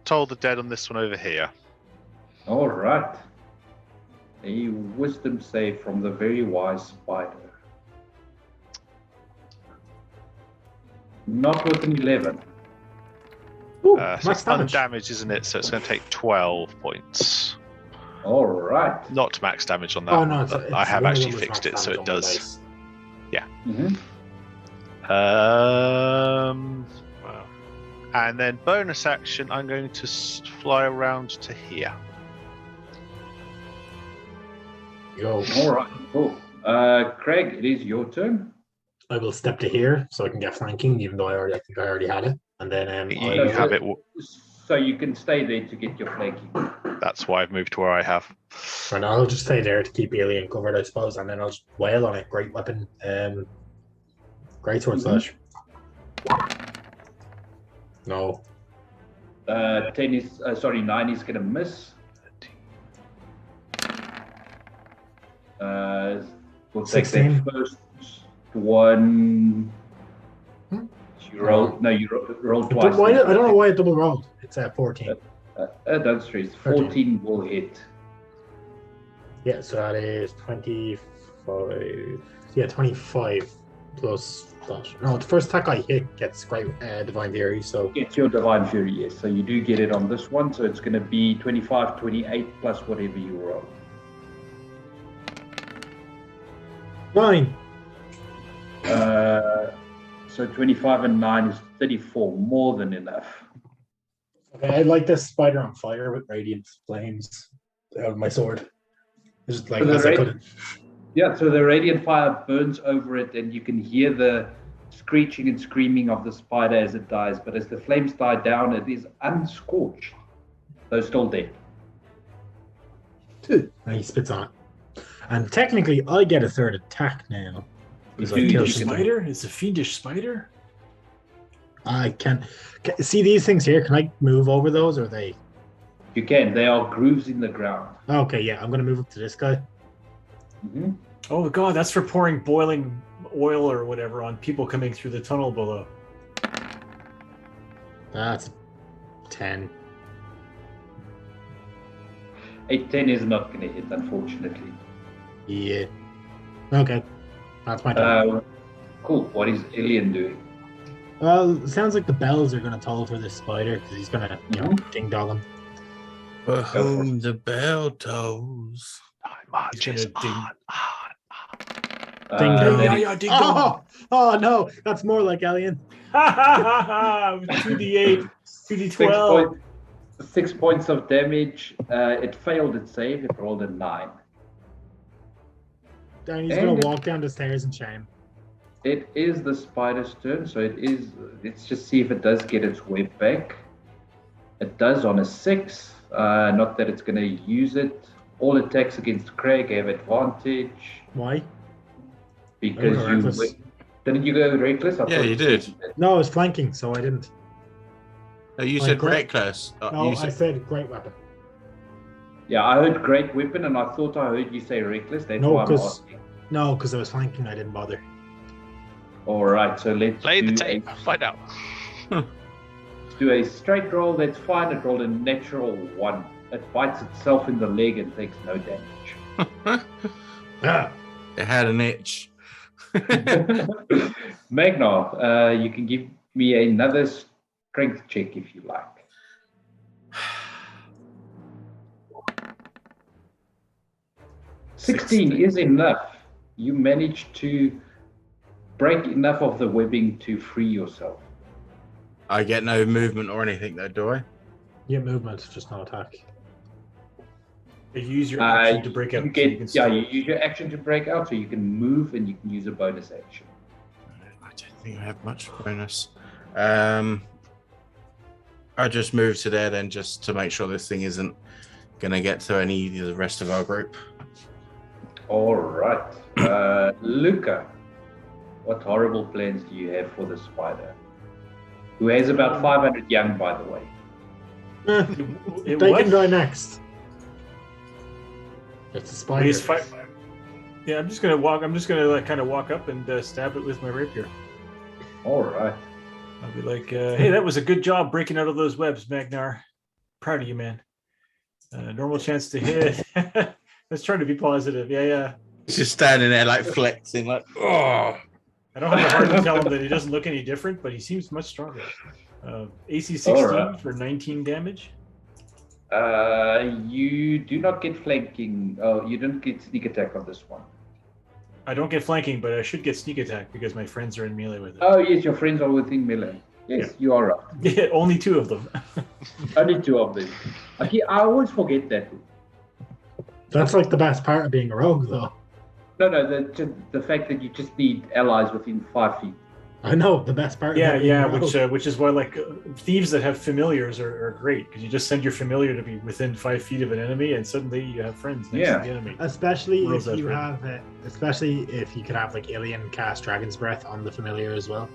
C: toll the dead on this one over here.
A: All right. A wisdom save from the very wise spider. Not with an 11.
B: Ooh,
C: So
B: max
C: it's
B: damage.
C: undamaged, isn't it? So it's going to take 12 points.
A: All right.
C: Not max damage on that.
F: Oh no,
C: but I have actually fixed it, so it does. Yeah.
A: Mm-hmm.
E: Wow.
C: And then bonus action, I'm going to fly around to here.
F: Go.
A: All right. Cool. Craig, it is your turn.
F: I will step to here so I can get flanking, even though I think I already had it. And then
C: You have it.
A: So you can stay there to get your flanking.
C: That's why I've moved to where I have.
F: and I'll just stay there to keep Alien covered, I suppose, and then I'll just wail on it. Great weapon. Great sword slash. No.
A: 10 is 9 is gonna miss. We'll take
F: 16.
A: that first one. You rolled. No, you rolled twice.
F: I don't know why it double rolled. It's at 14.
A: Don't stress. 14 will hit.
F: Yeah, so that is 25. Yeah, 25 plus that. No, the first attack I hit gets great Divine Fury, so.
A: It's your Divine Fury, yes. So you do get it on this one. So it's going to be 25, 28 plus whatever you roll.
F: 9.
A: So 25 and 9 is 34. More than enough.
F: Okay, I like this spider on fire with radiant flames out of my sword. Just like
A: So the
F: as I
A: ra-
F: could.
A: Yeah, so the radiant fire burns over it, and you can hear the screeching and screaming of the spider as it dies. But as the flames die down, it is unscorched, though still dead.
F: And he spits on it. And technically, I get a third attack now. Because I
A: You do,
F: killed
A: you
E: Fiendish
A: can-
F: something.
E: spider? It's a fiendish spider?
F: I can't. See these things here? Can I move over those, or are they?
A: You can. They are grooves in the ground.
F: Okay, yeah, I'm going to move up to this guy.
A: Mm-hmm.
E: Oh god, that's for pouring boiling oil or whatever on people coming through the tunnel below.
F: That's 10.
A: 8-10 is not going to hit, unfortunately.
F: Yeah. Okay. That's my turn.
A: Cool. What is Alien doing?
F: Well, it sounds like the bells are going to toll for this spider because he's going to, ding dog him.
D: For whom the bell tolls.
C: Marches
E: gonna
C: on.
F: Ding dong.
A: that is-
E: Yeah, ding dong.
F: Oh, no, that's more like Alien.
E: 2d8, 2d12.
A: 6 points of damage. It failed its save. It rolled a 9.
F: And he's going to walk down the stairs in shame.
A: It is the spider's turn, so it is. Let's just see if it does get its web back. It does on a 6. Not that it's going to use it. All attacks against Craig have advantage
B: Why?
A: because
B: I
A: you
B: went reckless.
A: didn't you go reckless? I
D: Yeah,
A: thought
D: you did.
B: No, I was flanking, so I didn't.
D: No, you
B: I
D: said
B: agree.
D: reckless.
B: No,
D: You
B: I said great weapon.
A: Yeah, I heard great weapon, and I thought I heard you say reckless. That's
B: No,
A: why I'm
B: 'cause-
A: asking.
B: No, because I was flanking, I didn't bother.
A: All right, so let's
C: Play the
A: do
C: tape. Find out.
A: do a straight roll. That's fine. It rolled a natural 1. It bites itself in the leg and takes no damage.
B: Ah,
D: it had an itch.
A: Magnar, you can give me another strength check if you like. 16 is enough. You managed to break enough of the webbing to free yourself.
D: I get no movement or anything though, do I?
B: yeah, movement, just no attack.
E: You use your action to break out.
A: You
E: so
A: get,
E: you can
A: yeah,
E: still-
A: you use your action to break out, so you can move and you can use a bonus action.
D: I don't think I have much bonus. I just move to there then just to make sure this thing isn't gonna get to any of the rest of our group.
A: All right. Luca, what horrible plans do you have for the spider? Who has about 500 young, by the way.
E: It
B: They
E: what?
B: can die next. It's a spider.
E: Raise fi- Yeah, I'm just gonna walk. I'm just gonna like kind of walk up and stab it with my rapier.
A: All right.
E: I'll be like, "Hey, that was a good job breaking out of those webs, Magnar. Proud of you, man. Normal chance to hit. Let's try to be positive. Yeah.
D: He's just standing there like flexing, like, oh.
E: I don't have the heart to tell him that he doesn't look any different, but he seems much stronger. AC 16
A: Alright.
E: for 19 damage.
A: You do not get flanking. Oh, you don't get sneak attack on this one.
E: I don't get flanking, but I should get sneak attack because my friends are in melee with it.
A: Oh, yes, your friends are within melee. Yes, you are right.
E: Yeah, only 2 of them.
A: Only 2 of them. Okay, I always forget that.
B: That's like the best part of being a rogue, though.
A: No, the fact that you just need allies within 5 feet.
B: I know the best part.
E: Yeah,
B: about being
E: yeah,
B: a rogue.
E: which is why like thieves that have familiars are great because you just send your familiar to be within 5 feet of an enemy and suddenly you have friends next
A: Yeah.
E: to the enemy.
B: Especially
E: Rules
B: if you
E: that
B: have it. Especially if you could have like alien cast Dragon's Breath on the familiar as well.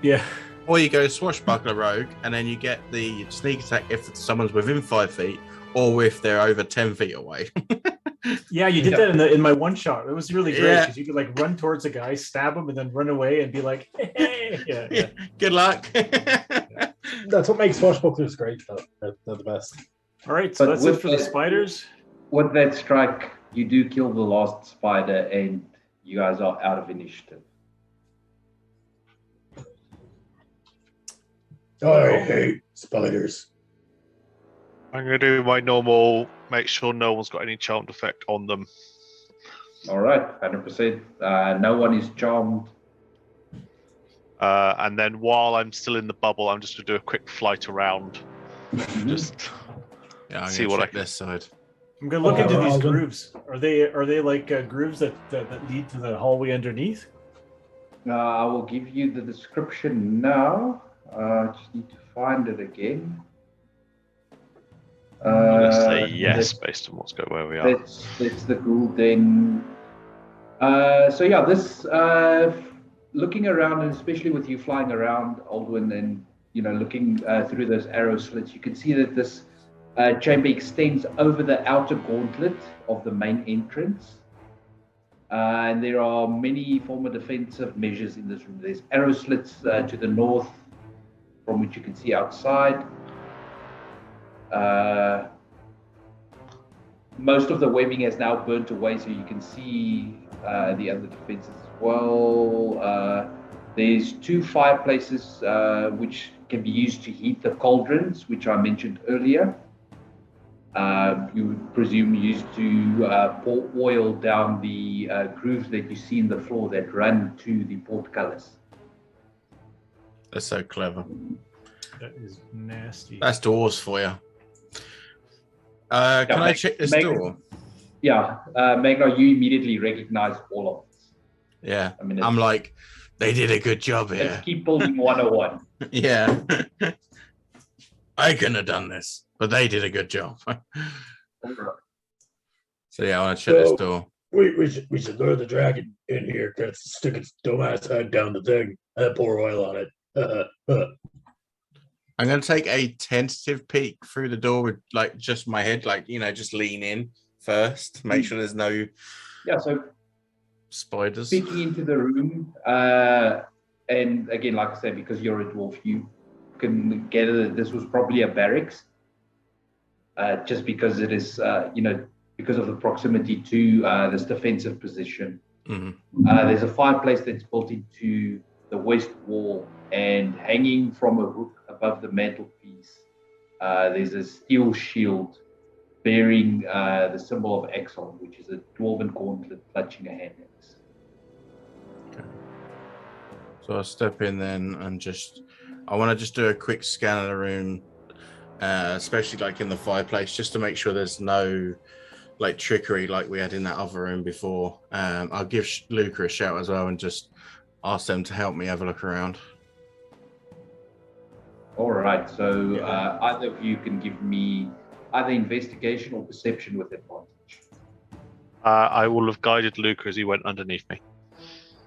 E: Yeah.
D: Or you go swashbuckler rogue, and then you get the sneak attack if someone's within 5 feet, or if they're over 10 feet away.
E: Yeah, you did that in my one shot. It was really great
D: Yeah.
E: because you could like run towards a guy, stab him, and then run away and be like, hey. Yeah.
D: Good luck.
F: That's what makes swashbucklers great, though. They're the best.
E: All right, so
A: But
E: that's it
A: with
E: for the
A: the-
E: spiders.
A: With that strike, you do kill the last spider, and you guys are out of initiative.
F: I hate spiders.
C: I'm going to do my normal, make sure no one's got any charmed effect on them.
A: All right, 100%. No one is charmed.
C: And then while I'm still in the bubble, I'm just going to do a quick flight around. Just
D: Yeah, I'm
C: See
D: see
C: what
D: what
C: I
D: check this side.
E: I'm gonna look
F: Oh,
E: into these
F: Alden.
E: grooves. Are they like grooves that lead to the hallway underneath?
A: I will give you the description now. Just need to find it again.
C: I'm going to say
A: let's-
C: yes based on where we are.
A: That's the rule then. So yeah, this looking around, and especially with you flying around, Aldwin, and looking through those arrow slits, you can see that this chamber extends over the outer gauntlet of the main entrance. And there are many former defensive measures in this room. There's arrow slits to the north, from which you can see outside. Most of the webbing has now burnt away, so you can see the other defenses as well. There's 2 fireplaces which can be used to heat the cauldrons, which I mentioned earlier. You would presume used to pour oil down the grooves that you see in the floor that run to the portcullis.
D: That's so clever.
E: That is nasty.
D: That's doors for you. Can I check this door?
A: Yeah, Magna, you immediately recognize all of this.
D: Yeah.
A: I mean,
D: I'm like, they did a good job
A: let's
D: here.
A: keep building 101.
D: Yeah. I couldn't have done this, but they did a good job. So yeah, I want to check this
F: So-
D: door.
F: We should lure the dragon in here. Stick its dumbass head down the thing and pour oil on it.
D: I'm going to take a tentative peek through the door with like just my head, like, just lean in first, make sure there's no
A: Yeah, so
D: spiders.
A: peeking into the room, and again, like I said, because you're a dwarf, you can gather that this was probably a barracks, just because it is, because of the proximity to this defensive position.
D: Mm-hmm.
A: There's a fireplace that's built into the west wall, and hanging from a hook above the mantelpiece, there's a steel shield bearing the symbol of Exxon, which is a dwarven gauntlet clutching a hand axe.
D: Okay. So I'll step in then and I want to just do a quick scan of the room, especially like in the fireplace, just to make sure there's no like trickery like we had in that other room before. I'll give Luca a shout as well and just ask them to help me have a look around.
A: All right, so either of you can give me either investigation or perception with advantage.
C: I will have guided Luca as he went underneath me.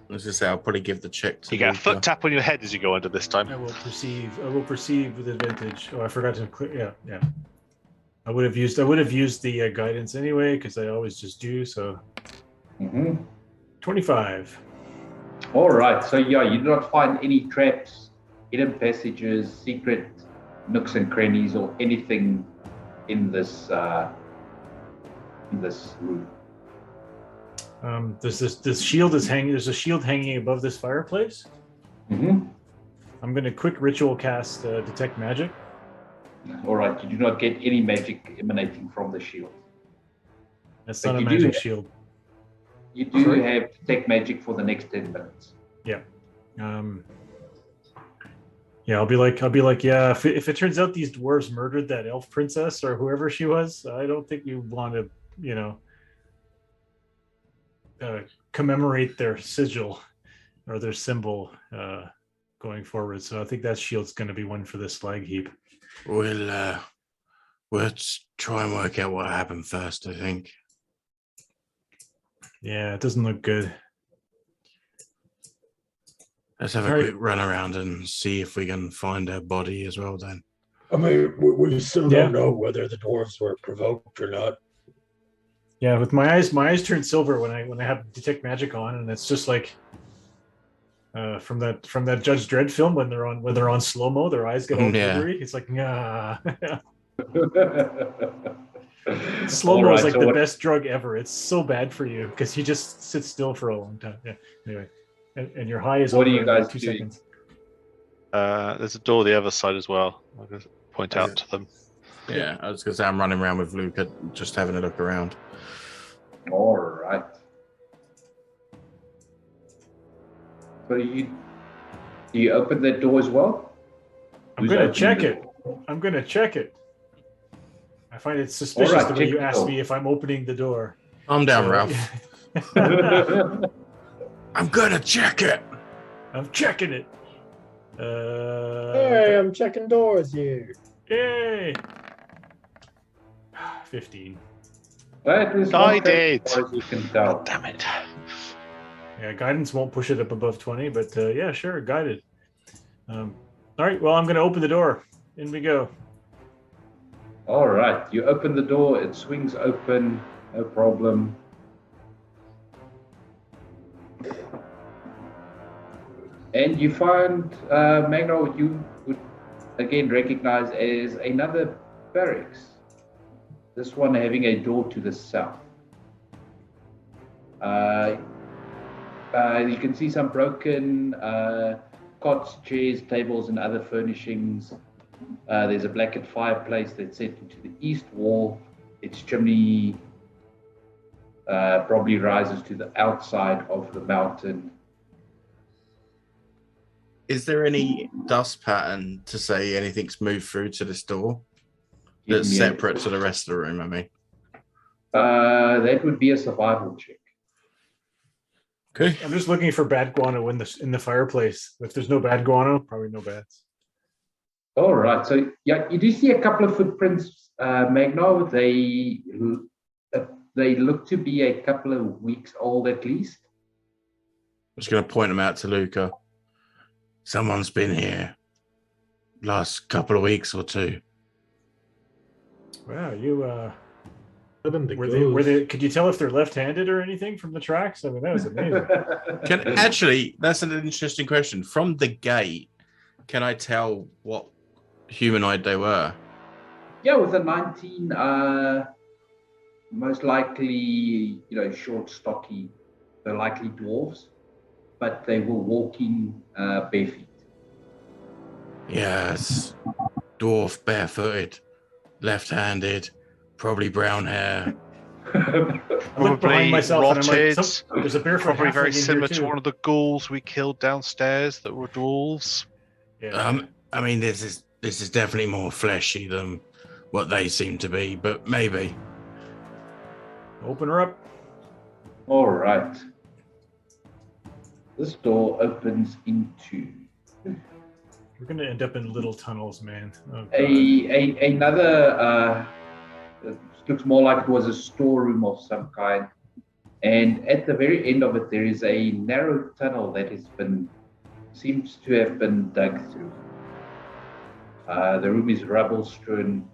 D: Let's just say I'll probably give the check to
C: You get a
D: Luca.
C: foot tap on your head as you go under this time.
E: I will perceive with advantage. Oh, I forgot to click. Yeah. I would have used the guidance anyway because I always just do so. 25.
A: All right, so yeah, you do not find any traps, hidden passages, secret nooks and crannies, or anything in this room.
E: There's this shield is hanging. There's a shield hanging above this fireplace.
A: Mm-hmm.
E: I'm going to quick ritual cast detect magic.
A: All right, you do not get any magic emanating from the shield.
E: That's
A: But
E: not a
A: you do
E: magic
A: have-
E: shield.
A: You do
E: Sorry?
A: have detect magic for the next 10 minutes.
E: I'll be like, yeah. If it turns out these dwarves murdered that elf princess or whoever she was, I don't think you want to, commemorate their sigil or their symbol going forward. So I think that shield's going to be one for this slag heap.
D: We'll try and work out what happened first, I think.
E: Yeah, it doesn't look good.
D: Let's have a
E: All right.
D: quick run around and see if we can find her body as well then.
F: I mean, we still
E: Yeah.
F: don't know whether the dwarves were provoked or not.
E: Yeah, with my eyes turn silver when I have detect magic on, and it's just like from that Judge Dredd film when they're on slow mo, their eyes get all
D: Yeah.
E: glittery. It's like slow
A: All
E: mo
A: right,
E: is like
A: so
E: the
A: what-
E: best drug ever. It's so bad for you because you just sit still for a long time. Yeah. Anyway, and your high is
A: What
E: over
A: are you
E: in like
A: guys
E: 2
A: doing?
E: seconds.
C: There's a door the other side as well. I'll just point out to them.
D: Yeah, I was going to say I'm running around with Luca, just having a look around.
A: All right. So you open that door as well?
E: I'm
A: Who's
E: gonna
A: opening
E: check
A: the
E: it.
A: door?
E: I'm gonna check it. I find it suspicious
A: All right,
E: the way
A: check
E: you
A: the
E: ask
A: door.
E: me if I'm opening the door.
D: Calm down,
E: So-
D: Ralph. I'm going to check it.
E: I'm checking it.
F: Hey, I'm checking doors here.
E: Yay! 15.
A: That is
C: I
A: not
C: did.
A: as far as you can tell.
C: Damn it.
E: Yeah, guidance won't push it up above 20, but yeah, sure, guided. All right, well, I'm going to open the door. In we go.
A: All right, you open the door, it swings open, no problem. And you find Magna, what you would again recognize as another barracks. This one having a door to the south. You can see some broken cots, chairs, tables, and other furnishings. There's a blackened fireplace that's set into the east wall. Its chimney probably rises to the outside of the mountain.
D: Is there any dust pattern to say anything's moved through to this door
A: Give
D: that's
A: me a-
D: separate to the rest of the room? I mean,
A: that would be a survival check.
D: okay.
E: I'm just looking for bad guano in the fireplace. If there's no bad guano, probably no bats.
A: All right. So yeah, you do see a couple of footprints, Magno. They look to be a couple of weeks old at least.
D: I'm just going to point them out to Luca. Someone's been here last couple of weeks or two.
E: Wow, you
F: The
E: were they? Could you tell if they're left-handed or anything from the tracks? I mean, that was amazing.
D: Actually, that's an interesting question. From the gate, can I tell what humanoid they were?
A: Yeah, with a 19, most likely, short, stocky. They're likely dwarves, but they were walking bare feet.
D: Yes. Dwarf, barefooted, left-handed, probably brown hair.
E: I look
C: Probably
E: behind myself and I'm like,
C: rotted.
E: there's a barefoot
C: Probably very
E: halfling in
C: similar
E: here
C: to
E: too.
C: one of the ghouls we killed downstairs that were dwarves.
E: Yeah.
D: I mean, this is definitely more fleshy than what they seem to be, but maybe.
E: Open her up.
A: All right. This door opens into
E: We're gonna end up in little tunnels, man. Oh, God.
A: another. It looks more like it was a storeroom of some kind. And at the very end of it, there is a narrow tunnel that seems to have been dug through. The room is rubble strewn,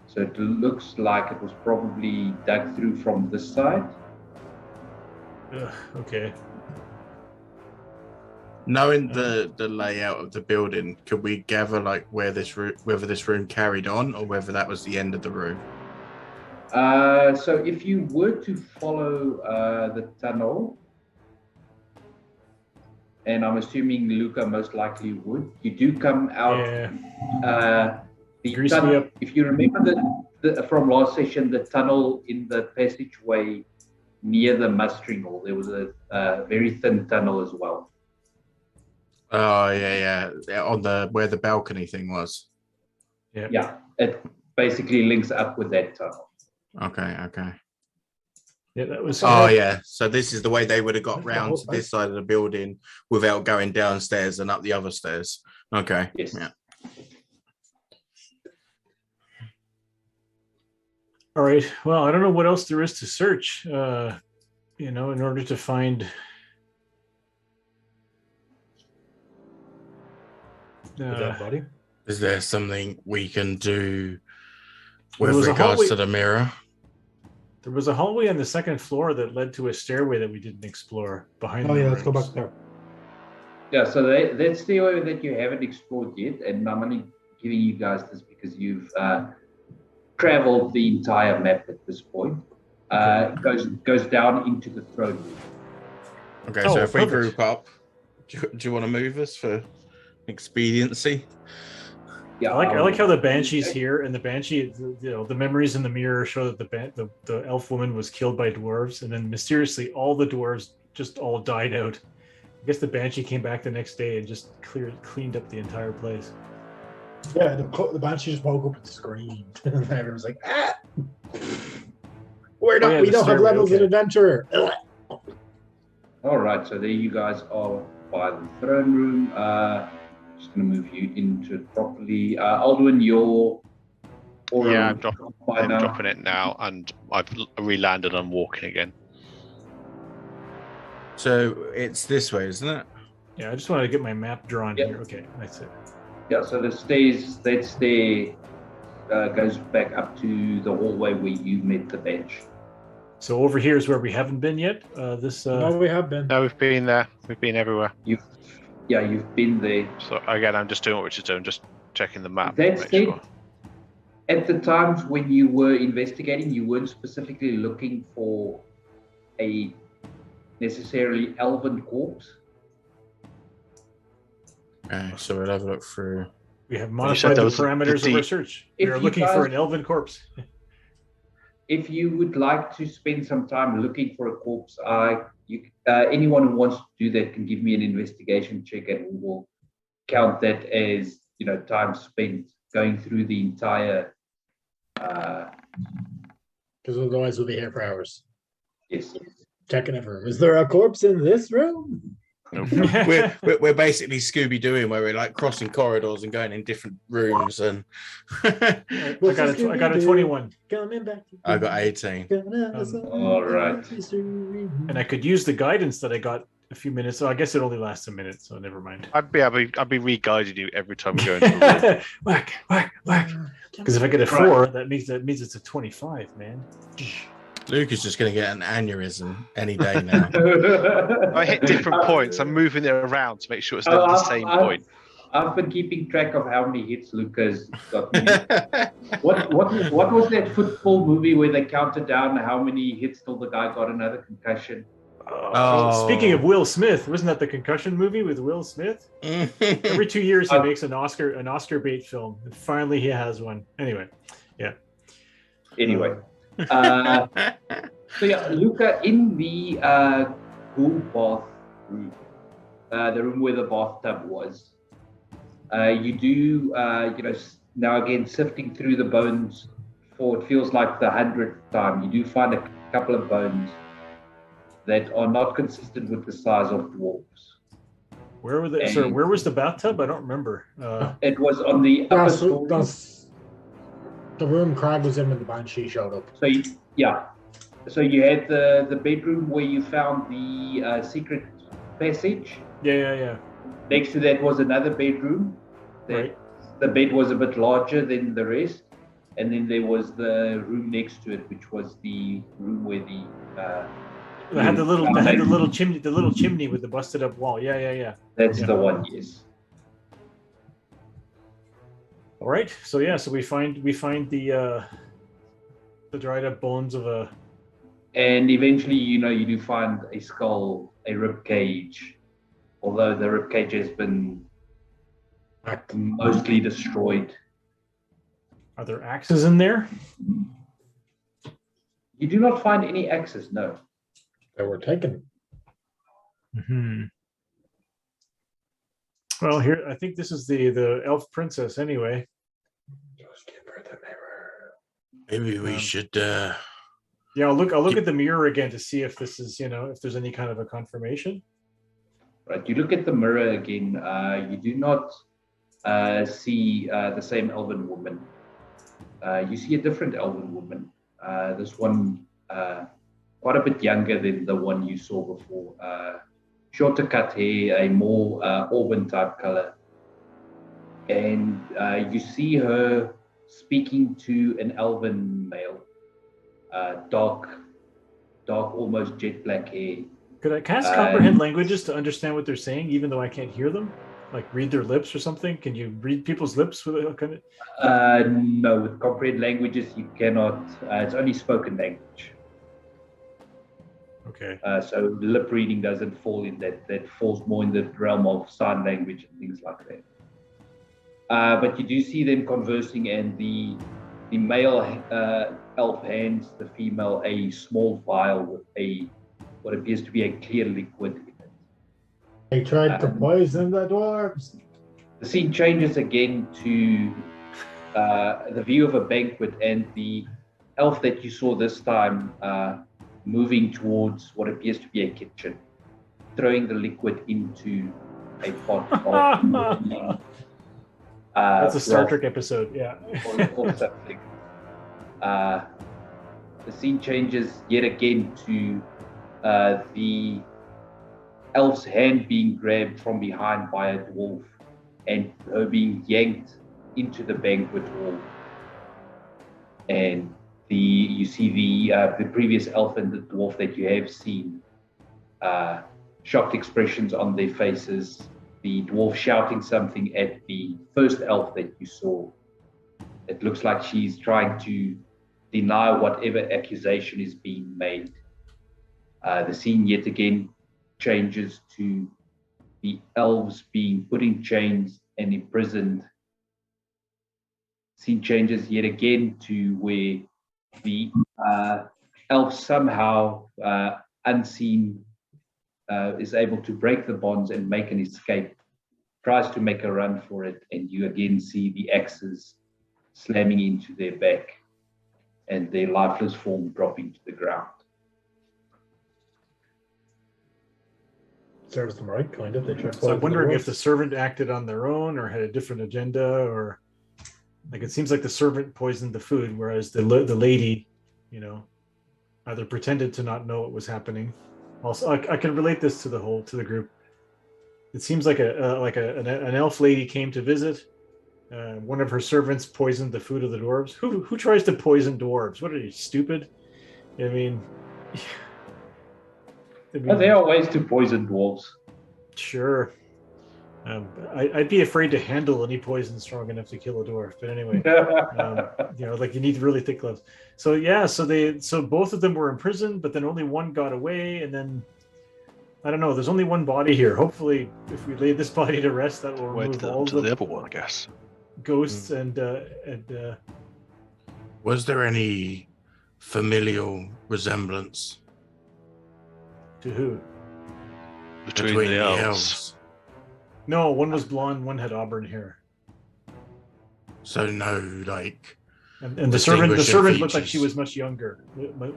A: so it looks like it was probably dug through from this side.
E: Ugh, okay.
D: Knowing the layout of the building, could we gather like whether this room carried on or whether that was the end of the room?
A: So if you were to follow the tunnel, and I'm assuming Luca most likely would, you do come out.
E: Yeah.
A: The
E: Grease me
A: tunnel,
E: up.
A: if you remember from last session, the tunnel in the passageway near the mustering hall, there was a very thin tunnel as well.
D: Oh yeah. On where the balcony thing was.
E: Yeah.
A: Yeah, it basically links up with that tunnel.
D: Okay.
E: Yeah, that was.
D: Oh yeah. So this is the way they would have got
F: That's the
D: round
F: whole
D: to this side of the building without going downstairs and up the other stairs. Okay.
A: Yes.
D: Yeah.
E: All right. Well, I don't know what else there is to search. In order to find.
F: dead body.
D: Is there something we can do
E: There
D: with
E: was a
D: regards
E: hallway-
D: to the mirror?
E: There was a hallway on the second floor that led to a stairway that we didn't explore behind.
F: Oh
E: the
F: yeah, let's go
E: rooms.
F: back there.
A: Yeah, so that's the area that you haven't explored yet, and I'm only giving you guys this because you've traveled the entire map at this point. It goes down into the throne room.
D: Okay,
E: Oh,
D: so if we
E: perfect.
D: group up, do you want to move us for expediency?
A: Yeah,
E: I like how the banshee's here, and the banshee, the memories in the mirror show that the elf woman was killed by dwarves, and then mysteriously all the dwarves just all died out. I guess the banshee came back the next day and just cleaned up the entire place.
F: Yeah, the banshee just woke up and screamed, and everyone's like, "Ah, we
E: yeah,
F: don't
E: the
F: have
E: stairway,
F: levels in
E: okay.
F: adventure."
A: All right, so there you guys are by the throne room. Just going to move you into it properly. Aldwin, you're...
C: Yeah,
A: I'm
C: I'm dropping it now, and I've re-landed and walking again.
D: So it's this way, isn't it?
E: Yeah, I just wanted to get my map drawn
A: Yep.
E: here. Okay, that's it.
A: Yeah, so that stair goes back up to the hallway where you met the bench.
E: So over here is where we haven't been yet.
F: No, we have been.
C: No, we've been there. We've been everywhere.
A: You've been there.
C: So again, I'm just doing what Richard's doing, just checking the map.
A: That's
C: Make
A: it.
C: sure.
A: At the times when you were investigating, you weren't specifically looking for a necessarily elven corpse.
D: Okay, so we'll have a look through.
E: We have
C: said
E: modified
C: there
E: the
C: was
E: parameters of our
C: deep-
E: search.
A: If
E: We are
A: you
E: looking for
A: guys-
E: an elven corpse.
A: If you would like to spend some time looking for a corpse, anyone who wants to do that can give me an investigation check, and we will count that as time spent going through the entire.
F: Because otherwise we'll be here for hours.
A: Yes.
F: Checking every room. Is there a corpse in this room?
D: we're basically Scooby Dooing, where we're like crossing corridors and going in different rooms. And
E: I got a 21.
F: Coming back.
D: I got 18.
A: All right.
E: And I could use the guidance that I got a few minutes. So I guess it only lasts a minute, so never mind.
C: I'd be re-guiding you every time we go into a room.
E: Whack, whack, whack. Because if I get a 4, that means it's a 25, man.
D: Luke is just going to get an aneurysm any day now.
C: I hit different points. I'm moving it around to make sure it's not the same point.
A: I've been keeping track of how many hits Lucas got. What was that football movie where they counted down how many hits till the guy got another concussion?
E: Speaking of Will Smith, wasn't that the concussion movie with Will Smith? Every 2 years he makes an Oscar bait film. And finally he has one. Anyway, yeah.
A: Anyway. So yeah, Luca, in the ghoul bath room, the room where the bathtub was, you do, now again, sifting through the bones for it feels like the 100th time, you do find a couple of bones that are not consistent with the size of dwarves.
E: Where were they? Sorry, where was the bathtub? I don't remember.
A: It was on the upper story.
F: That's the room Crag was in when the Banshee showed up.
A: So so you had the bedroom where you found the secret passage.
E: Yeah.
A: Next to that was another bedroom.
E: Right.
A: The bed was a bit larger than the rest, and then there was the room next to it, which was the room where
E: They had the little chimney with the busted up wall. Yeah.
A: That's the one, yes.
E: All right. So we find the dried up bones of a.
A: And eventually, you do find a skull, a rib cage, although the rib cage has been mostly destroyed.
E: Are there axes in there?
A: You do not find any axes, no.
F: They were taken.
E: Mm-hmm. Well, here I think this is the elf princess anyway.
F: Just give her the mirror.
D: Maybe we should.
E: Yeah, I'll look at the mirror again to see if this is if there's any kind of a confirmation.
A: Right. You look at the mirror again. You do not see the same elven woman. You see a different elven woman. This one quite a bit younger than the one you saw before. Shorter cut hair, a more auburn type color. And you see her speaking to an elven male. Dark, almost jet black hair.
E: Could I cast comprehend languages to understand what they're saying, even though I can't hear them? Like read their lips or something? Can you read people's lips with a kind of?
A: No, with comprehend languages you cannot. It's only spoken language.
E: Okay.
A: So lip reading doesn't fall in that. That falls more in the realm of sign language and things like that. But you do see them conversing, and the male elf hands the female a small vial with what appears to be a clear liquid in it.
F: They tried to poison the dwarves.
A: The scene changes again to the view of a banquet, and the elf that you saw this time moving towards what appears to be a kitchen, throwing the liquid into a pot of
E: that's a Star Trek episode, yeah.
A: or something. The scene changes yet again to the elf's hand being grabbed from behind by a dwarf and her being yanked into the banquet hall. And you see the previous elf and the dwarf that you have seen, shocked expressions on their faces. The dwarf shouting something at the first elf that you saw. It looks like she's trying to deny whatever accusation is being made. The scene yet again changes to the elves being put in chains and imprisoned. Scene changes yet again to where the elf somehow unseen is able to break the bonds and make an escape, tries to make a run for it, and you again see the axes slamming into their back and their lifeless form dropping to the ground.
F: serves them right, kind of. They tried
E: So I'm
F: poison
E: wondering if the
F: dwarves.
E: servant acted on their own or had a different agenda, or like it seems like the servant poisoned the food, whereas the lady, either pretended to not know what was happening. Also, I can relate this to the group. It seems like an elf lady came to visit. One of her servants poisoned the food of the dwarves. Who tries to poison dwarves? What are you, stupid? I mean,
A: There are ways to poison dwarves.
E: sure. I'd be afraid to handle any poison strong enough to kill a dwarf. But anyway, like you need really thick gloves. So yeah, so both of them were imprisoned, but then only one got away, and then I don't know. There's only one body here. Hopefully, if we lay this body to rest, that will
C: Wait
E: remove
C: to
E: all
C: the
E: the
C: other one, I guess.
E: ghosts and
D: Was there any familial resemblance
E: to who?
C: Between the elves.
E: No, one was blonde, one had auburn hair,
D: So no, like,
E: and the servant
D: distinguishing
E: looked like she
D: features.
E: was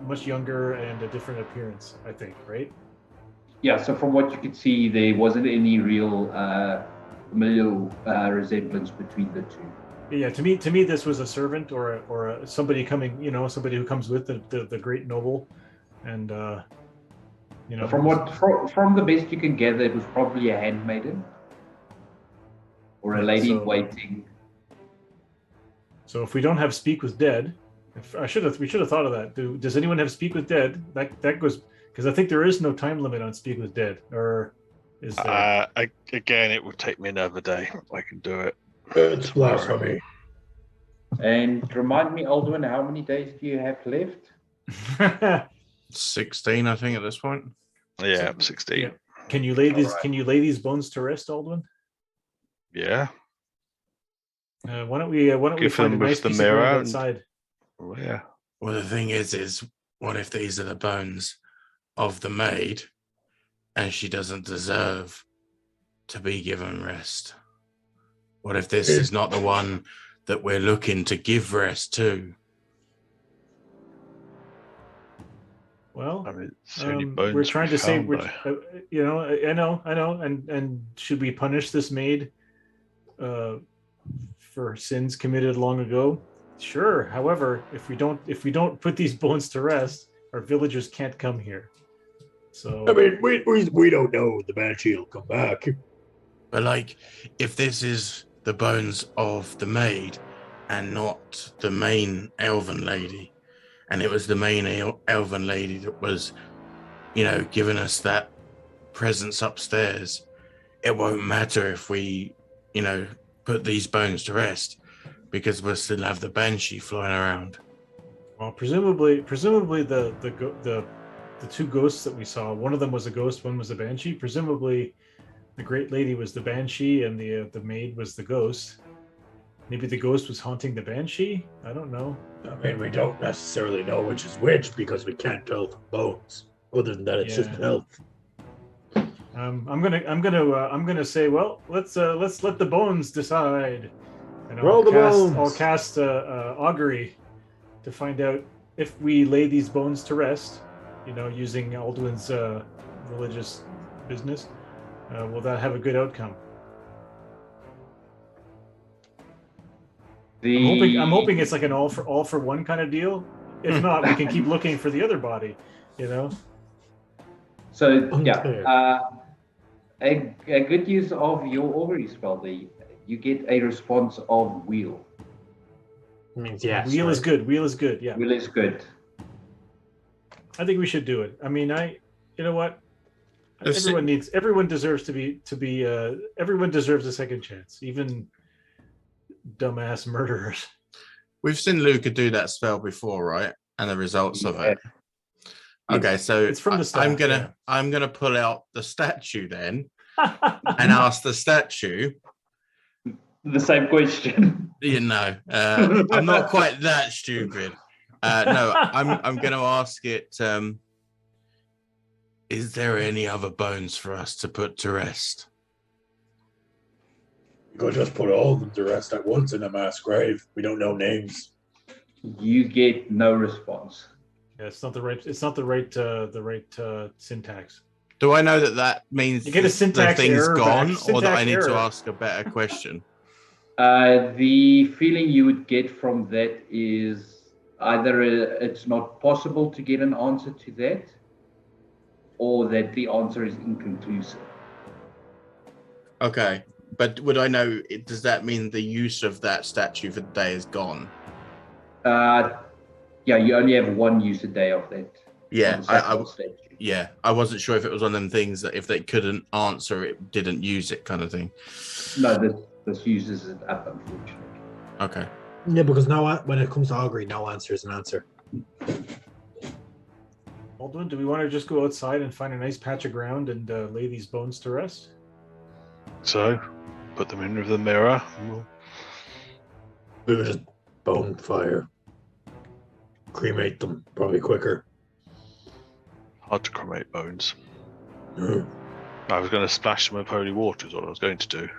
E: much younger and a different appearance. I think, right?
A: Yeah, so from what you could see, there wasn't any real familial resemblance between the two.
E: Yeah, to me, this was a servant or somebody coming, somebody who comes with the great noble, and
A: From the best you can gather, it was probably a handmaiden or a
E: Yeah,
A: lady
E: so-
A: waiting.
E: So if we don't have speak with dead, we should have thought of that. Does anyone have speak with dead? That goes because I think there is no time limit on speak with dead, or is there?
C: Again, it would take me another day. I can do it.
F: It's blasphemy.
A: And remind me, Aldwin, how many days do you have left?
D: 16, I think, at this point.
C: Yeah, 16.
E: Yeah. Can you lay these?
A: All right.
E: Can you lay these bones to rest, Aldwin?
C: Yeah.
E: Why don't we
C: Give
E: find a
C: them with
E: nice
C: the
E: piece of ground
C: mirror and-
E: outside?
C: Well, yeah.
D: Well, the thing is what if these are the bones of the maid and she doesn't deserve to be given rest? What if this is not the one that we're looking to give rest to?
C: I
E: Well,
C: mean, it's the only bones
E: we're trying
C: we
E: to say,
C: found, though.
E: I know, and should we punish this maid for sins committed long ago? Sure. However, if we don't put these bones to rest, our villagers can't come here. So
F: I mean, we don't know the banshee will come back.
D: But like, if this is the bones of the maid and not the main elven lady, and it was the main elven lady that was, giving us that presence upstairs, it won't matter if we, put these bones to rest, because we'll still have the banshee flying around.
E: well, presumably the two ghosts that we saw, one of them was a ghost, one was a banshee. Presumably, the great lady was the banshee, and the maid was the ghost. Maybe the ghost was haunting the banshee. I don't know.
F: I mean, we don't necessarily know which is which because we can't tell from bones. Other than that, it's just an elf.
E: I'm gonna say, well, let's let the bones decide. And
F: Roll the bones.
E: I'll cast augury to find out if we lay these bones to rest. Using Aldwin's religious business, will that have a good outcome? I'm hoping it's like an all for one kind of deal. If not, we can keep looking for the other body.
A: So
F: Unclear.
A: a good use of your augury spell, you get a response of wheel.
F: Means yes.
E: Wheel is good. Wheel is good. Yeah,
A: Wheel is good.
E: I think we should do it. I mean, you know what?
D: Let's
E: Everyone deserves to be. Everyone deserves a second chance, even dumbass murderers.
D: We've seen Luca do that spell before, right? And the results of it. Okay, so
E: It's from the staff,
D: I'm gonna pull out the statue then and ask the statue.
A: The same question.
D: I'm not quite that stupid. No, I'm gonna ask it. Is there any other bones for us to put to rest?
F: You could just put all of them to rest at once in a mass grave. We don't know names.
A: You get no response.
E: Yeah, it's not the right syntax.
D: Do I know that means
E: You get a
D: the
E: syntax
D: thing's
E: error
D: gone,
E: back.
D: or that I
E: Syntax
D: need to
E: error.
D: ask a better question?
A: The feeling you would get from that is either it's not possible to get an answer to that, or that the answer is inconclusive.
D: Okay, but would I know? Does that mean the use of that statue for the day is gone?
A: Yeah, you only have one use a day of that.
D: Yeah,
A: of the Sackville statue.
D: yeah. I wasn't sure if it was one of them things that if they couldn't answer it, didn't use it, kind of thing.
A: No, this uses it up, unfortunately.
D: Okay.
B: Yeah, because when it comes to augury, no answer is an answer.
E: Baldwin, do we want to just go outside and find a nice patch of ground and lay these bones to rest?
C: So, put them in with the mirror.
F: We would just bonfire. Cremate them, probably quicker.
C: Hard to cremate bones.
F: Mm.
C: I was going to splash them with holy water is what I was going to do.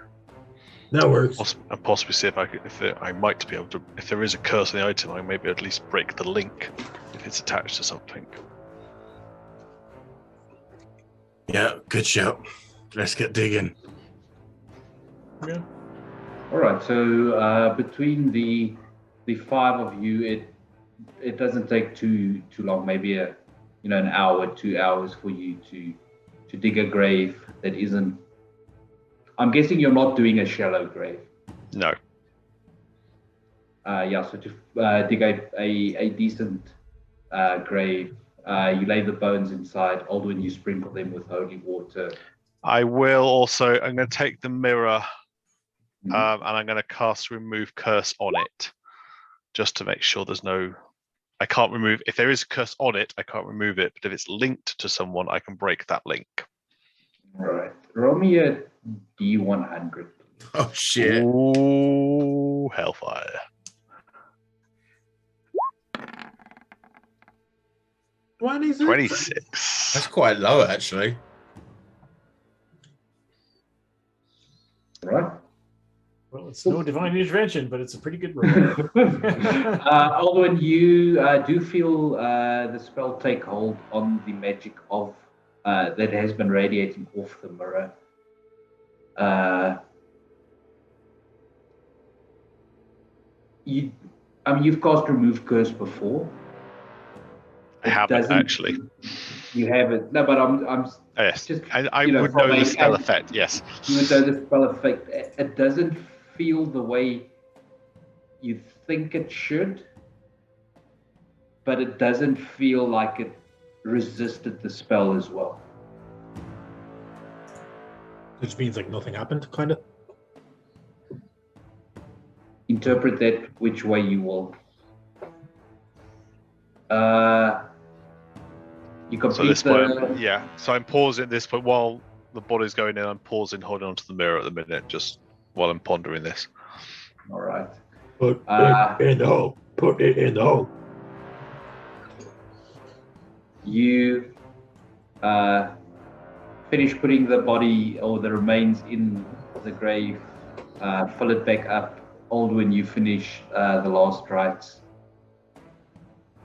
F: That works.
C: And possibly see if I might be able to, if there is a curse on the item, I maybe at least break the link if it's attached to something.
D: Yeah, good shout. Let's get digging.
E: Yeah.
A: All right. So between the five of you, it doesn't take too long. Maybe an hour, 2 hours for you to dig a grave that isn't. I'm guessing you're not doing a shallow grave.
C: No.
A: Yeah. So to dig a decent grave, you lay the bones inside. Aldwin, you sprinkle them with holy water.
C: I will also, I'm going to take the mirror and I'm going to cast remove curse on it just to make sure there's no, I can't remove, if there is a curse on it, I can't remove it, but if it's linked to someone, I can break that link.
A: All right. Roll me a D100.
D: Oh, shit.
C: Ooh, hellfire. 26.
D: That's quite low, actually.
A: All right.
E: Well, it's no divine intervention, but it's a pretty good roll.
A: Aldwin, you do feel the spell take hold on the magic of that has been radiating off the mirror. You've cast remove curse before.
C: I haven't actually.
A: You haven't. No, but I'm
C: Yes,
A: just.
C: I would know the spell effect. Yes.
A: You would know the spell effect. It doesn't feel the way you think it should, but it doesn't feel like it resisted the spell as well.
B: Which means like nothing happened, kind of.
A: Interpret that which way you will. You complete
C: So this point, yeah. So I'm pausing at this point while the body's going in. I'm pausing, holding onto the mirror at the minute, just while I'm pondering this.
A: All right.
F: Put it in the hole. Put it in the hole.
A: You finish putting the body or the remains in the grave, fill it back up. Aldwin, you finish the last rites.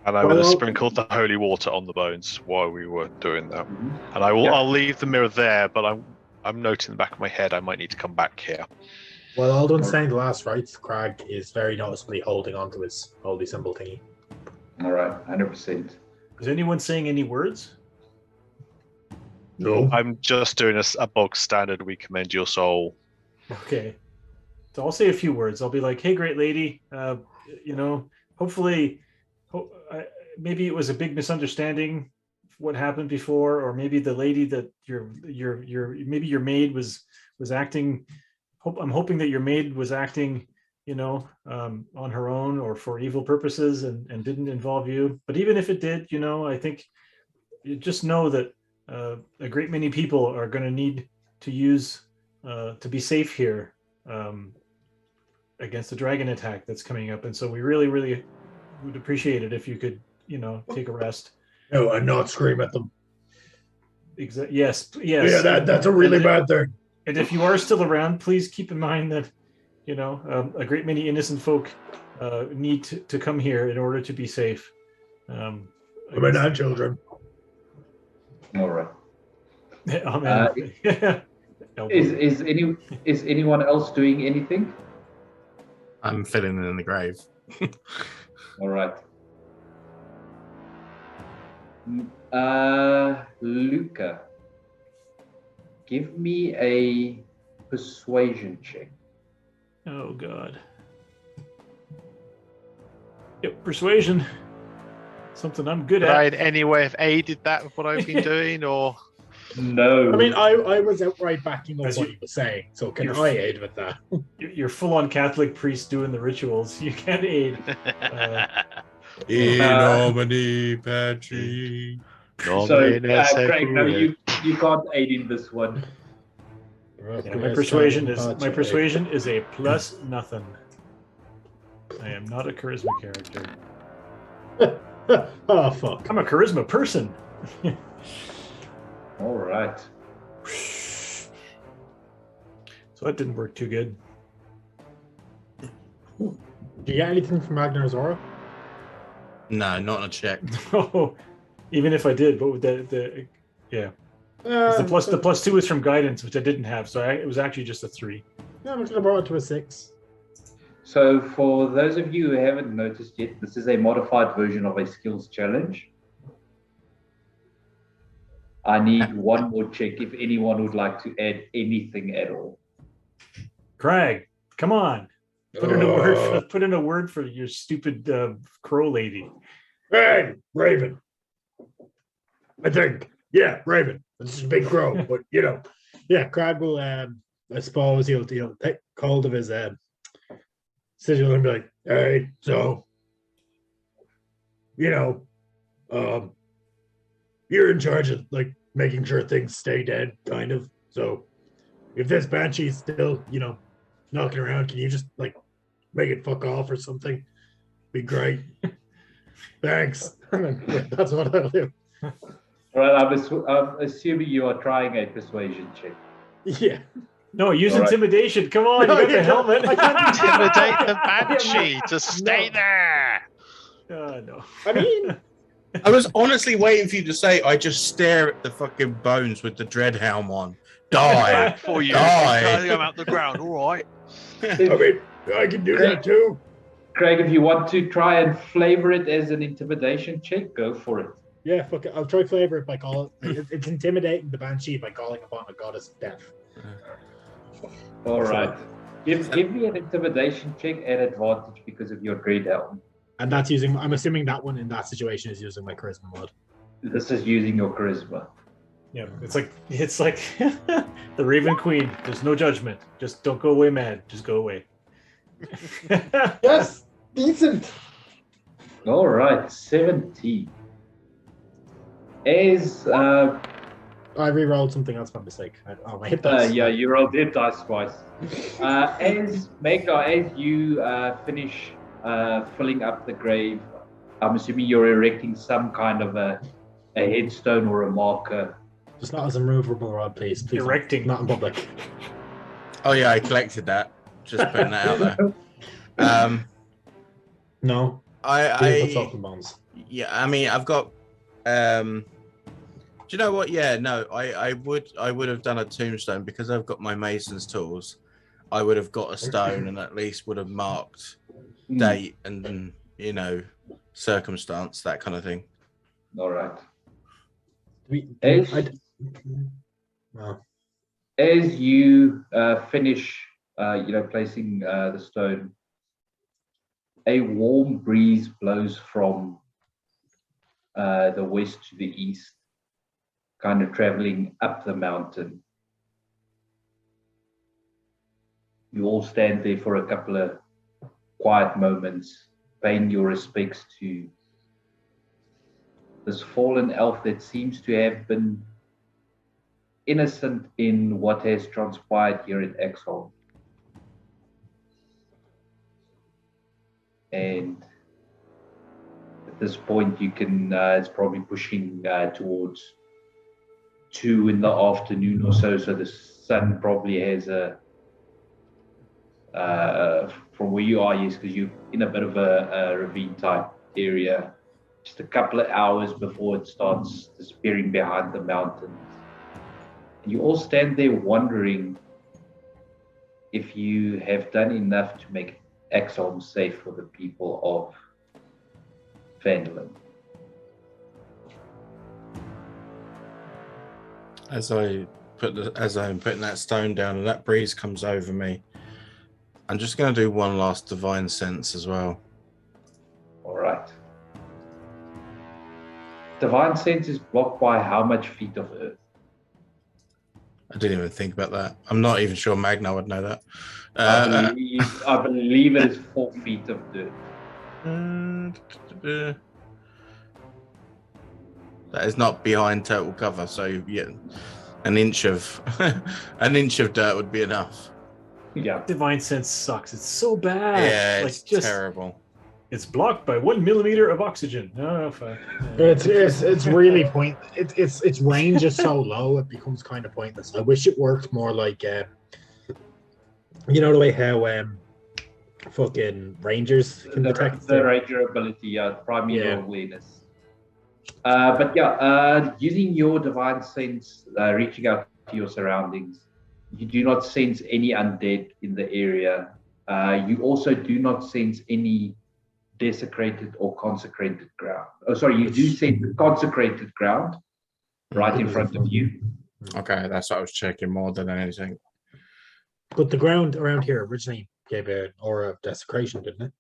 C: And I would have sprinkled the holy water on the bones while we were doing that.
A: Mm-hmm.
C: And I'll leave the mirror there, but I'm noting in the back of my head I might need to come back here.
B: While Aldwin's saying the last rites, Crag is very noticeably holding onto his holy symbol thingy.
A: All right, 100%.
E: Is anyone saying any words?
F: No.
C: I'm just doing a bog standard. We commend your soul.
E: Okay. So I'll say a few words. I'll be like, "Hey, great lady. Hopefully, maybe it was a big misunderstanding what happened before, or maybe the lady that maybe your maid was acting. I'm hoping that your maid was acting, on her own or for evil purposes and didn't involve you. But even if it did, I think you just know that a great many people are going to need to use to be safe here against the dragon attack that's coming up. And so we really, really would appreciate it if you could, take a rest.
F: No, and not scream at them.
E: Yes.
F: Yeah, that's a really bad thing.
E: And if you are still around, please keep in mind that, a great many innocent folk need to come here in order to be safe.
F: Women and children.
A: All right.
E: Oh man.
A: Is anyone else doing anything?
D: I'm filling in the grave.
A: All right. Luca, give me a persuasion check.
E: Oh god. Yep, persuasion. Something I'm good
C: Could
E: at.
C: I in any way have aided that with what I've been doing, or
A: No.
F: I mean, I was outright backing up
E: As
F: what
E: you-
F: he was saying, so can
E: you're-
F: I aid with that?
E: You're full-on Catholic priest doing the rituals. You can't aid.
D: In nomine Patri.
A: So, Craig, no, you can't aid in this one.
E: Yeah, my persuasion is a plus nothing. I am not a charisma character.
F: Oh fuck!
E: I'm a charisma person.
A: All right.
E: So that didn't work too good.
F: Do you get anything from Magnar's aura?
D: No, not a check.
E: No, even if I did, but with the 2 is from guidance, which I didn't have, so it was actually just a 3.
F: Yeah, I'm just gonna brought it to a 6.
A: So, for those of you who haven't noticed yet, this is a modified version of a skills challenge. I need one more check if anyone would like to add anything at all.
E: Craig, come on, put in a word for your stupid crow lady.
F: Hey, Raven. I think, yeah, Raven. This is a big crow, but you know, yeah, Crag will. I suppose he'll take hold of his sigil and be like, "Hey, so, you know, you're in charge of like making sure things stay dead, kind of. So, if this banshee's still, knocking around, can you just like make it fuck off or something? Be great. Thanks." That's what I'll do.
A: Right, I'm assuming you are trying a persuasion check.
F: Yeah.
E: No, use
A: All right.
E: intimidation. Come on,
F: No,
E: you got
F: you
E: the helmet.
F: don't. I can't
C: intimidate the banshee to stay there?
E: No.
F: I mean,
D: I was honestly waiting for you to say, I just stare at the fucking bones with the dread helm on. Die.
C: Back for you.
D: Die.
C: Carrying them out the ground. All right.
F: I can do that too.
A: Craig, if you want to try and flavor it as an intimidation check, go for it.
F: Yeah, fuck it. I'll try flavor it by calling. It's intimidating the banshee by calling upon a goddess of death.
A: All right. Give me an intimidation check at advantage because of your great helm.
F: And that's using. I'm assuming that one in that situation is using my charisma mod.
A: This is using your charisma.
E: Yeah, it's like the Raven Queen. There's no judgment. Just don't go away mad. Just go away.
F: Yes, decent.
A: All right, 17. As
F: I re-rolled something else by mistake. I hit that.
A: yeah, you rolled dead dice twice. As Magnar, as you finish filling up the grave, I'm assuming you're erecting some kind of a headstone or a marker.
F: Just not as a movable rod, please. Please
E: Erecting.
F: not in public.
D: Oh yeah, I collected that. Just putting that out there.
F: No.
D: I
F: Bones.
D: yeah, I mean I've got do you know what? Yeah, no, I would have done a tombstone because I've got my mason's tools. I would have got a stone and at least would have marked date and circumstance, that kind of thing.
A: All right.
F: No.
A: As you finish, placing the stone, a warm breeze blows from the west to the east, kind of traveling up the mountain. You all stand there for a couple of quiet moments, paying your respects to this fallen elf that seems to have been innocent in what has transpired here in Exile. And at this point, you can, it's probably pushing towards 2 in the afternoon or so. So the sun probably has from where you are, yes, because you're in a bit of a ravine type area, just a couple of hours before it starts disappearing behind the mountains. You all stand there wondering if you have done enough to make Axholm safe for the people of Phandalin.
D: As I'm putting that stone down and that breeze comes over me, I'm just going to do one last divine sense as well.
A: All right. Divine sense is blocked by how much feet of earth?
D: I didn't even think about that. I'm not even sure Magna would know that.
A: I believe it is 4 feet of dirt.
D: That is not behind total cover, so yeah, an inch of dirt would be enough.
A: Yeah.
E: Divine sense sucks. It's so bad.
D: Yeah,
E: like
D: it's
E: just
D: terrible.
E: it's blocked by 1 millimeter of oxygen. No, fuck.
F: It's really point. Its range is so low it becomes kind of pointless. I wish it worked more like you know the way how fucking rangers can detect
A: The ranger ability, primeval awareness. But using your divine sense, reaching out to your surroundings, you do not sense any undead in the area. You also do not sense any desecrated or consecrated ground. Oh, sorry, you do sense consecrated ground right in front of you.
D: Okay, that's what I was checking more than anything.
F: But the ground around here originally gave an aura of desecration, didn't it?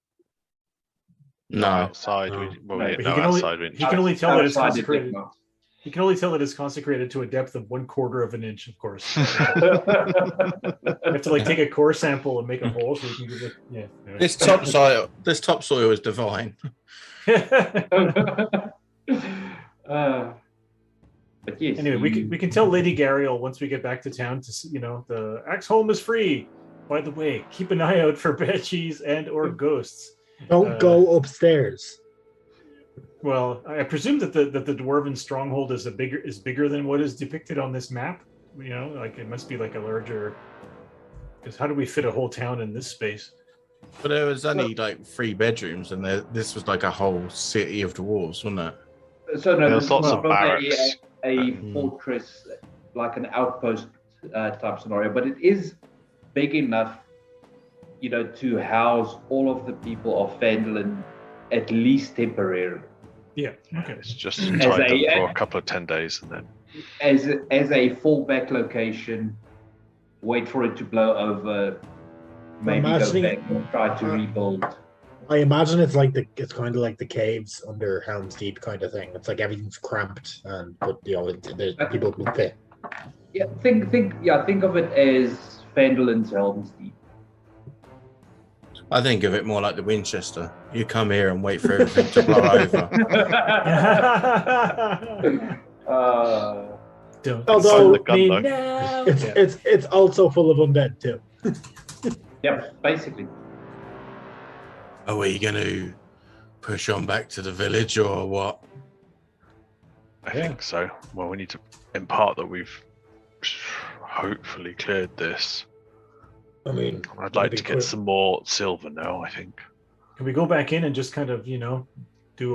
D: No.
C: Outside,
F: No.
C: we didn't
E: But
C: know outside. We
E: he can only tell that it's
A: Outside it did
E: consecrated.
A: not.
E: He can only tell that it's consecrated to a depth of 1/4 of an inch, of course. You have to like take a core sample and make a hole so you can give it. Yeah. Anyway.
D: This topsoil is divine.
A: But yes.
E: Anyway, we can tell Lady Gariel once we get back to town to the Axholm is free. By the way, keep an eye out for banshees and or ghosts.
F: Don't go upstairs.
E: Well, I presume that the dwarven stronghold is bigger than what is depicted on this map. Like it must be like a larger. Because how do we fit a whole town in this space?
D: But there was only like 3 bedrooms, and this was like a whole city of dwarves, wasn't it?
A: So no,
C: There's lots of
A: not
C: barracks.
A: a fortress, like an outpost type scenario, but it is big enough, to house all of the people of Phandalin, at least temporarily.
E: Yeah. Okay.
C: It's just tied them for a couple of 10 days, and then
A: As a fallback location, wait for it to blow over, maybe go back and try to rebuild.
F: I imagine it's kind of like the caves under Helm's Deep kind of thing. It's like everything's cramped, but the people can fit.
A: Yeah, think of it as Phandalin's Helm's Deep.
D: I think of it more like the Winchester. You come here and wait for everything to blow over.
F: Although
C: the gun, though.
E: now.
F: it's also full of undead too.
A: Yeah, basically.
D: Are we going to push on back to the village or what?
C: I think so. Well, we need to impart that we've hopefully cleared this.
F: I mean,
C: I'd like to get some more silver now, I think.
E: Can we go back in and just kind of, do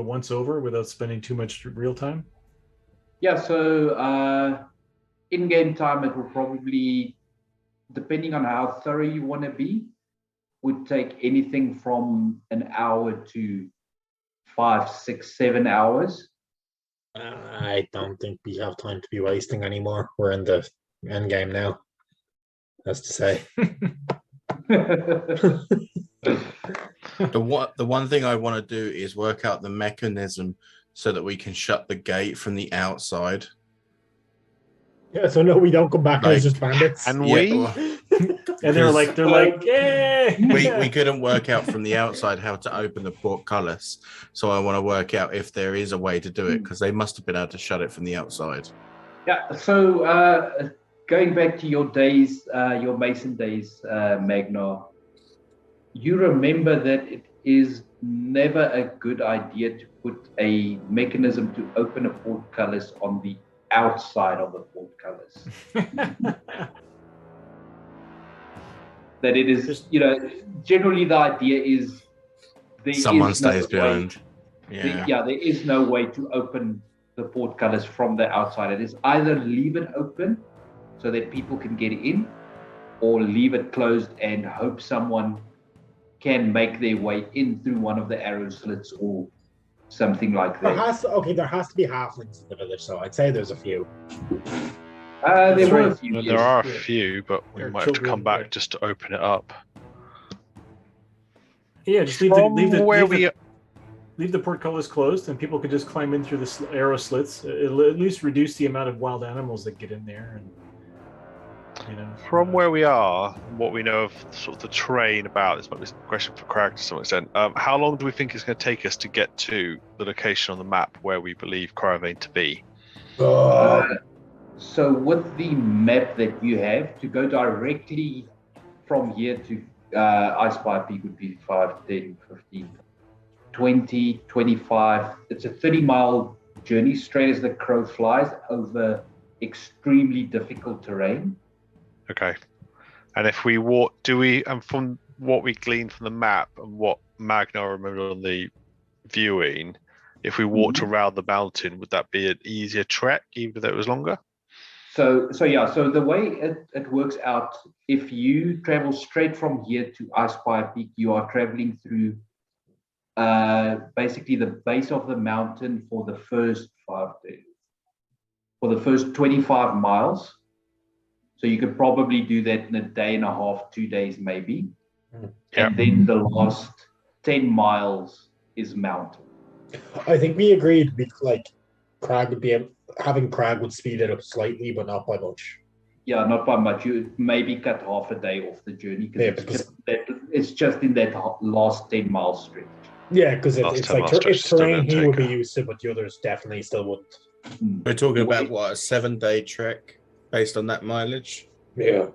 E: a once over without spending too much real time?
A: Yeah, so in-game time, it will probably, depending on how thorough you want to be, would take anything from an hour to 5, 6, 7 hours.
F: I don't think we have time to be wasting anymore. We're in the end game now. That's to say.
D: The one thing I want to do is work out the mechanism so that we can shut the gate from the outside.
F: Yeah, so no, we don't come back as just bandits.
C: And
E: And they're like, yay!
D: we couldn't work out from the outside how to open the portcullis, so I want to work out if there is a way to do it, because they must have been able to shut it from the outside.
A: Yeah, so going back to your days, your Mason days, Magna, you remember that it is never a good idea to put a mechanism to open a portcullis on the outside of the portcullis. That it is, generally the idea is
D: Someone stays behind.
A: There is no way to open the portcullis from the outside. It is either leave it open so that people can get in, or leave it closed and hope someone can make their way in through one of the arrow slits or something like
F: There
A: that.
F: has to be halflings in the village, so I'd say there's a few.
A: There
E: That's
A: were
E: right.
A: a few.
C: Well,
A: Yes.
C: there are a
E: Yeah.
C: few, but we
E: There are
C: might have to
E: children,
C: come back
E: yeah.
C: just to open it up.
E: Yeah, just
C: From where we
E: leave the portcullis closed, and people can just climb in through the arrow slits. It'll at least reduce the amount of wild animals that get in there, and
C: From where we are, what we know of sort of the terrain about this might be a question for Crag to some extent. How long do we think it's going to take us to get to the location on the map where we believe Caravane to be?
A: So with the map that you have, to go directly from here to Ice Spire Peak would be 5, 10, 15, 20, 25. It's a 30-mile journey straight as the crow flies over extremely difficult terrain.
C: Okay. And if we walk, and from what we gleaned from the map and what Magna remembered on the viewing, if we walked around the mountain, would that be an easier trek, even though it was longer?
A: So the way it works out, if you travel straight from here to Ice Spire Peak, you are traveling through basically the base of the mountain for the first 5 days. For the first 25 miles. So you could probably do that in a day and a half, 2 days maybe.
C: Yep.
A: And then the last 10 miles is mountain.
F: I think we agreed Crag would be having Crag would speed it up slightly, but not by much.
A: Yeah, not by much. You maybe cut half a day off the journey because it's just in that last 10 mile stretch.
F: Yeah, because
C: Last
F: it's
C: 10
F: like
C: miles stretch
F: it's
C: is still
F: terrain
C: gonna
F: he
C: take
F: would be
C: a-
F: used to, but the others definitely still wouldn't.
D: We're talking about what, a 7-day trek based on that mileage?
F: Yeah.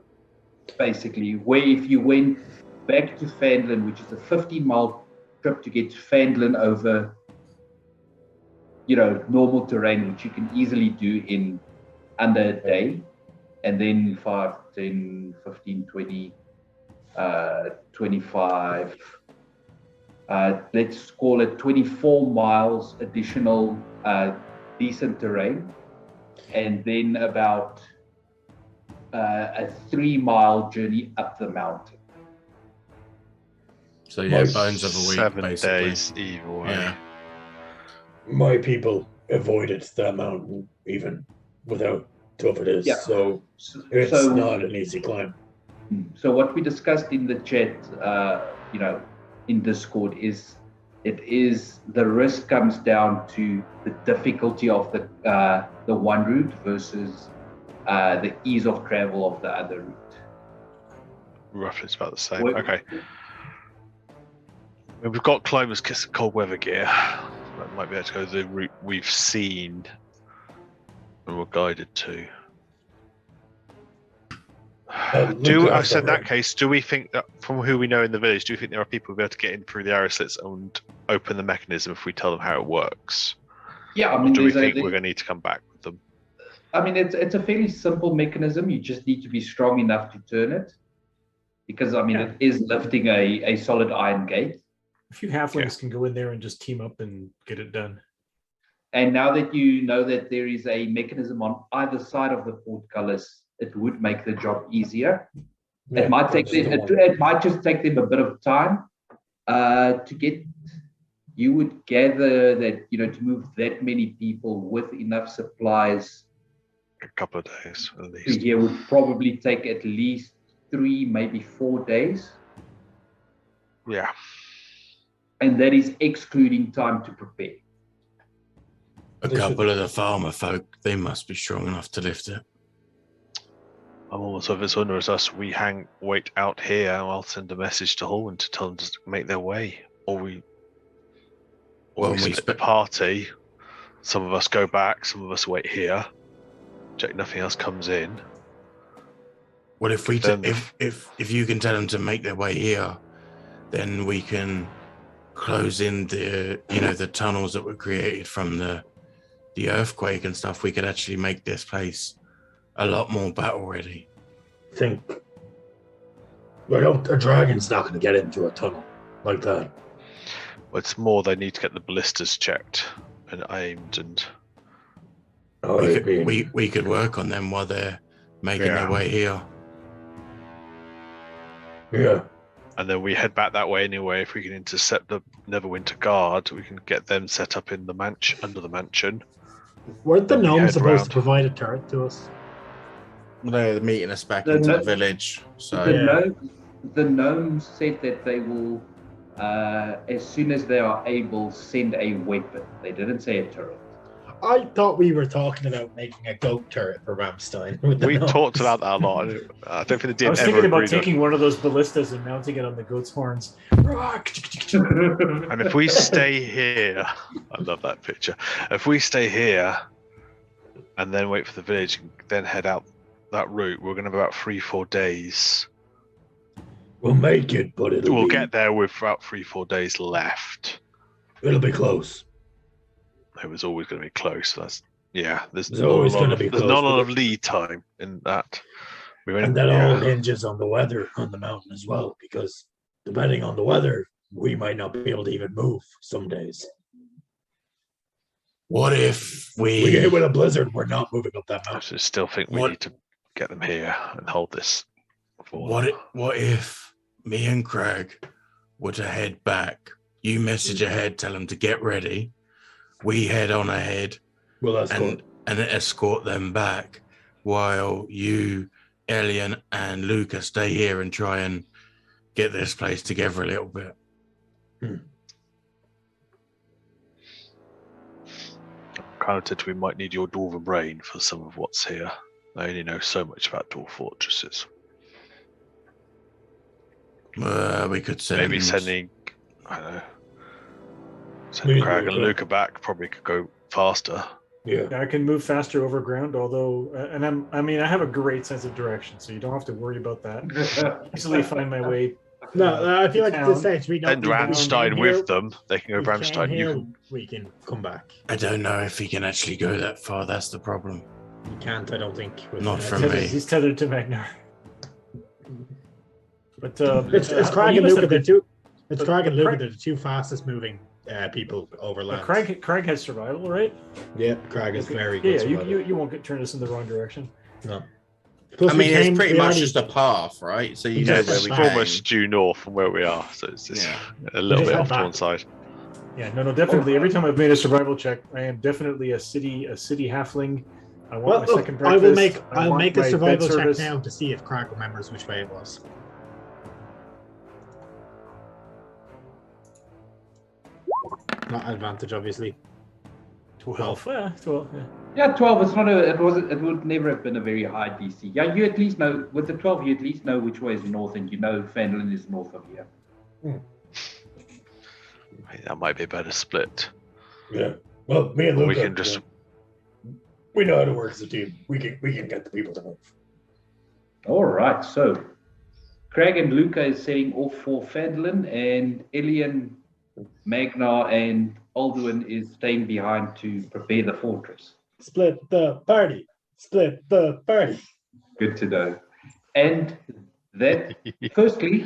A: Basically, where if you went back to Fandlin, which is a 15-mile trip to get to Fandlin over, normal terrain, which you can easily do in under a day, and then 5, 10, 15, 20, 25, let's call it 24 miles additional decent terrain, and then about a 3-mile journey up the mountain.
D: So yeah,
F: Nice.
D: bones of a week,
C: 7
D: basically.
C: days either way.
D: Yeah.
F: My people avoided that mountain even without tough it is.
A: Yeah.
F: So it's not an easy climb.
A: So what we discussed in the chat, in Discord is the risk comes down to the difficulty of the one route versus the ease of travel of the other route.
C: Roughly, it's about the same.
A: Wait.
C: Okay. Well, we've got climbers kiss cold weather gear. That might be able to go the route we've seen and we're guided to. So in that case, do we think that from who we know in the village, do you think there are people who'll be able to get in through the arrow slits and open the mechanism if we tell them how it works?
A: Yeah, I
C: Or
A: mean,
C: do we think we're going to need to come back with them?
A: I mean, it's a fairly simple mechanism. You just need to be strong enough to turn it, because it is lifting a solid iron gate.
E: A few halflings can go in there and just team up and get it done.
A: And now that you know that there is a mechanism on either side of the portcullis, it would make the job easier.
F: Yeah,
A: It might take them, it might just take them a bit of time to get. You would gather that to move that many people with enough supplies
C: A couple of days at
A: to
C: least.
A: here would probably take at least 3, maybe 4 days,
C: Yeah.
A: and that is excluding time to prepare.
D: A couple of the farmer folk, they must be strong enough to lift it.
C: I'm almost if it's under us, we wait out here, and I'll send a message to Hallwyn to tell them to make their way. Or we split the party. Some of us go back, some of us wait here. Check nothing else comes in.
D: Well, if if you can tell them to make their way here, then we can close in the tunnels that were created from the earthquake and stuff. We could actually make this place a lot more battle ready.
F: Think. Well, a dragon's not going to get into a tunnel like that.
C: Well, it's more they need to get the ballistas checked and aimed, and
F: Oh,
D: We could work on them while they're making their way here.
F: Yeah.
C: And then we head back that way anyway. If we can intercept the Neverwinter Guard, we can get them set up in the mansion, under the mansion.
F: Weren't the
C: Then we
F: gnomes
C: head
F: supposed
C: round.
F: to provide a turret to us?
D: They're meeting us back
A: The
D: into
A: no-
D: the village. So
F: Yeah.
A: The gnomes said that they will, as soon as they are able, send a weapon. They didn't say a turret.
F: I thought we were talking about making a goat turret for Ramstein. With the
C: We
F: gnomes.
C: talked about that a lot. I don't think the
E: I
C: DM
E: was
C: ever
E: thinking about
C: agreed on.
E: taking one of those ballistas and mounting it on the goat's horns.
C: And if we stay here, I love that picture. If we stay here and then wait for the village and then head out that route, we're going to have about 3-4 days.
F: We'll make it, but
C: We'll get there with about 3-4 days left.
F: It'll be close.
C: It was always going to be close. There's
F: It's
C: not
F: always
C: a lot
F: gonna
C: of,
F: be
C: there's
F: close,
C: not a lot
F: but
C: of lead time in that. We went,
F: And that all hinges on the weather on the mountain as well, because depending on the weather, we might not be able to even move some days.
D: what if
F: We get hit
D: we
F: with a blizzard, we're not moving up that
C: I
F: mountain.
C: just still think we
D: What-
C: need to get them here and hold this. For
D: what if me and Craig were to head back? You message ahead, tell them to get ready. We head on ahead
F: Well, that's
D: and escort them back while you, Elian, and Luca stay here and try and get this place together a little bit.
C: Kind of said we might need your dwarven brain for some of what's here. I only know so much about dwarf fortresses.
D: We could send
C: Maybe sending, I don't know,
F: We
C: sending
F: need
C: Crag and
F: Luca.
C: Luca back probably could go faster.
F: Yeah.
E: I can move faster over ground, although, and I have a great sense of direction, so you don't have to worry about that. Easily find my way.
F: No, I feel like at
E: Town.
F: this stage we don't.
C: And
F: we can
C: Ramstein
F: came
C: with
F: here,
C: them. They can go
F: we came
C: Ramstein. You
F: here,
C: can.
F: We can come back.
D: I don't know if he can actually go that far. That's the problem.
F: You can't, I don't think. with
D: Not
F: that.
D: from
E: Tethered-
D: me.
E: He's tethered to Magnar. But
F: It's Craig
E: you
F: and
E: must
F: Luca.
E: have
F: The
E: been-
F: two. It's
E: but-
F: Craig and
E: but
F: Luca.
E: Craig-
F: They're the two fastest moving people over land.
E: Craig has survival, right?
F: Yeah, Craig is very
E: Yeah,
F: good.
E: you,
F: survivor.
E: you won't turn us in the wrong direction.
F: No. Plus
D: I
F: we
D: mean, it's
F: came-
D: pretty
F: we
D: much
F: already-
D: just a path, right? So you
F: We
D: know
F: just
D: where
F: went
D: we
F: back.
C: It's
D: came.
C: almost due north from where we are, so it's just
D: Yeah.
C: a little
F: just
C: bit
F: went
C: off to
F: back.
C: one side.
E: Yeah, no, definitely. Every time I've made a survival check, I am definitely a city halfling. I want
F: Well,
E: my
F: look,
E: second
F: I
E: breakfast.
F: will make.
E: I
F: I'll
E: want
F: make a
E: my
F: survival
E: bed
F: check
E: service.
F: now to see if Craig remembers which way it was. Not advantage, obviously.
E: 12. Yeah, 12. Yeah.
A: Yeah, 12. It's not a. It wasn't. It would never have been a very high DC. Yeah, you at least know with the 12. You at least know which way is north, and you know Fandolin is north of here.
C: That might be a better split.
F: Yeah. Well, me and
C: Or
F: Luca.
C: we can just.
F: We know how to work as a team. We can get the people to move.
A: All right. So, Craig and Luca is setting off for Fandolin, and Elian, Magnar, and Alduin is staying behind to prepare the fortress.
F: Split the party. Split the party.
A: Good to know. And that, firstly,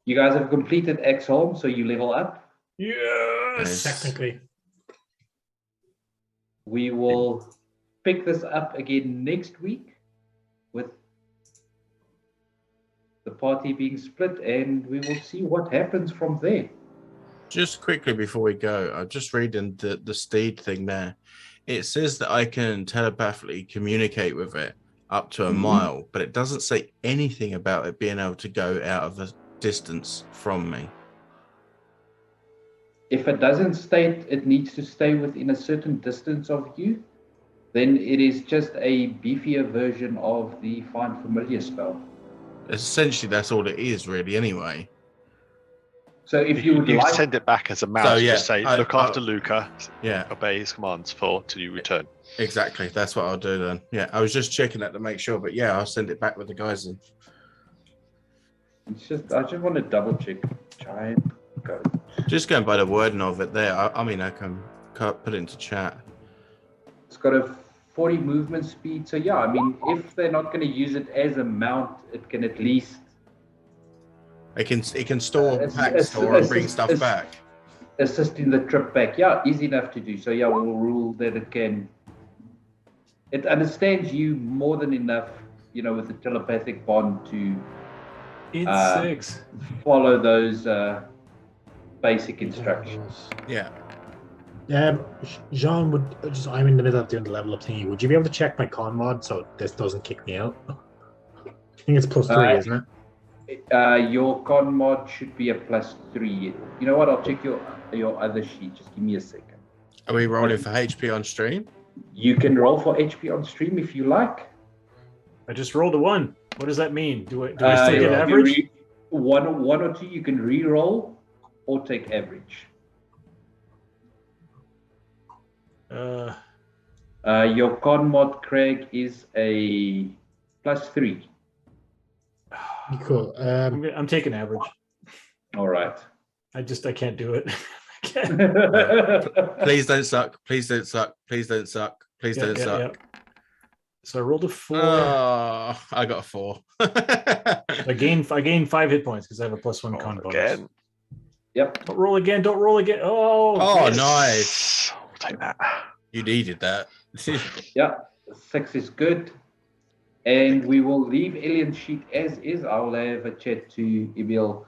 A: you guys have completed Exholm, so you level up.
E: Yes.
F: Technically.
A: We will pick this up again next week with the party being split, and we will see what happens from there.
D: Just quickly before we go, I'm just reading the steed thing there. It says that I can telepathically communicate with it up to a mile, but it doesn't say anything about it being able to go out of a distance from me.
A: If it doesn't state it needs to stay within a certain distance of you, then it is just a beefier version of the Find Familiar spell.
D: Essentially, that's all it is, really, anyway.
A: So if you would
C: You
A: like,
C: send it back as a mouse.
D: So, yeah,
C: just say,
D: I-
C: look after Luca,
D: Yeah,
C: obey his commands till you return.
D: exactly. That's what I'll do then. Yeah, I was just checking that to make sure, but yeah, I'll send it back with the guys in.
A: it's just I just want to double check. Giant goat.
D: Just going by the wording of it there. I mean, I can put it into chat.
A: It's got a 40 movement speed. So yeah, I mean, if they're not going to use it as a mount, it can at least
D: It can store,
A: It's-
D: pack,
A: it's-
D: store, and
A: it's-
D: bring stuff
A: it's-
D: back.
A: assist in the trip back. Yeah, easy enough to do. So yeah, we'll rule that it can. It understands you more than enough with the telepathic bond to
E: It's 6.
A: follow those basic instructions.
D: Yeah.
B: Jean I'm in the middle of doing the level up thingy. Would you be able to check my con mod so this doesn't kick me out? I think it's +3, isn't it?
A: Your con mod should be a +3. You know what? I'll check your other sheet. Just give me a second.
D: Are we rolling for HP on stream?
A: You can roll for HP on stream if you like.
E: I just rolled a 1. What does that mean? Do I still get
A: you
E: average?
A: can one or two you can re-roll or take average. Your con mod, Craig, is a +3.
B: Cool.
E: I'm taking average.
A: All right.
E: I can't do it.
D: Please don't suck. Please don't suck. Please don't suck. Please don't suck.
E: Yeah. So I rolled a 4.
D: Oh, I got a 4.
E: I gained 5 hit points because I have a +1 con bonus.
C: Again.
A: Yep.
E: Don't roll again. Don't roll again. Oh,
D: Oh, nice.
C: I'll take that.
D: You needed that.
A: Yeah. 6 is good. And we will leave Alien's sheet as is. I'll have a chat to Emil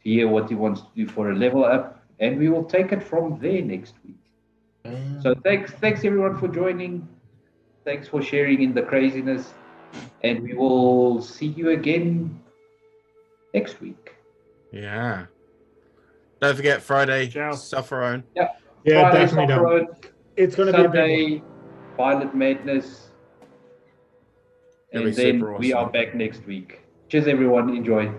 A: to hear what he wants to do for a level up. And we will take it from there next week. So thanks everyone for joining. Thanks for sharing in the craziness. And we will see you again next week.
D: Yeah. Don't forget Friday,
E: Ciao.
D: Sufferone.
B: Yeah,
A: Friday,
B: definitely don't.
A: Sufferone,
B: It's going to be a big
A: Sunday, Violet Madness.
D: It'll
A: And
D: be
A: then
D: super
A: we are
D: awesome.
A: back next week. Cheers, everyone. Enjoy.